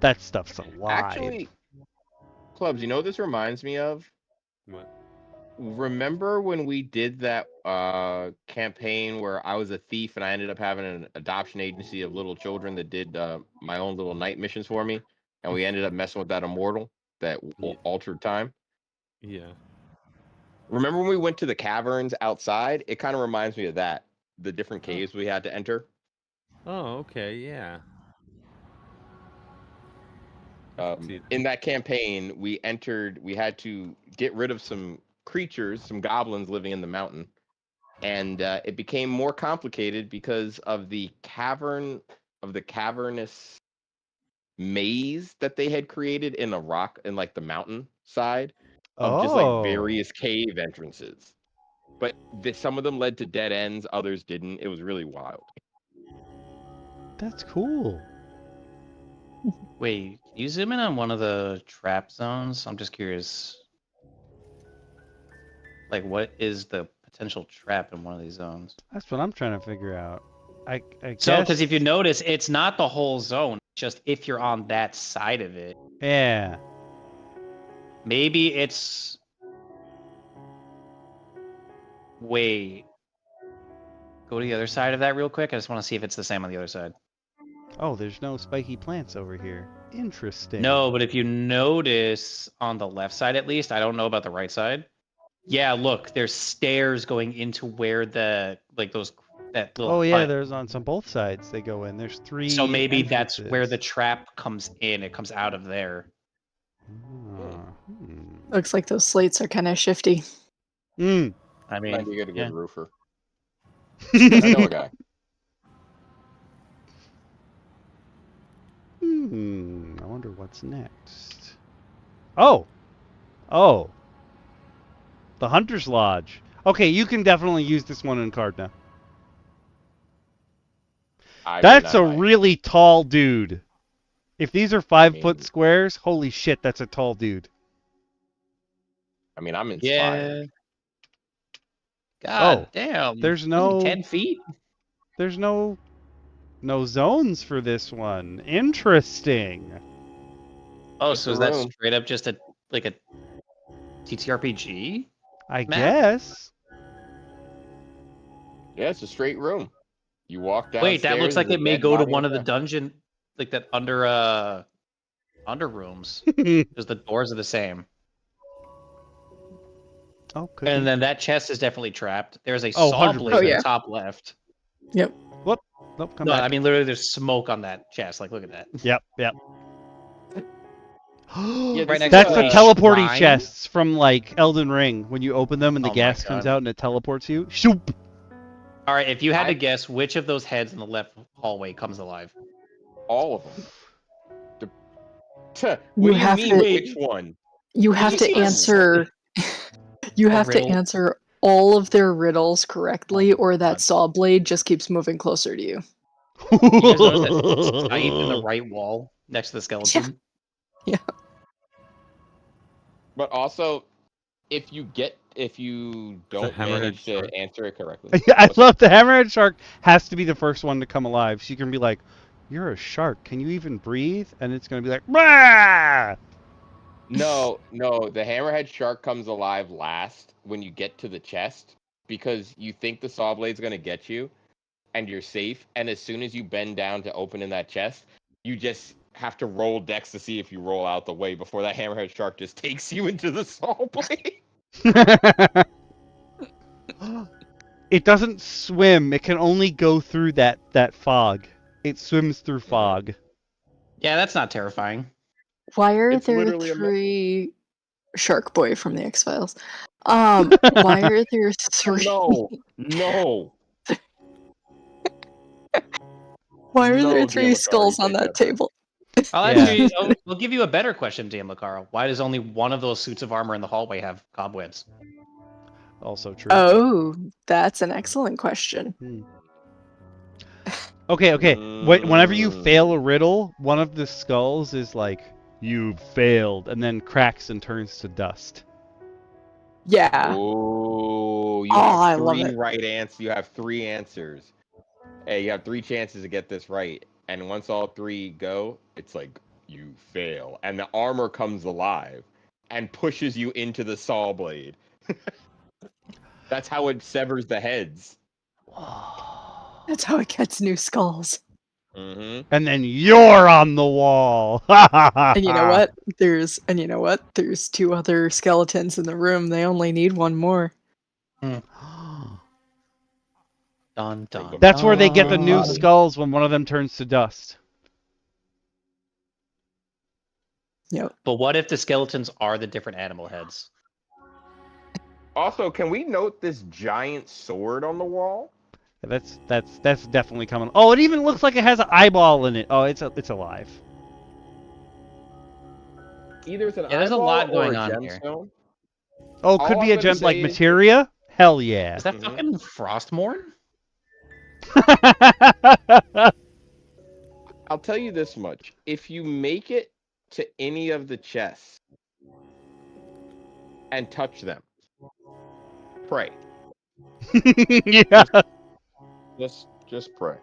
That stuff's alive. Actually, Clubs, you know what this reminds me of? What? Remember when we did that campaign where I was a thief and I ended up having an adoption agency of little children that did my own little night missions for me, and we ended up messing with that immortal that altered time? Yeah. Remember when we went to the caverns outside? It kind of reminds me of that. The different caves we had to enter. Oh, okay, yeah. In that campaign, we had to get rid of some creatures, some goblins living in the mountain. And it became more complicated because of the cavernous maze that they had created in a rock in the mountain side of just various cave entrances. But some of them led to dead ends, others didn't. It was really wild. That's cool. Wait, can you zoom in on one of the trap zones? I'm just curious. What is the potential trap in one of these zones? That's what I'm trying to figure out. I So, guess... because if you notice, it's not the whole zone. Just if you're on that side of it. Yeah. Maybe it's... Wait. Go to the other side of that real quick. I just want to see if it's the same on the other side. Oh, there's no spiky plants over here. Interesting. No, but if you notice on the left side at least, I don't know about the right side. Yeah, look, there's stairs going into where that little Oh yeah, hut. there's on both sides they go in. There's 3 So maybe entrances. that's where the trap comes in. It comes out of there. Looks like those slates are kind of shifty. I mean, Might be a good roofer. I I know a guy. I wonder what's next. Oh! The Hunter's Lodge. Okay, you can definitely use this one in card now. That's a really tall dude. If these are 5-foot squares, holy shit, that's a tall dude. I mean, I'm inspired. Yeah. God damn. There's no 10 feet? There's no zones for this one. Interesting. Oh, so is that straight up just a TTRPG? I guess. Yeah, it's a straight room. You walk down. Wait, that looks like it may go to one of the dungeon, that under rooms, because the doors are the same. Oh, and then that chest is definitely trapped. There's a saw blade in the top left. Yep. Whoop. Nope, come no, back. I mean literally, there's smoke on that chest. Look at that. Yep. Right next That's to the teleporting chests from Elden Ring. When you open them and the gas comes out and it teleports you. Shoop. All right, if you had to guess, which of those heads in the left hallway comes alive? All of them. What do you mean, which one? You have to answer. You have to answer all of their riddles correctly, or that saw blade just keeps moving closer to you. You guys notice that sight in the right wall next to the skeleton? Yeah. But also, if you don't manage to answer it correctly. I love the hammerhead shark has to be the first one to come alive. So you can be like, "You're a shark. Can you even breathe?" And it's gonna be like, "Rah!" No, the hammerhead shark comes alive last when you get to the chest because you think the saw blade's gonna get you, and you're safe. And as soon as you bend down to open in that chest, you just have to roll dex to see if you roll out the way before that hammerhead shark just takes you into the saw blade. It doesn't swim. It can only go through that fog. It swims through fog. Yeah, that's not terrifying. Why are It's there literally a three Shark Boy from the X-Files? Why are there three? No. Why are No, there DM three Lacara, skulls you on take that that back. table? We'll give you a better question, DM Lacara. Why does only one of those suits of armor in the hallway have cobwebs? Also true. Oh, that's an excellent question. Okay. Whenever you fail a riddle, one of the skulls is like, "You've failed," and then cracks and turns to dust. Yeah. Oh, you I have love three it. right answers. You have 3 answers. Hey, you have 3 chances to get this right. And once all 3 go, it's like, you fail. And the armor comes alive and pushes you into the saw blade. That's how it severs the heads. That's how it gets new skulls. Mm-hmm. And then you're on the wall. And you know what? There's 2 other skeletons in the room. They only need 1 more. Dun, dun, That's where they get the dun. new skulls when one of them turns to dust. Yep. But what if the skeletons are the different animal heads? Also, can we note this giant sword on the wall? That's definitely coming. Oh, it even looks like it has an eyeball in it. Oh, it's alive. Either it's an Yeah, there's a eyeball lot or going a on here. gemstone. Oh, All could be I'm a gonna gem like say is- materia. Hell yeah. Is that fucking Frostmourne? I'll tell you this much. If you make it to any of the chests and touch them, pray. Yeah. Just pray.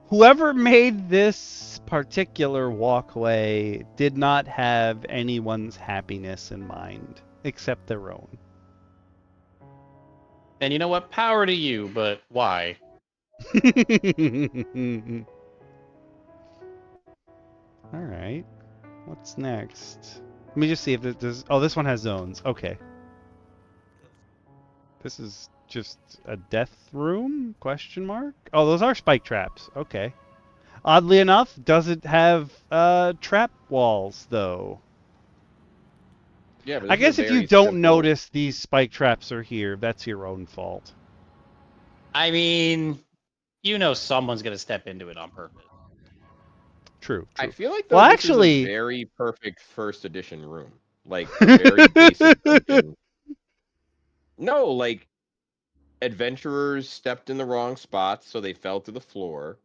Whoever made this particular walkway did not have anyone's happiness in mind except their own. And you know what? Power to you, but why? All right. What's next? Let me just see if this. Oh, this one has zones. Okay. This is just a death room? Question mark? Oh, those are spike traps. Okay. Oddly enough, does it have trap walls though? Yeah, but I this is guess a if you very don't simple- notice these spike traps are here, that's your own fault. I mean, you know someone's gonna step into it on purpose. True. I feel like Well, this actually- is a very perfect first edition room. Like a very basic dungeon. No, like adventurers stepped in the wrong spots, so they fell to the floor.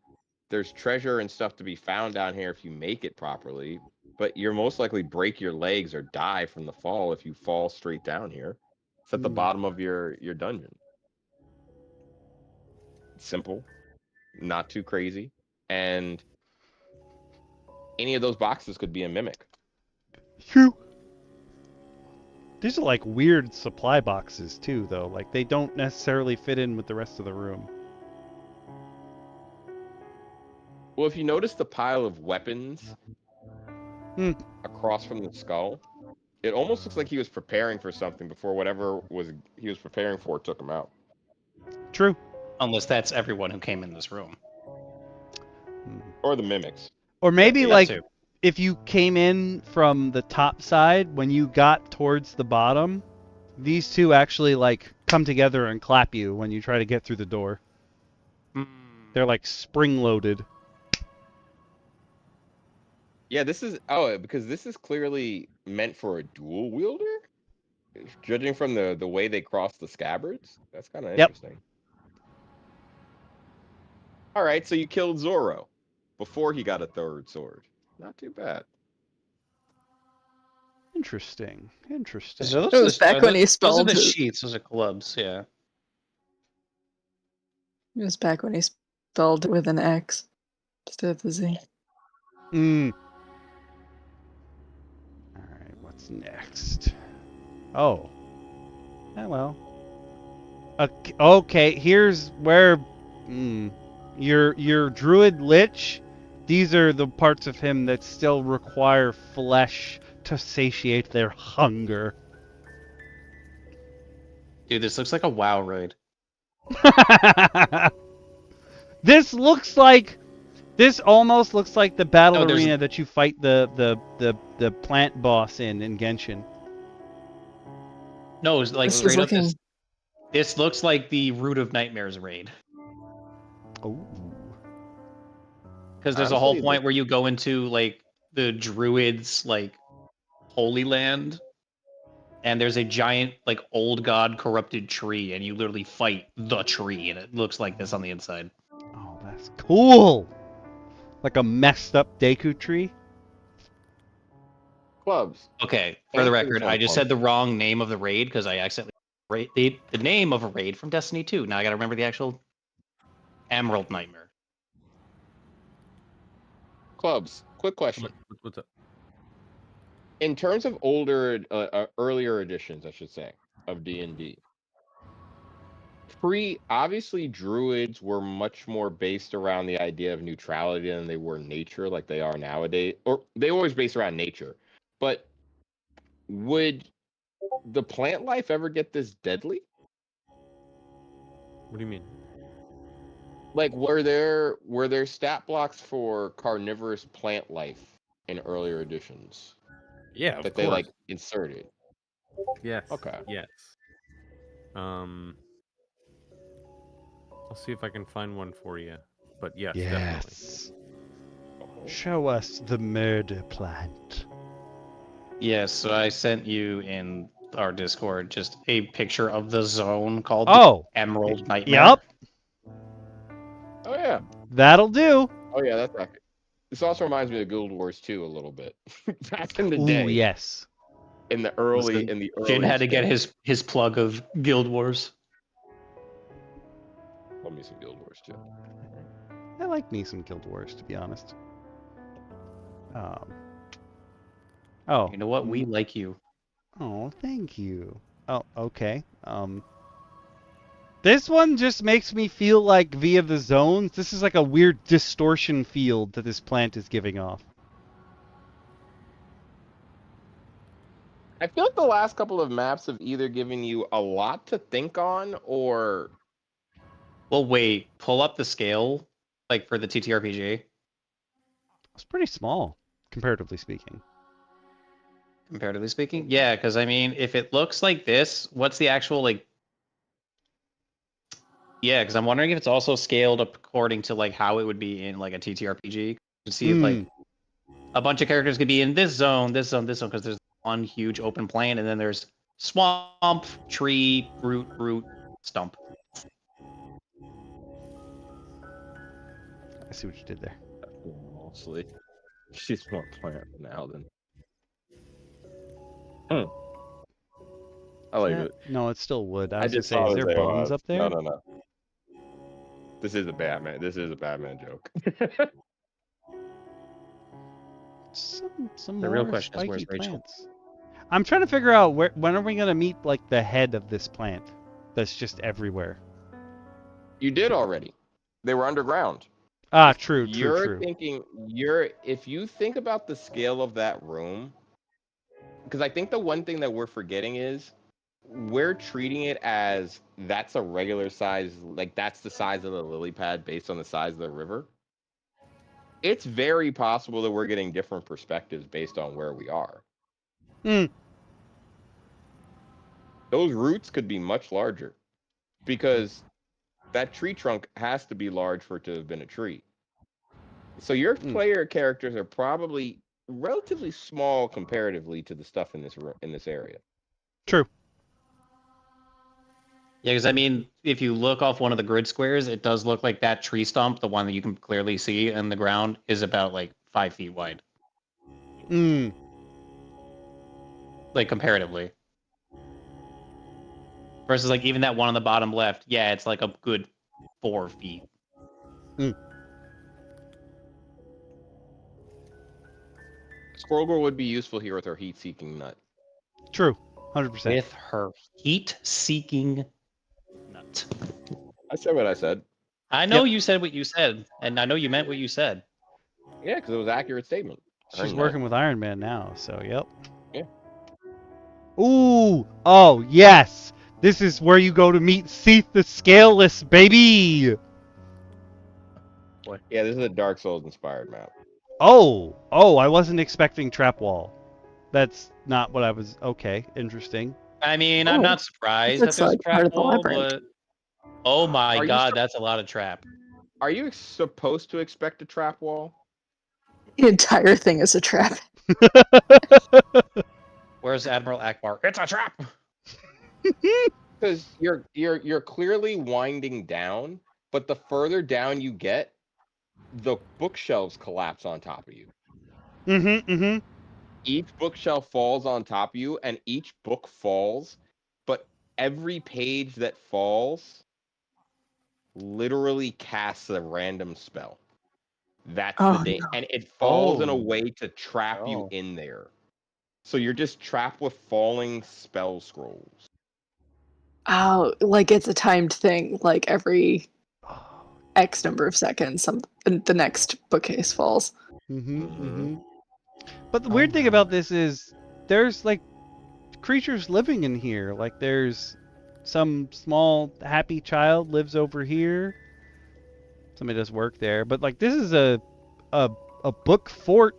There's treasure and stuff to be found down here if you make it properly, but you're most likely break your legs or die from the fall if you fall straight down here. It's at the bottom of your dungeon. Simple, not too crazy, and any of those boxes could be a mimic. True. These are like weird supply boxes too, though. Like they don't necessarily fit in with the rest of the room. Well, if you notice the pile of weapons across from the skull, it almost looks like he was preparing for something before whatever he was preparing for took him out. True. Unless that's everyone who came in this room. Or the mimics. Or maybe That like too. if you came in from the top side, when you got towards the bottom, these two actually like come together and clap you when you try to get through the door. They're like spring loaded. Yeah, because this is clearly meant for a dual wielder. Judging from the way they cross the scabbards, that's kind of Yep. interesting. All right, so you killed Zorro before he got a third sword. Not too bad. Interesting. Interesting. So It was back when he those are spelled the his- sheets. Those are clubs. Yeah. It was back when he spelled it with an X instead of the Z. All right, what's What's next? Oh. Well. Okay, here's where your druid lich, these are the parts of him that still require flesh to satiate their hunger. Dude, this looks like a WoW raid. This almost looks like the battle No, there's- arena that you fight the plant boss in Genshin. No, it's like This is straight up. looking- This looks like the Root of Nightmares raid. Oh. Because there's a whole Honestly, point where you go into like the druids like holy land, and there's a giant like old god corrupted tree, and you literally fight the tree, and it looks like this on the inside. Oh, that's cool. Like a messed up Deku tree. Clubs. Okay, for the Thanks for the record, phone I just call. said the wrong name of the raid because I accidentally the name of a raid from Destiny 2. Now I gotta remember the actual Emerald Nightmare. Clubs. Quick question. What's up? In terms of earlier editions, I should say, of D&D, obviously druids were much more based around the idea of neutrality than they were nature, like they are nowadays, or they were always based around nature. But would the plant life ever get this deadly? What do you mean? Like, were there stat blocks for carnivorous plant life in earlier editions Yeah, of that course. they like inserted? Yes. Okay. Yes. I'll see if I can find one for you. But yes, definitely. Yes. Show us the murder plant. Yes, so I sent you in our Discord just a picture of the zone called Oh. the Emerald Nightmare. Yep. Oh yeah. That'll do. Oh yeah, that's accurate. This also reminds me of Guild Wars 2 a little bit. Back in the Ooh, day, yes. in the early Shin had to get stuff. his plug of Guild Wars. Love me some Guild Wars 2. I like me some Guild Wars, to be honest. Oh. You know what? We like you. Oh, thank you. Oh, okay. This one just makes me feel like via the zones, this is like a weird distortion field that this plant is giving off. I feel like the last couple of maps have either given you a lot to think on or Well, wait. Pull up the scale, like for the TTRPG, It's pretty small, comparatively speaking. comparatively speaking. Yeah, because I mean, if it looks like this, what's the actual like? Yeah, because I'm wondering if it's also scaled up according to like how it would be in like a TTRPG. To see if like a bunch of characters could be in this zone, this zone, this zone, because there's one huge open plain, and then there's swamp, tree, root, stump. I see what you did there. mostly. She's more plant now than. I like it. No, it's still wood. I was just gonna say, saw is this there AOS. bones up there? No. This is a Batman. This is a Batman joke. Some The more real question is, spiky where's Rachel? plants. I'm trying to figure out when are we gonna meet like the head of this plant that's just everywhere. You did already. They were underground. Ah, true. You're thinking if you think about the scale of that room, because I think the one thing that we're forgetting is we're treating it as that's a regular size, like that's the size of the lily pad based on the size of the river. It's very possible that we're getting different perspectives based on where we are. Those roots could be much larger because that tree trunk has to be large for it to have been a tree. So your player characters are probably relatively small comparatively to the stuff in this area. True. Yeah, because I mean, if you look off one of the grid squares, it does look like that tree stump, the one that you can clearly see in the ground, is about like 5 feet wide. Like comparatively. Versus like even that one on the bottom left, yeah, it's like a good 4 feet. Squirrel would be useful here with our heat-seeking nut. True. 100%. with her heat-seeking nut. I said what I said. I know Yep. you said what you said, and I know you meant what you said. Yeah, because it was an accurate statement. She's working with Iron Man now, so yep. Yeah. Ooh! Oh, yes! This is where you go to meet Seath the Scaleless, baby! Yeah, this is a Dark Souls inspired map. Oh! Oh, I wasn't expecting Trap Wall. That's not what I was... Okay, interesting. I mean, I'm Oh, not surprised looks that there's like a trap part of the wall, labyrinth. but oh my Are you god, that's a lot of trap. Are you supposed to expect a trap wall? The entire thing is a trap. Where's Admiral Akbar? It's a trap. Because you're clearly winding down, but the further down you get, the bookshelves collapse on top of you. Each bookshelf falls on top of you, and each book falls, but every page that falls literally casts a random spell. That's Oh, the day, no. and it falls in a Oh. way to trap you Oh. in there. So you're just trapped with falling spell scrolls. Oh, like it's a timed thing. Like every X number of seconds, the next bookcase falls. But the weird thing about this is there's like creatures living in here. Like there's some small happy child lives over here. Somebody does work there, but like this is a book fort,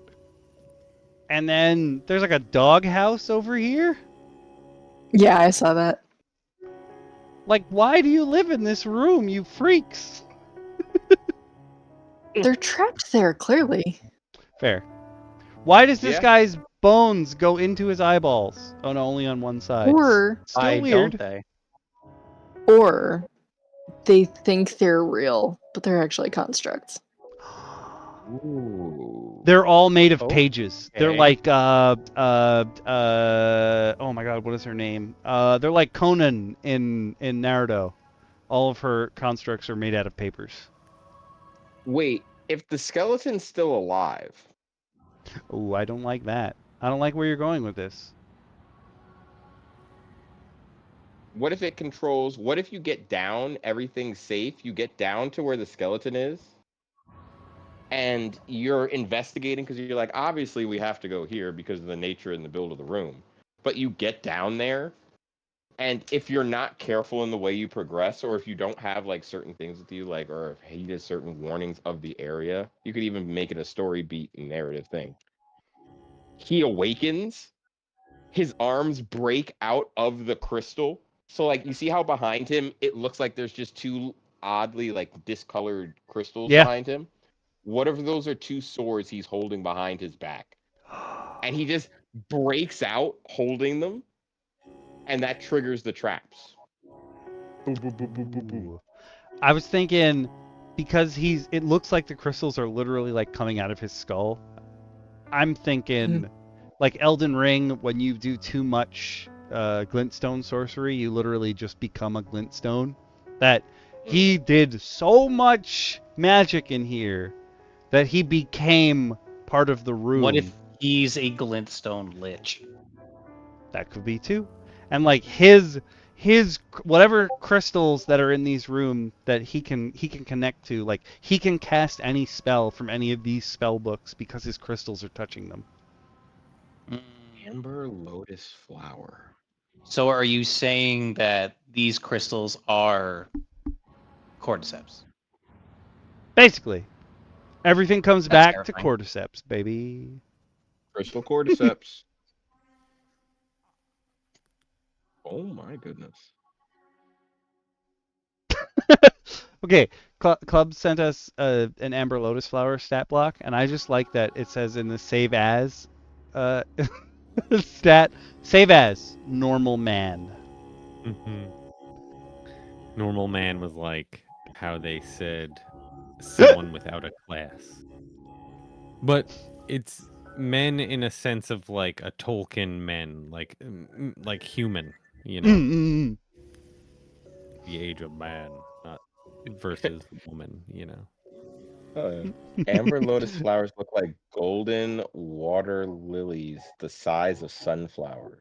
and then there's like a dog house over here. Yeah, I saw that. Like, why do you live in this room, you freaks? They're trapped there, clearly. Fair. Why does this Yeah. guy's bones go into his eyeballs? Oh no, only on one side. Or Still Why weird. don't they? or they think they're real, but they're actually constructs. Ooh. They're all made of Oh, pages. They're okay. like oh my god, what is her name? They're like Conan in Naruto. All of her constructs are made out of papers. Wait, if the skeleton's still alive, Ooh, I don't like that. I don't like where you're going with this. what if it controls? What if you get down, everything's safe, you get down to where the skeleton is, and you're investigating because you're like, obviously we have to go here because of the nature and the build of the room. But you get down there, and if you're not careful in the way you progress, or if you don't have like certain things with you, like, or if he does certain warnings of the area, you could even make it a story beat narrative thing. He awakens, his arms break out of the crystal. So like you see how behind him it looks like there's just two oddly like discolored crystals behind him? What if those are two swords he's holding behind his back? And he just breaks out holding them, and that triggers the traps. Boom, boom, boom, boom, boom, boom. I was thinking because it looks like the crystals are literally like coming out of his skull. I'm thinking like Elden Ring, when you do too much glintstone sorcery, you literally just become a glintstone. That he did so much magic in here that he became part of the room. What if he's a glintstone lich? That could be too. And like his whatever crystals that are in these rooms that he can connect to, like he can cast any spell from any of these spell books because his crystals are touching them. Amber lotus flower. So are you saying that these crystals are cordyceps? Basically, everything comes That's back terrifying. to cordyceps, baby. Crystal cordyceps. Oh my goodness. Okay, Club sent us an Amber Lotus Flower stat block, and I just like that it says in the save as stat, save as normal man. Normal man was like how they said someone without a class. But it's men in a sense of like a Tolkien men, like human, you know. The age of man, not versus woman, you know. Oh, yeah. Amber lotus flowers look like golden water lilies the size of sunflowers.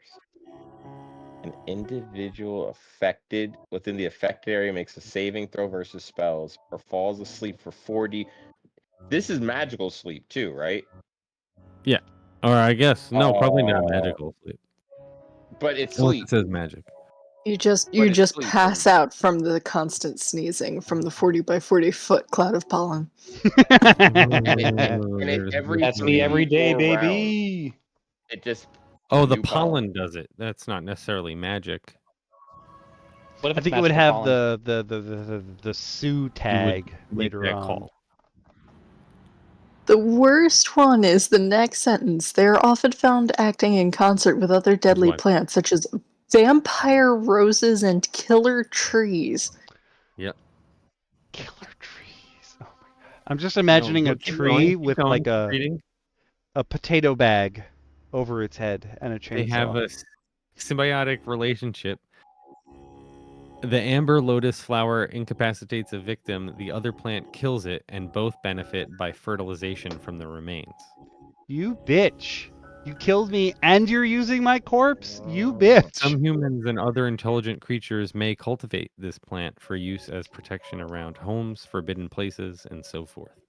An individual affected within the affected area makes a saving throw versus spells or falls asleep for 4D. This is magical sleep too, right? Yeah. Or I guess no, probably not Oh. magical sleep. But it's Unless sleep. it says magic. You just But it's sleep, pass out from the constant sneezing from the 40 by 40 foot cloud of pollen. Every That's me every day, 3-4 baby. rounds, it just Oh, the new pollen does it. That's not necessarily magic. What if I it's think it would magical have pollen? the Sue tag make later that on. call. The worst one is the next sentence. They are often found acting in concert with other deadly What? plants, such as vampire roses and killer trees. Yep. Killer trees. Oh my God. I'm just imagining a keep tree going, keep with going, like keep a reading. potato bag over its head and a chainsaw. They have a symbiotic relationship. The amber lotus flower incapacitates a victim, the other plant kills it, and both benefit by fertilization from the remains. You bitch. You killed me and you're using my corpse? You bitch. Some humans and other intelligent creatures may cultivate this plant for use as protection around homes, forbidden places, and so forth.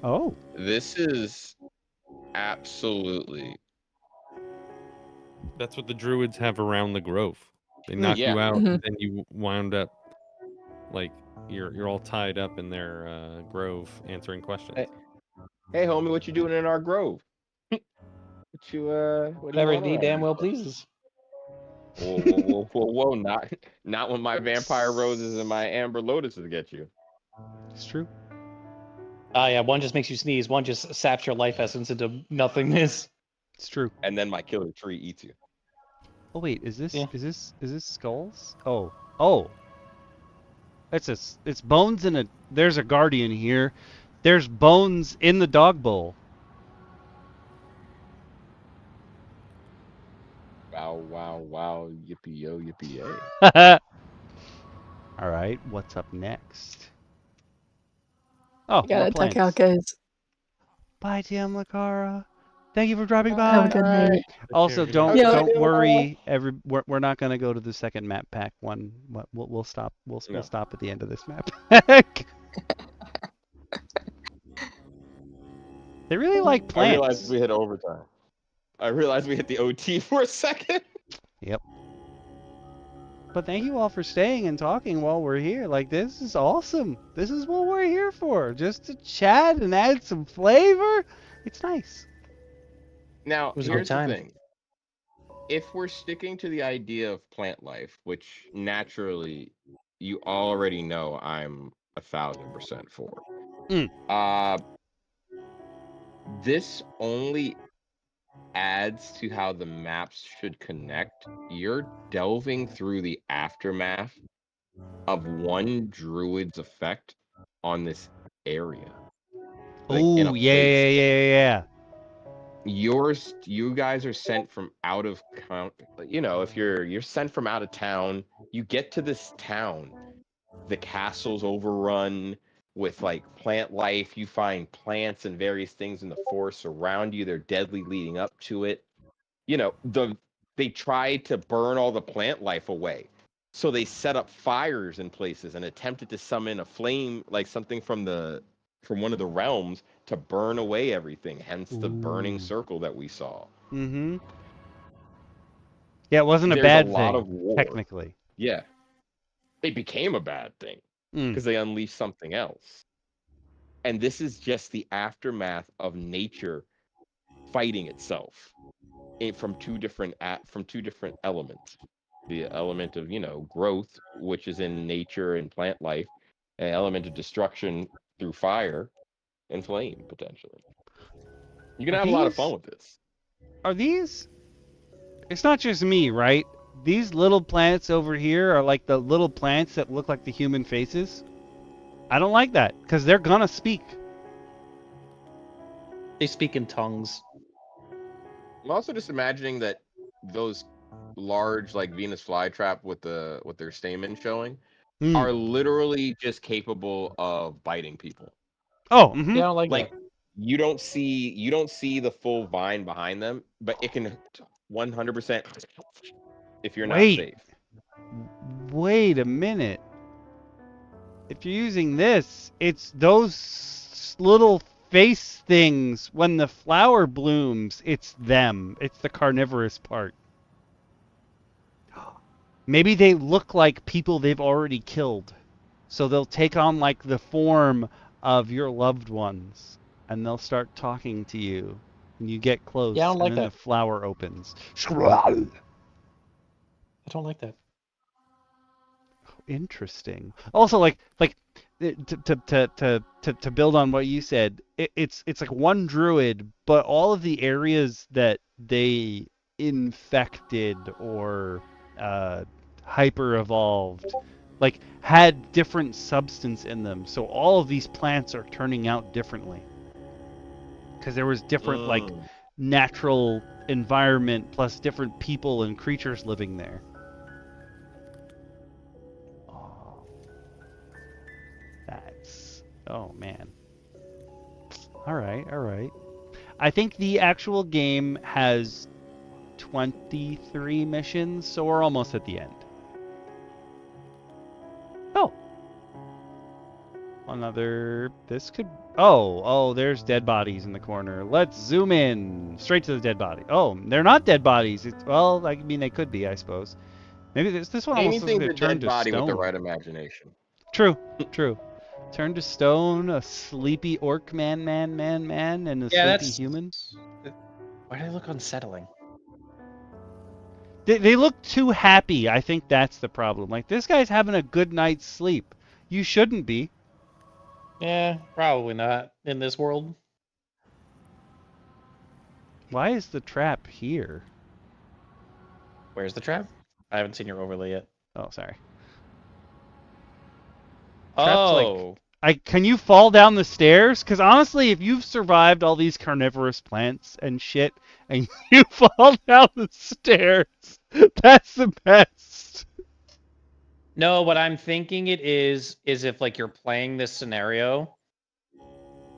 Oh. This is absolutely. That's what the druids have around the grove. They knock Yeah. you out, Mhm. and then you wound up like you're all tied up in their grove answering questions. Hey, homie, what you doing in our grove? What do you Whatever want thee around damn here? well pleases. Whoa, not when my vampire roses and my amber lotuses get you. It's true. Ah, yeah, one just makes you sneeze, one just saps your life essence into nothingness. It's true. And then my killer tree eats you. Oh wait, is this Yeah. is this skulls? Oh. It's bones in a there's a guardian here. There's bones in the dog bowl. Wow, yippee yo, yippee yay. All right, what's up next? Oh, You gotta more tuck out, plants. guys. Bye, DM Lacara. Thank you for dropping by. Have a good night. Also, don't Yeah. don't worry. We're not gonna go to the second map pack one. We'll stop. We'll No. stop at the end of this map pack. They really like I plants. realized we hit overtime. I realized we hit the OT for a second. Yep. But thank you all for staying and talking while we're here. Like, this is awesome. This is what we're here for. Just to chat and add some flavor. It's nice. Now, It was a good here's the time. thing. If we're sticking to the idea of plant life, which naturally you already know I'm 1,000% for, this only adds to how the maps should connect. You're delving through the aftermath of one druid's effect on this area. Like, in a Oh, yeah, place. yeah. You guys are sent from out of if you're sent from out of town, you get to this town, the castle's overrun with like plant life. You find plants and various things in the forest around you. They're deadly leading up to it. They tried to burn all the plant life away. So they set up fires in places and attempted to summon a flame, like something from one of the realms, to burn away everything, hence the burning Ooh. circle that we saw. Mm-hmm. Yeah, it wasn't a There's bad a lot thing, of war. technically. Yeah. It became a bad thing because they unleashed something else. And this is just the aftermath of nature fighting itself from two different elements. The element of, growth, which is in nature and plant life, and an element of destruction through fire and flame, potentially. You're going to have a lot of fun with this. Are these... It's not just me, right? These little plants over here are like the little plants that look like the human faces. I don't like that, because they're gonna speak. They speak in tongues. I'm also just imagining that those large, like Venus flytrap with their stamen showing are literally just capable of biting people. Oh, mm-hmm. Yeah, I don't like that. You don't see the full vine behind them, but it can 100%. if you're not Wait. safe. Wait a minute. If you're using this, it's those little face things when the flower blooms, it's them. It's the carnivorous part. Maybe they look like people they've already killed. So they'll take on like the form of your loved ones and they'll start talking to you. And you get close Yeah, I don't like and then that. the flower opens. I don't like that. Interesting. Also, like to build on what you said, it's like one druid, but all of the areas that they infected or hyper evolved, like had different substance in them. So all of these plants are turning out differently because there was different like natural environment plus different people and creatures living there. Oh man. All right. I think the actual game has 23 missions, so we're almost at the end. Oh. This could... Oh, there's dead bodies in the corner. Let's zoom in. Straight to the dead body. Oh, they're not dead bodies. Well, I mean, they could be, I suppose. Maybe this one almost looks Anything's like a it turned dead to body stone. with the right imagination. True. Turned to stone, a sleepy orc man, and a sleepy human. Why do they look unsettling? They look too happy. I think that's the problem. Like, this guy's having a good night's sleep. You shouldn't be. Yeah, probably not in this world. Why is the trap here? Where's the trap? I haven't seen your overlay yet. Oh, sorry. Oh. Can you fall down the stairs? Because honestly, if you've survived all these carnivorous plants and shit, and you fall down the stairs, that's the best. No, what I'm thinking it is if like you're playing this scenario,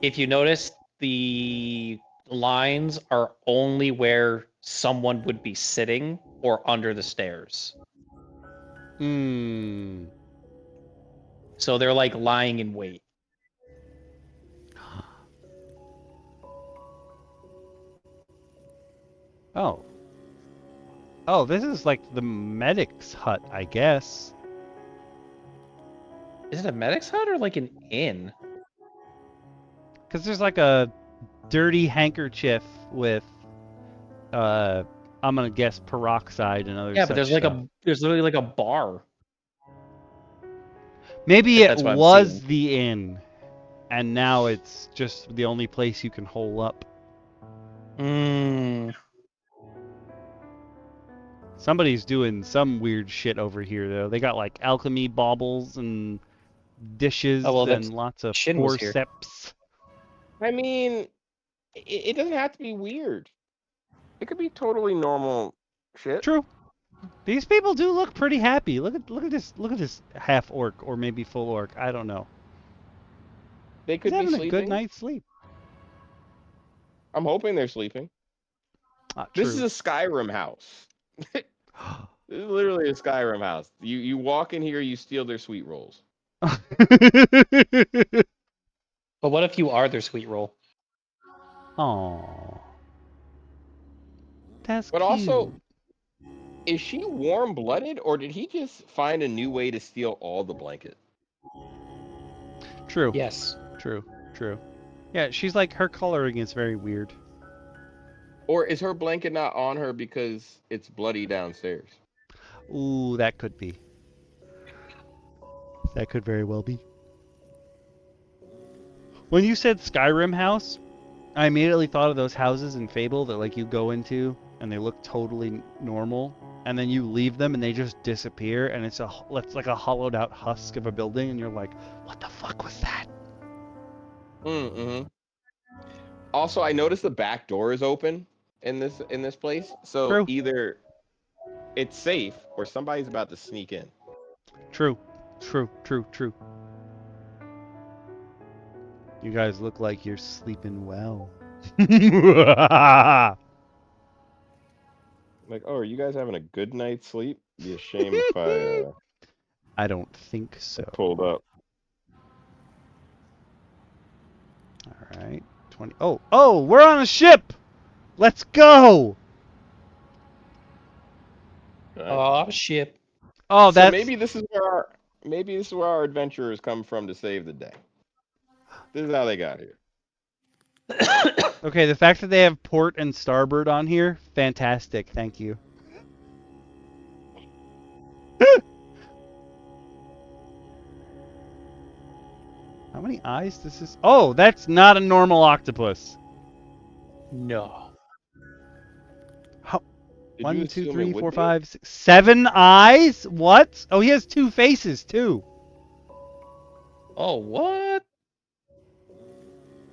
if you notice the lines are only where someone would be sitting or under the stairs. So they're like lying in wait. Oh, this is like the medic's hut, I guess. Is it a medic's hut or like an inn? Because there's like a dirty handkerchief with, I'm gonna guess peroxide and other. Yeah, but there's like stuff. there's literally like a bar. Maybe it That's what I'm was seeing. the inn, and now it's just the only place you can hole up. Somebody's doing some weird shit over here, though. They got like alchemy baubles and dishes and lots of Shin was here. forceps. I mean, it doesn't have to be weird. It could be totally normal shit. True. These people do look pretty happy. Look at this half orc or maybe full orc. I don't know. They could He's be having sleeping. a good night's sleep. I'm hoping they're sleeping. This is a Skyrim house. This is literally a Skyrim house. You walk in here, you steal their sweet rolls. But what if you are their sweet roll? Aww. That's But cute. also, is she warm-blooded, or did he just find a new way to steal all the blanket? True. Yes. True. Yeah, she's like, her coloring is very weird. Or is her blanket not on her because it's bloody downstairs? Ooh, that could be. That could very well be. When you said Skyrim house, I immediately thought of those houses in Fable that like you go into and they look totally normal, and then you leave them and they just disappear, and it's like a hollowed out husk of a building, and you're like, what the fuck was that? Also, I noticed the back door is open in this place, so True. Either it's safe or somebody's about to sneak in. True. You guys look like you're sleeping well. Like, oh, are you guys having a good night's sleep? Be a shame if I I don't think so. pulled up. All right. 20. Oh, we're on a ship. Let's go. Oh shit. Oh, So that's maybe this is where our adventurers come from to save the day. This is how they got here. okay. The fact that they have port and starboard on here, fantastic. Thank you. How many eyes does this? Oh, that's not a normal octopus. No. How? Did you 1, 2, assume it 3, would 4, be? 5, 6, 7 eyes? What? Oh, he has 2 faces too. Oh, what?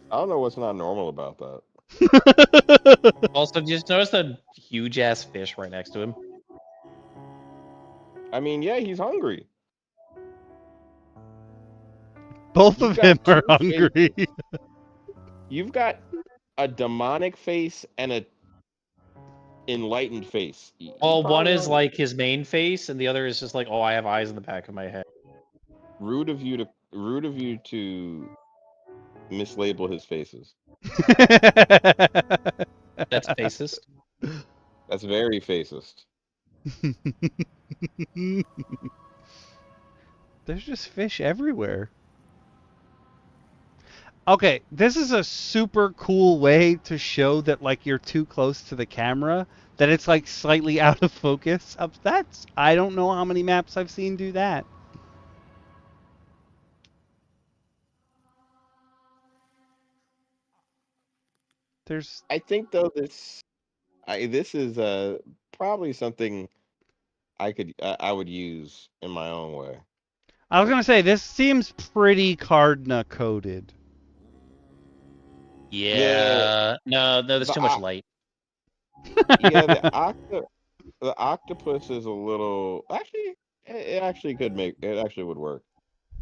I don't know what's not normal about that. Also, just notice the huge ass fish right next to him. I mean, yeah, he's hungry. Both You've of got them are two hungry. You've got a demonic face and a enlightened face. Well, one is like his main face, and the other is just like, oh, I have eyes in the back of my head. rude of you to mislabel his faces. That's facist. That's very facist. There's just fish everywhere. Okay, this is a super cool way to show that like you're too close to the camera, that it's like slightly out of focus. I don't know how many maps I've seen do that. I think though this is probably something I would use in my own way. I was gonna say this seems pretty Cardna coded. Yeah. No, there's too much light. Yeah, the octopus is a little it actually would work.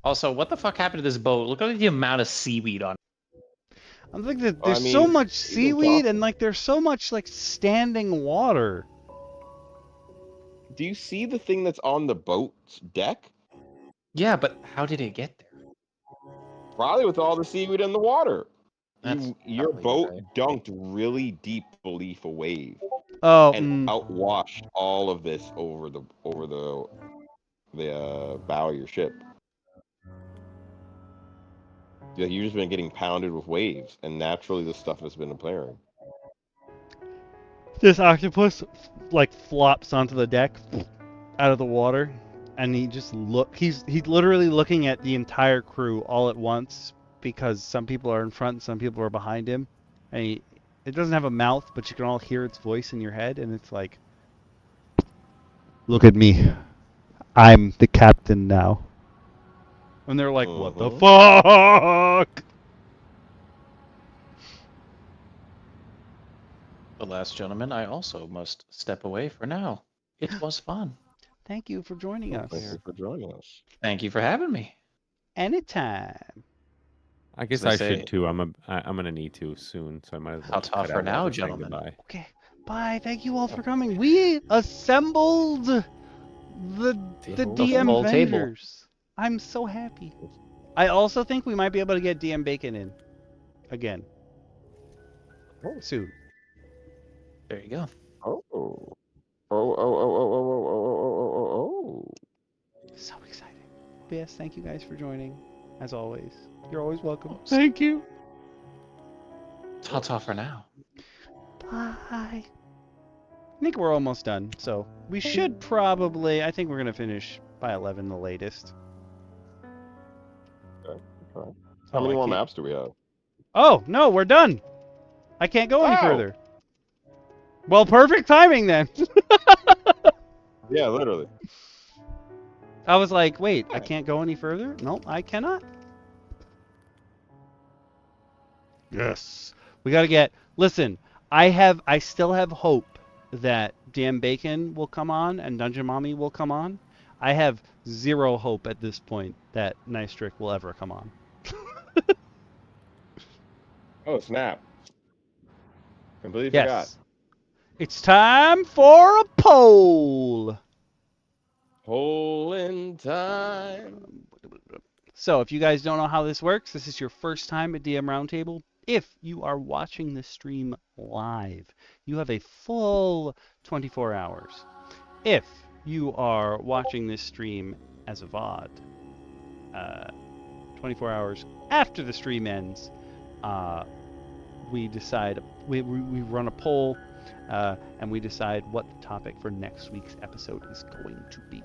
Also, what the fuck happened to this boat? Look at the amount of seaweed on it. I'm thinking that there's so much seaweed and like there's so much like standing water. Do you see the thing that's on the boat's deck? Yeah, but how did it get there? Probably with all the seaweed in the water. Your boat right. dunked really deep beneath a wave. Oh, and outwashed all of this over the bow of your ship. Yeah, you've just been getting pounded with waves, and naturally this stuff has been appearing. This octopus like flops onto the deck out of the water, and he's literally looking at the entire crew all at once because some people are in front and some people are behind him, and it doesn't have a mouth, but you can all hear its voice in your head, and it's like, look at me, I'm the captain now. And they're like, what the fuck? Alas, gentlemen, I also must step away for now. It was fun. Thank you for joining us. Thank you for joining us. Thank you for having me. Anytime. I guess I should too. I'm gonna need to soon, so I might as well. I'll talk for now, gentlemen. Goodbye. Okay. Bye. Thank you all for coming. We assembled the DM full table. vendors. I'm so happy. I also think we might be able to get DM Bacon in again soon. There you go. Oh. So exciting. But yes, thank you guys for joining. As always, you're always welcome. Thank you. Ta-ta for now. Bye. I think we're almost done, so we should probably. I think we're gonna finish by 11 the latest. Okay. How many more maps do we have? Oh no, we're done. I can't go any further. Well, perfect timing then. Yeah, literally. I was like, wait, I can't go any further? No, I cannot. Yes. We gotta get. Listen, I still have hope that DM Bacon will come on and Dungeon Mommy will come on. I have zero hope at this point that Nice Trick will ever come on. Oh snap! Completely Yes. forgot. It's time for a poll. Poll in time. So if you guys don't know how this works, this is your first time at DM Roundtable. If you are watching the stream live, you have a full 24 hours. If you are watching this stream as a VOD, 24 hours after the stream ends, we decide, we run a poll, and we decide what the topic for next week's episode is going to be.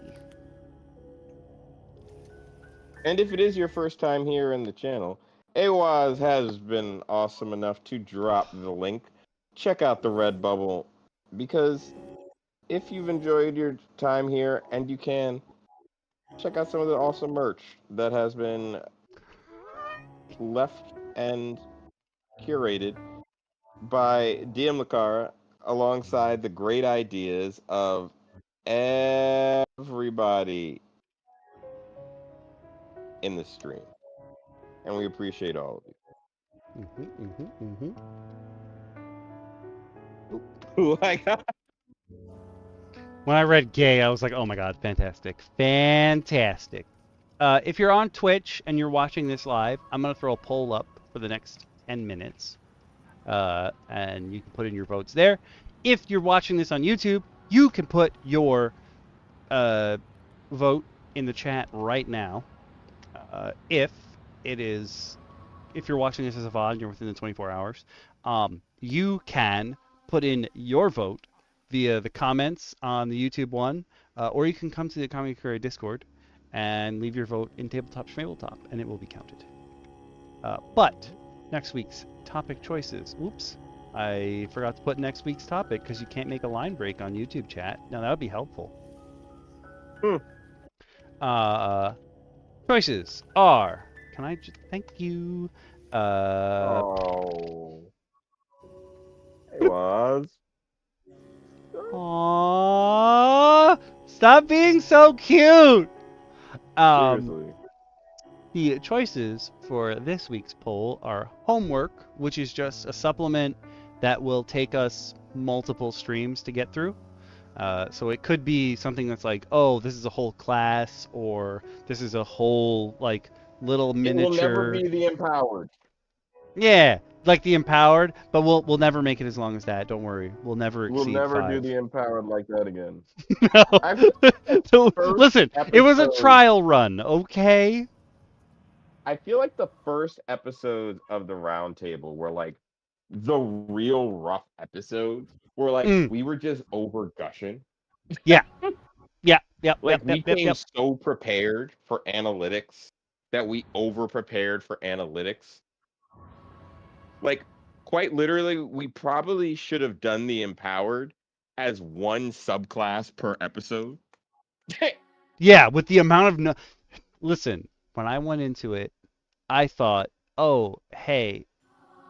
And if it is your first time here in the channel, Awaz has been awesome enough to drop the link. Check out the Redbubble, because if you've enjoyed your time here, and you can, check out some of the awesome merch that has been left and curated by DM Lacara alongside the great ideas of everybody in the stream. And we appreciate all of you. Like, When I read gay, I was like, oh my god, fantastic. Fantastic. If you're on Twitch and you're watching this live, I'm going to throw a poll up for the next 10 minutes. And you can put in your votes there. If you're watching this on YouTube, you can put your vote in the chat right now. If you're watching this as a VOD and you're within the 24 hours, you can put in your vote via the comments on the YouTube one, or you can come to the Comic Career Discord and leave your vote in Tabletop Schmabletop, and it will be counted. But next week's topic choices. Oops, I forgot to put next week's topic because you can't make a line break on YouTube chat. Now that would be helpful. Choices are. Can I just thank you? oh. Hey, Waz. Aww, stop being so cute. Seriously. The choices for this week's poll are homework, which is just a supplement that will take us multiple streams to get through. So it could be something that's like, oh, this is a whole class, or this is a whole like little miniature. It will never be the empowered. Yeah, like the empowered, but we'll never make it as long as that. Don't worry, we'll never exceed We'll never 5. do the empowered like that again. No. So, listen, it was a episode- trial run, okay? I feel like the first episodes of the Roundtable were like the real rough episodes, where like we were just over gushing. Yeah. Like we came so prepared for analytics that we over prepared for analytics. Like, quite literally, we probably should have done the empowered as one subclass per episode. Yeah, with the amount of Listen, when I went into it, I thought, oh, hey,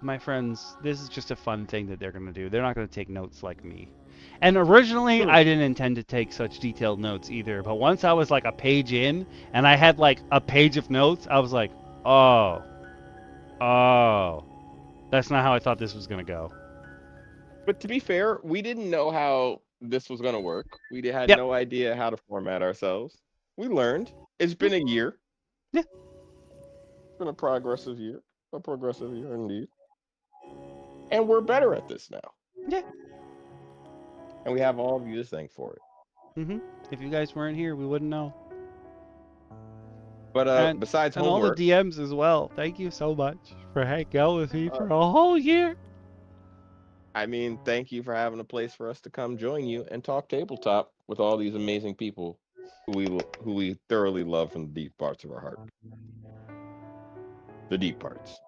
my friends, this is just a fun thing that they're going to do. They're not going to take notes like me. And originally, I didn't intend to take such detailed notes either. But once I was like a page in, and I had like a page of notes, I was like, oh, that's not how I thought this was going to go. But to be fair, we didn't know how this was going to work. We had no idea how to format ourselves. We learned. It's been a year. Yeah. It's been a progressive year. A progressive year indeed. And we're better at this now. Yeah. And we have all of you to thank for it. Mm-hmm. If you guys weren't here, we wouldn't know. But besides and homework, all the DMs as well. Thank you so much for hanging out with me for a whole year. I mean, thank you for having a place for us to come join you and talk tabletop with all these amazing people who we thoroughly love from the deep parts of our heart. The deep parts.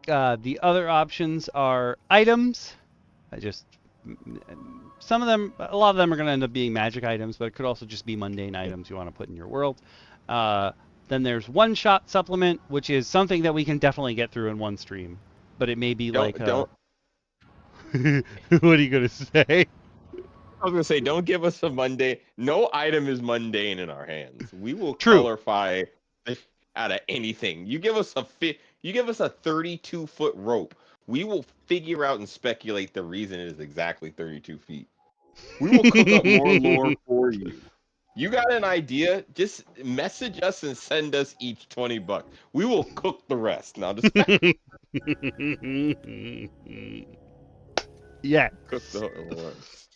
The other options are items. Some of them, a lot of them are going to end up being magic items, but it could also just be mundane items you want to put in your world. Then there's one-shot supplement, which is something that we can definitely get through in one stream, but it may be what are you going to say? I was going to say, don't give us a mundane. No item is mundane in our hands. We will True. colorify out of anything. You give us a 32-foot rope. We will figure out and speculate the reason it is exactly 32 feet. We will cook up more lore for you. You got an idea? Just message us and send us each $20. We will cook the rest. Now just Yeah. cook the rest.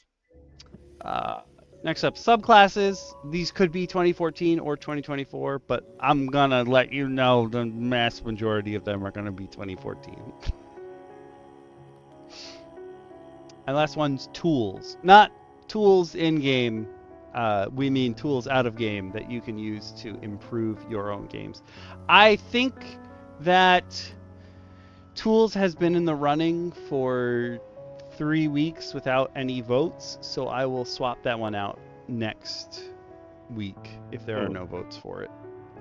Next up, subclasses. These could be 2014 or 2024, but I'm gonna let you know the mass majority of them are gonna be 2014. And last one's tools. Not tools in game. We mean tools out of game that you can use to improve your own games. I think that tools has been in the running for 3 weeks without any votes, so I will swap that one out next week if there are no votes for it,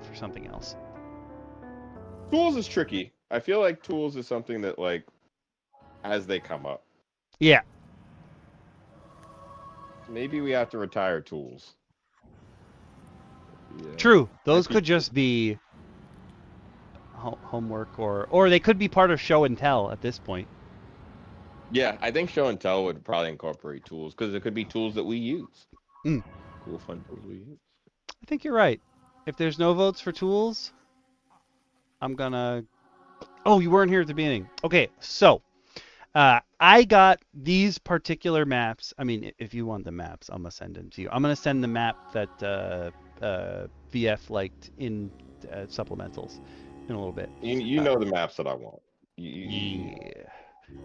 for something else. Tools is tricky. I feel like tools is something that, like, as they come up. Yeah. Maybe we have to retire tools. Yeah. True. Those could just be homework, or they could be part of show and tell at this point. Yeah, I think show and tell would probably incorporate tools because it could be tools that we use. Cool, fun tools we use. I think you're right. If there's no votes for tools, I'm gonna... Oh, you weren't here at the beginning. Okay, so I got these particular maps. I mean, if you want the maps, I'm gonna send them to you. I'm gonna send the map that VF liked in SuppleMENTAls in a little bit. You know the maps that I want. Yeah.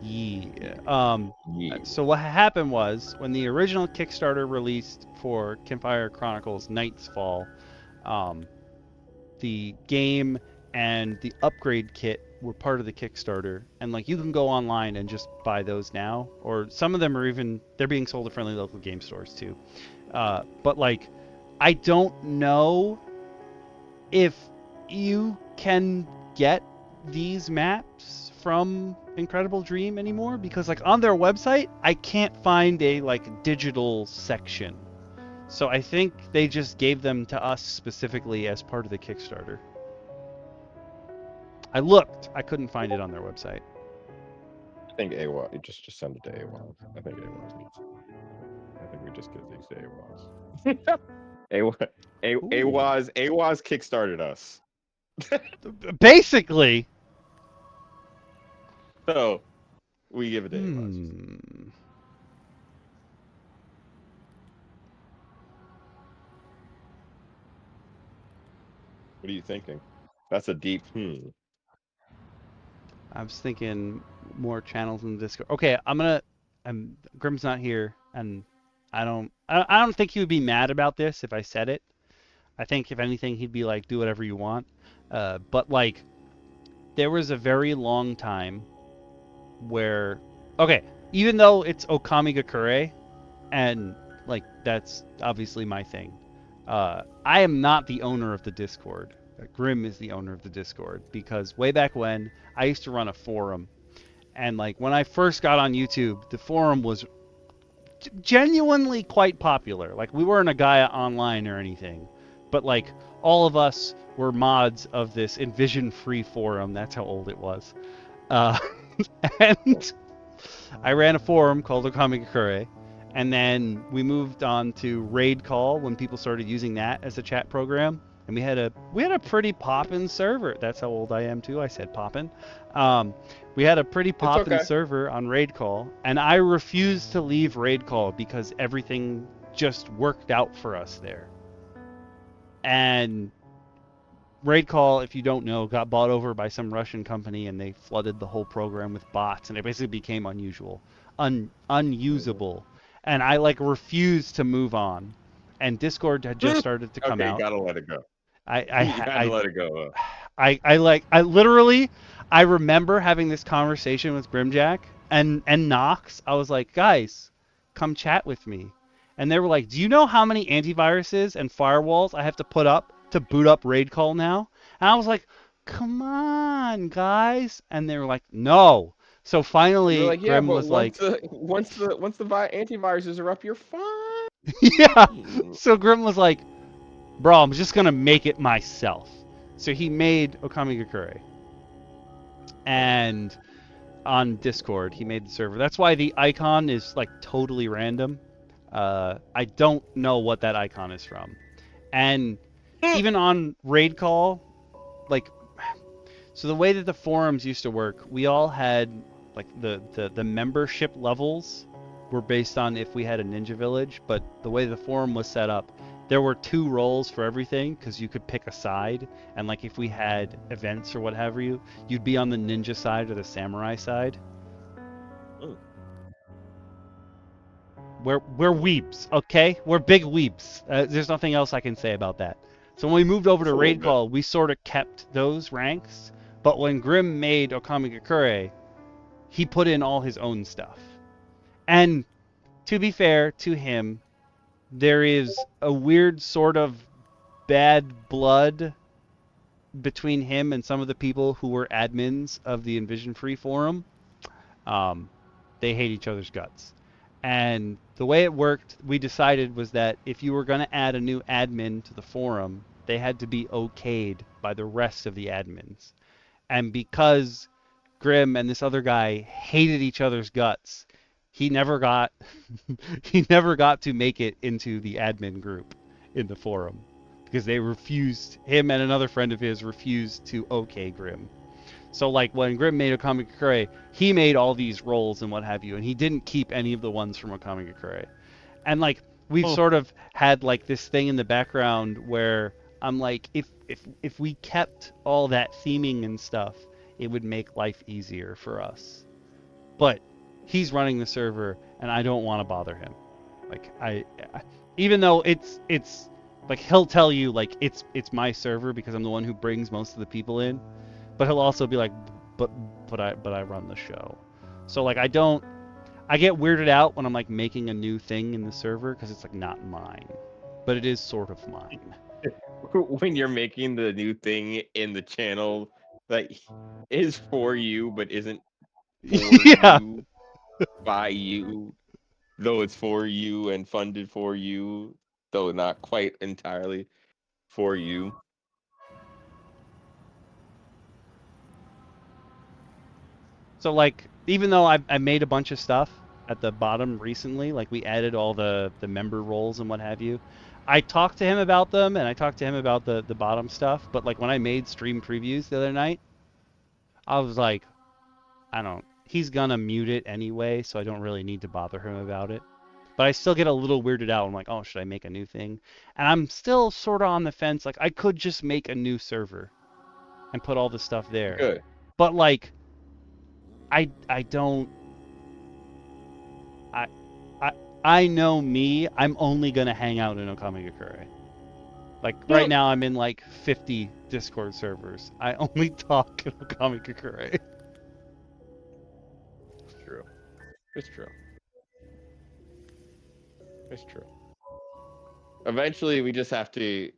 Yeah. So what happened was when the original Kickstarter released for Kinfire Chronicles Night's Fall, the game and the upgrade kit were part of the Kickstarter, and like you can go online and just buy those now, or some of them are even they're being sold at friendly local game stores too. But like I don't know if you can get these maps from Incredible Dream anymore, because like on their website I can't find a like digital section. So I think they just gave them to us specifically as part of the Kickstarter. I looked, I couldn't find it on their website. I think AWA, just send it to AWA. I think AWA needs it. I think we just give these to AWA's. AWA's kickstarted us. Basically. So we give it to AWA's. What are you thinking? That's a deep I was thinking more channels in the Discord. Okay, Grim's not here, and I don't think he would be mad about this if I said it. I think if anything, he'd be like, do whatever you want. But like, there was a very long time where, okay, even though it's Okamigakure, and like that's obviously my thing, I am not the owner of the Discord. Grim is the owner of the Discord, because way back when I used to run a forum, and like when I first got on YouTube, the forum was genuinely quite popular. Like we weren't a guy online or anything, but like all of us were mods of this Envision Free forum. That's how old it was. And I ran a forum called Okamigakure, and then we moved on to Raid Call when people started using that as a chat program. And we had a pretty poppin' server. That's how old I am too. I said poppin'. We had a pretty poppin' server on Raid Call, and I refused to leave Raid Call because everything just worked out for us there. And Raid Call, if you don't know, got bought over by some Russian company, and they flooded the whole program with bots, and it basically became unusable. And I like refused to move on. And Discord had just started to come out. Okay, gotta let it go. I gotta let it go. I remember having this conversation with Grimjack and Nox. I was like, guys, come chat with me. And they were like, do you know how many antiviruses and firewalls I have to put up to boot up Raid Call now? And I was like, come on, guys. And they were like, no. So finally, like, yeah, Grim was like, once the antiviruses are up, you're fine. Yeah. So Grim was like, bro, I'm just gonna make it myself. So he made Okamigakure, and on Discord. He made the server. That's why the icon is like totally random. I don't know what that icon is from. And even on raid call, like, so the way that the forums used to work, we all had like the membership levels were based on if we had a ninja village, but the way the forum was set up, there were 2 roles for everything because you could pick a side, and like if we had events or what have you, you'd be on the ninja side or the samurai side. Ooh. We're weebs, okay? We're big weebs. There's nothing else I can say about that. So when we moved over to Cool, raid man. call, we sort of kept those ranks, but when Grim made Okamigakure, he put in all his own stuff. And to be fair to him, there is a weird sort of bad blood between him and some of the people who were admins of the Envision Free forum. They hate each other's guts. And the way it worked, we decided, was that if you were going to add a new admin to the forum, they had to be okayed by the rest of the admins. And because Grim and this other guy hated each other's guts, he never got he never got to make it into the admin group in the forum because they refused, him and another friend of his refused to okay Grim. So like when Grim made Okamigakure, he made all these roles and what have you, and he didn't keep any of the ones from Okamigakure. And like we've sort of had like this thing in the background where I'm like, if we kept all that theming and stuff, it would make life easier for us. But he's running the server, and I don't want to bother him. Like I even though it's like he'll tell you like it's my server because I'm the one who brings most of the people in, but he'll also be like, but I run the show. So like I get weirded out when I'm like making a new thing in the server because it's like not mine, but it is sort of mine. When you're making the new thing in the channel that is for you but isn't for Yeah. you by you, though it's for you and funded for you, though not quite entirely for you. So like even though I made a bunch of stuff at the bottom recently, like we added all the member roles and what have you, I talked to him about them and I talked to him about the bottom stuff, but like when I made stream previews the other night, I was like, he's gonna mute it anyway, so I don't really need to bother him about it. But I still get a little weirded out. I'm like, oh, should I make a new thing? And I'm still sort of on the fence. Like, I could just make a new server and put all the stuff there. Good. But like, I don't. I know me. I'm only gonna hang out in Okamigakure. Like right now, I'm in like 50 Discord servers. I only talk in Okamigakure. It's true. It's true. It's true. Eventually, we just have to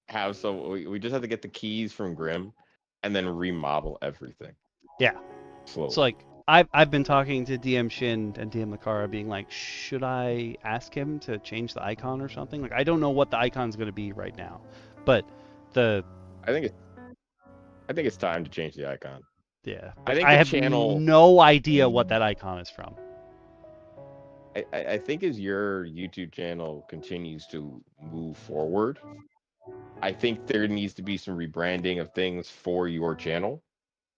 have we just have to get the keys from Grim and then remodel everything. Yeah. Slowly. So like I've been talking to DM Shin and DM Lacara, being like, should I ask him to change the icon or something? Like I don't know what the icon's gonna be right now, but I think it's time to change the icon. Yeah, I think I the have channel. no idea what that icon is from. I think as your YouTube channel continues to move forward, I think there needs to be some rebranding of things for your channel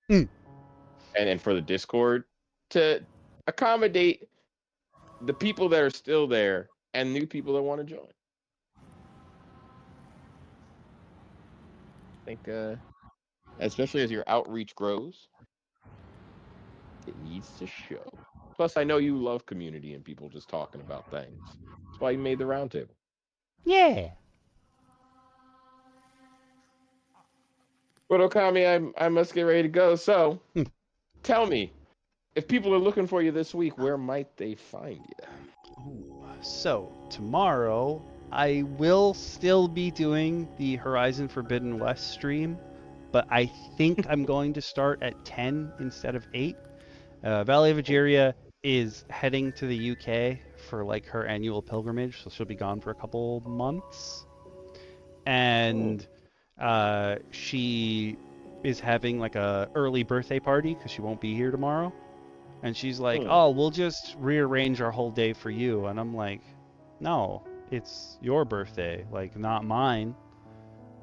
and for the Discord to accommodate the people that are still there and new people that want to join. I think, especially as your outreach grows, it needs to show. Plus, I know you love community and people just talking about things. That's why you made the roundtable. Yeah. But Okami, I must get ready to go. So, tell me, if people are looking for you this week, where might they find you? So tomorrow I will still be doing the Horizon Forbidden West stream, but I think I'm going to start at 10 instead of 8. Valley of Egeria is heading to the UK for like her annual pilgrimage, so she'll be gone for a couple months. And she is having like a early birthday party because she won't be here tomorrow. And she's like, oh, we'll just rearrange our whole day for you. And I'm like, no, it's your birthday, like not mine.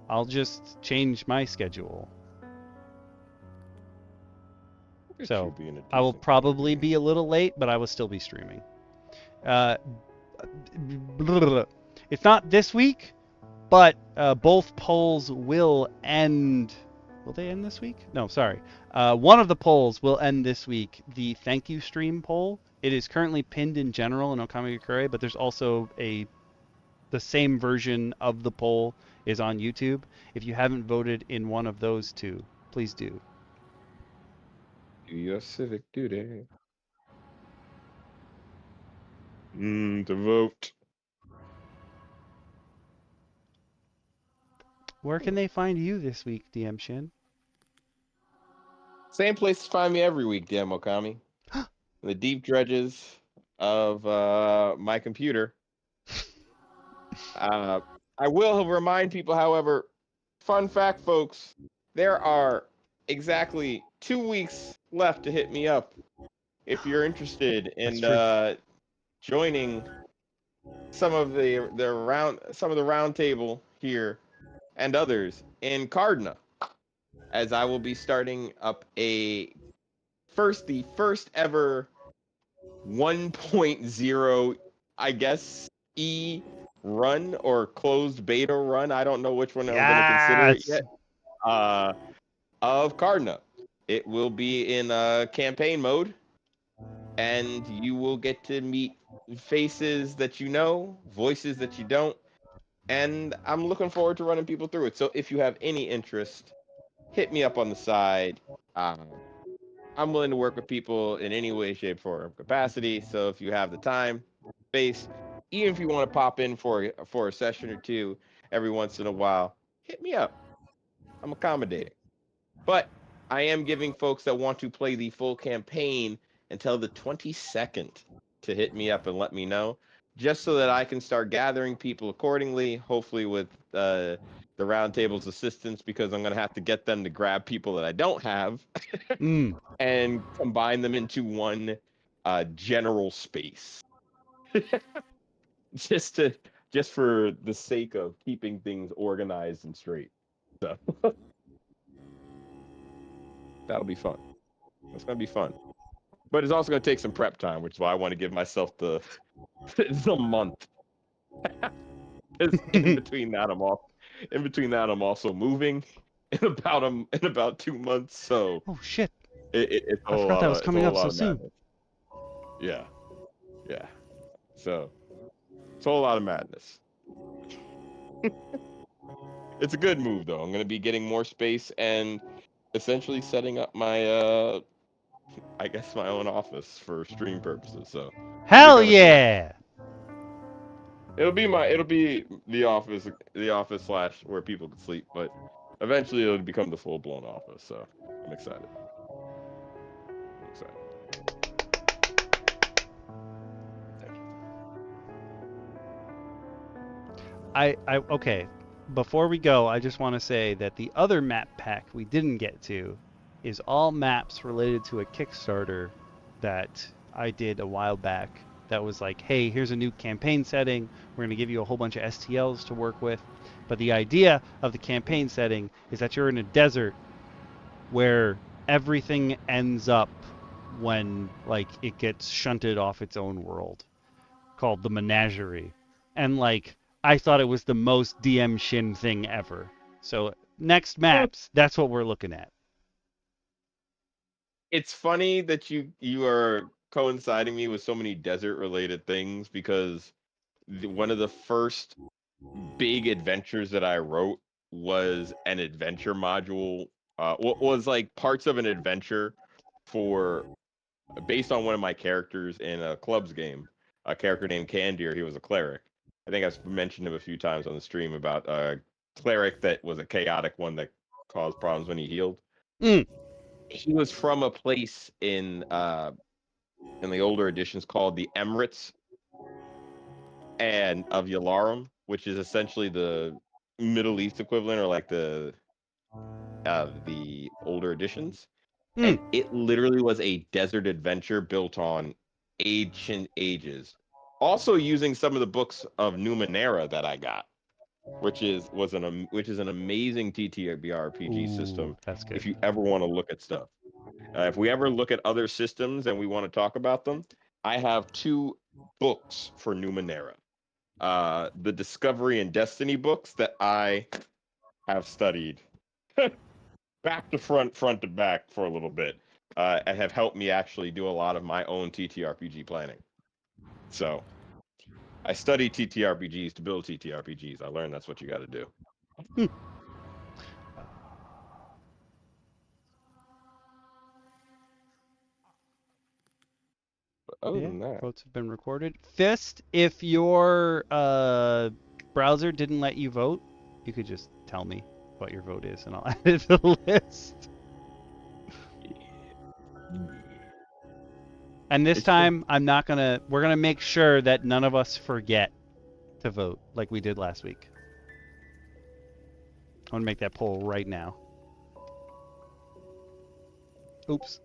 I'll just change my schedule. So I will probably be a little late, but I will still be streaming. It's not this week, but both polls will end. Will they end this week? No, sorry. One of the polls will end this week. The thank you stream poll. It is currently pinned in general in Okamigakure, but there's also the same version of the poll is on YouTube. If you haven't voted in one of those two, please do. Do your civic duty. To vote. Where can they find you this week, DM Shin? Same place to find me every week, DM Okami. In the deep dredges of my computer. I will remind people, however, fun fact, folks, there are exactly 2 weeks left to hit me up if you're interested in joining some of the round table here and others in Cardinal, as I will be starting up the first ever 1.0, I guess, run or closed beta run. I don't know which one I'm going to consider it yet. Of Cardinal. It will be in campaign mode, and you will get to meet faces that you know, voices that you don't, and I'm looking forward to running people through it. So if you have any interest, hit me up on the side. I'm willing to work with people in any way, shape, form, capacity. So if you have the time, space, even if you want to pop in for a session or two every once in a while, hit me up. I'm accommodating. But I am giving folks that want to play the full campaign until the 22nd to hit me up and let me know, just so that I can start gathering people accordingly, hopefully with the Roundtable's assistance, because I'm going to have to get them to grab people that I don't have and combine them into one general space. just for the sake of keeping things organized and straight. So that'll be fun. It's going to be fun. But it's also going to take some prep time, which is why I want to give myself the month. Because in between that, I'm also moving in about 2 months. So oh shit! It's I forgot that was coming up so soon. Yeah. So it's a whole lot of madness. It's a good move, though. I'm going to be getting more space and essentially setting up my I guess my own office for stream purposes. So hell yeah! It'll be the office / where people can sleep, but eventually it'll become the full-blown office. So I'm excited. Thank you. Okay. Before we go, I just want to say that the other map pack we didn't get to is all maps related to a Kickstarter that I did a while back. That was like, hey, here's a new campaign setting. We're going to give you a whole bunch of STLs to work with. But the idea of the campaign setting is that you're in a desert where everything ends up when like it gets shunted off its own world, called the Menagerie. And like I thought it was the most DM Shin thing ever. So next maps, that's what we're looking at. It's funny that you are coinciding me with so many desert related things, because one of the first big adventures that I wrote was an adventure module. Was like parts of an adventure based on one of my characters in a clubs game. A character named Candir. He was a cleric. I think I've mentioned him a few times on the stream about a cleric that was a chaotic one that caused problems when he healed. He was from a place in the older editions called the Emirates and of Yalarum, which is essentially the Middle East equivalent, or like the older editions. And it literally was a desert adventure built on ancient ages. Also using some of the books of Numenera that I got, which is an amazing TTRPG system. That's good. If you ever want to look at stuff, if we ever look at other systems and we want to talk about them, I have 2 books for Numenera. The Discovery and Destiny books that I have studied back to front to back for a little bit, and have helped me actually do a lot of my own TTRPG planning. So I study TTRPGs to build TTRPGs. I learned that's what you got to do. But other than that, votes have been recorded. Fist, if your browser didn't let you vote, you could just tell me what your vote is, and I'll add it to the list. And this time, I'm not gonna. We're gonna make sure that none of us forget to vote like we did last week. I'm gonna make that poll right now. Oops.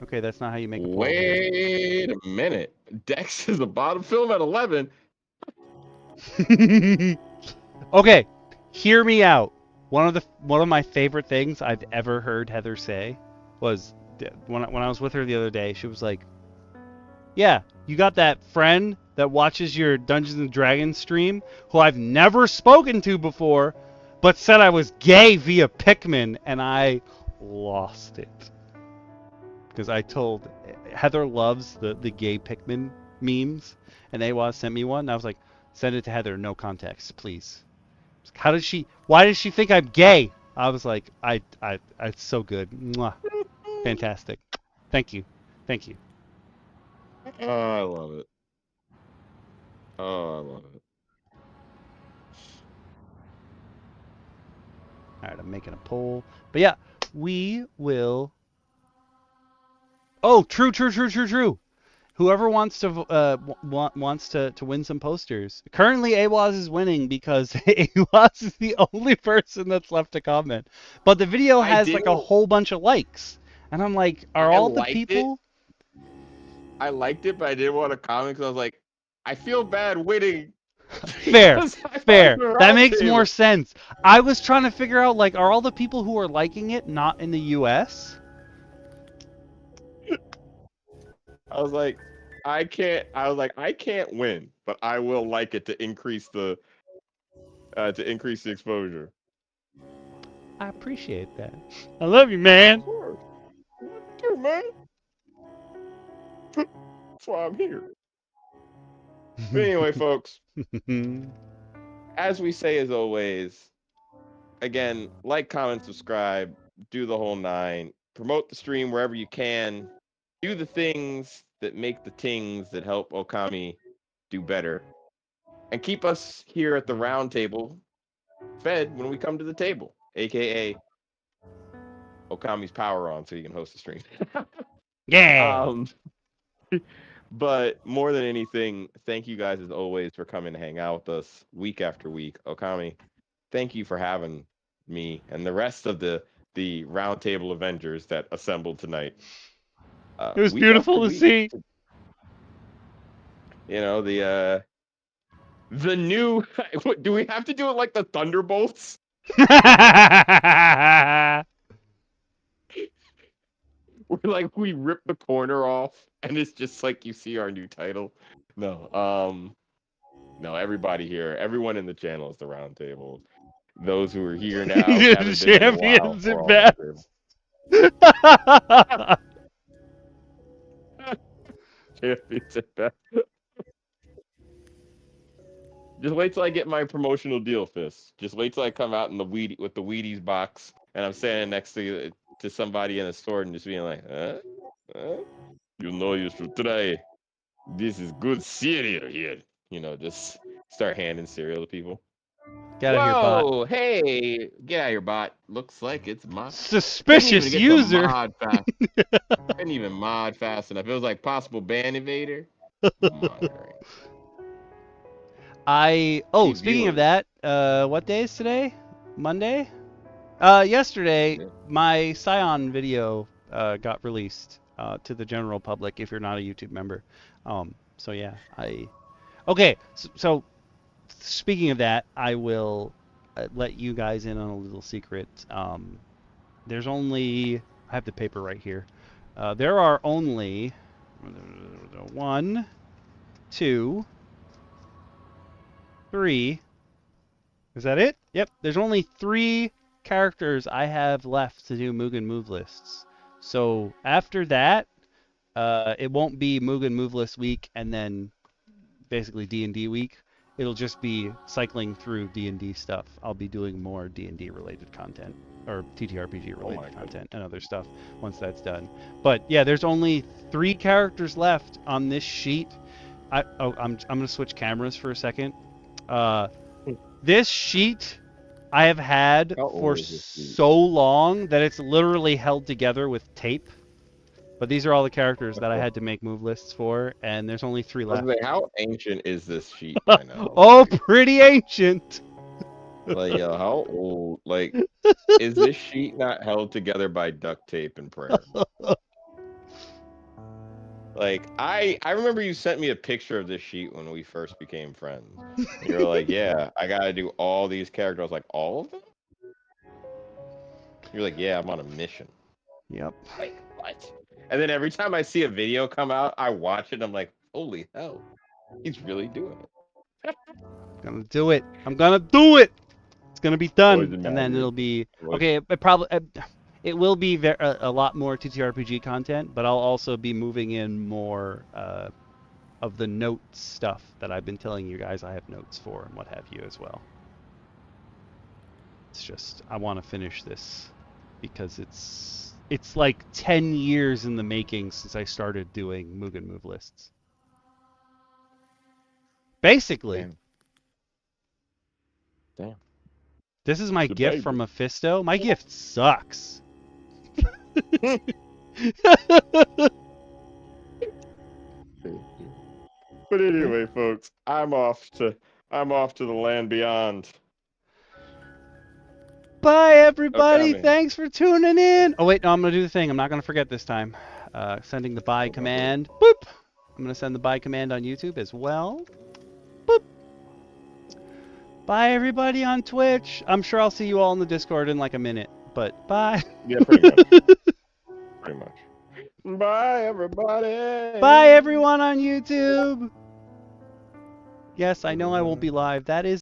Okay, that's not how you make a poll. Wait a minute. Dex is the bottom film at 11. Okay, hear me out. One of my favorite things I've ever heard Heather say was when I was with her the other day. She was like, "Yeah, you got that friend that watches your Dungeons and Dragons stream who I've never spoken to before, but said I was gay via Pikmin," and I lost it. Because I told Heather loves the gay Pikmin memes, and Awa sent me one, and I was like, send it to Heather, no context, please. Why does she think I'm gay? I was like, it's so good. Mwah. Fantastic. Thank you. Oh, I love it. All right, I'm making a poll. But yeah, we will... Oh, true. Whoever wants to wants to win some posters. Currently, Awaz is winning because Awaz is the only person that's left to comment. But the video has like a whole bunch of likes, and I'm like, are all the people? I liked it, but I didn't want to comment because I was like, I feel bad winning. Fair. That makes more sense. I was trying to figure out, like, are all the people who are liking it not in the U.S.? I was like, I can't win, but I will like it to increase the exposure. I appreciate that. I love you, man. Of course. Dude, man. That's why I'm here. But anyway, folks, as we say as always, again, like, comment, subscribe, do the whole 9, promote the stream wherever you can, do the things that make the tings that help Okami do better, and keep us here at the round table fed when we come to the table, aka Okami's power on so you can host the stream. Yeah. But more than anything, thank you guys as always for coming to hang out with us week after week. Okami, thank you for having me and the rest of the Roundtable Avengers that assembled tonight. It was beautiful to see. You know, the new... Do we have to do it like the Thunderbolts? Where, like, we rip the corner off and it's just like you see our new title. No, everybody here, everyone in the channel is the round table. Those who are here now haven't been in a while. Champions at best. Just wait till I get my promotional deal, Fist. Just wait till I come out in the with the Wheaties box and I'm standing next to somebody in a store and just being like, you know you should try. This is good cereal here. You know, just start handing cereal to people. Get out of here, bot. Whoa, hey, get out of here, bot. Looks like it's my suspicious user. Couldn't even mod fast enough. It was like possible ban evader. Speaking of that, what day is today? Monday? Yesterday, my Scion video got released to the general public if you're not a YouTube member. So yeah, okay. So speaking of that, I will let you guys in on a little secret. There's only, I have the paper right here. There are only 1, 2, 3. Is that it? Yep. There's only 3 characters I have left to do Mugen move lists. So after that, it won't be Mugen move list week and then basically D&D week. It'll just be cycling through D&D stuff. I'll be doing more D&D related content or TTRPG related content and other stuff once that's done. But yeah, there's only 3 characters left on this sheet. I'm gonna switch cameras for a second. This sheet I have had for so long that it's literally held together with tape. But these are all the characters that I had to make move lists for, and there's only 3 left. How ancient is this sheet by now? Oh, pretty ancient. Like, yo, how old? Like, is this sheet not held together by duct tape and prayer? Like, I remember you sent me a picture of this sheet when we first became friends. You were like, yeah, I gotta do all these characters. I was like, all of them? You're like, yeah, I'm on a mission. Yep. Like, what? And then every time I see a video come out, I watch it and I'm like, holy hell, he's really doing it. I'm gonna do it. I'm gonna do it. It's gonna be done, and then it'll be okay. It will be a lot more TTRPG content, but I'll also be moving in more of the notes stuff that I've been telling you guys I have notes for and what have you as well. It's just I want to finish this because it's like 10 years in the making since I started doing Mugen move lists. Basically. Damn. This is my gift from Mephisto. My gift sucks. But anyway, folks, I'm off to the land beyond. Bye, everybody. Thanks for tuning in. Oh, wait. No, I'm going to do the thing. I'm not going to forget this time. Sending the bye command. Boop. I'm going to send the bye command on YouTube as well. Boop. Bye, everybody on Twitch. I'm sure I'll see you all in the Discord in like a minute. But bye. Yeah, pretty much. Pretty much. Bye, everybody. Bye, everyone on YouTube. Yes, I know I won't be live. That is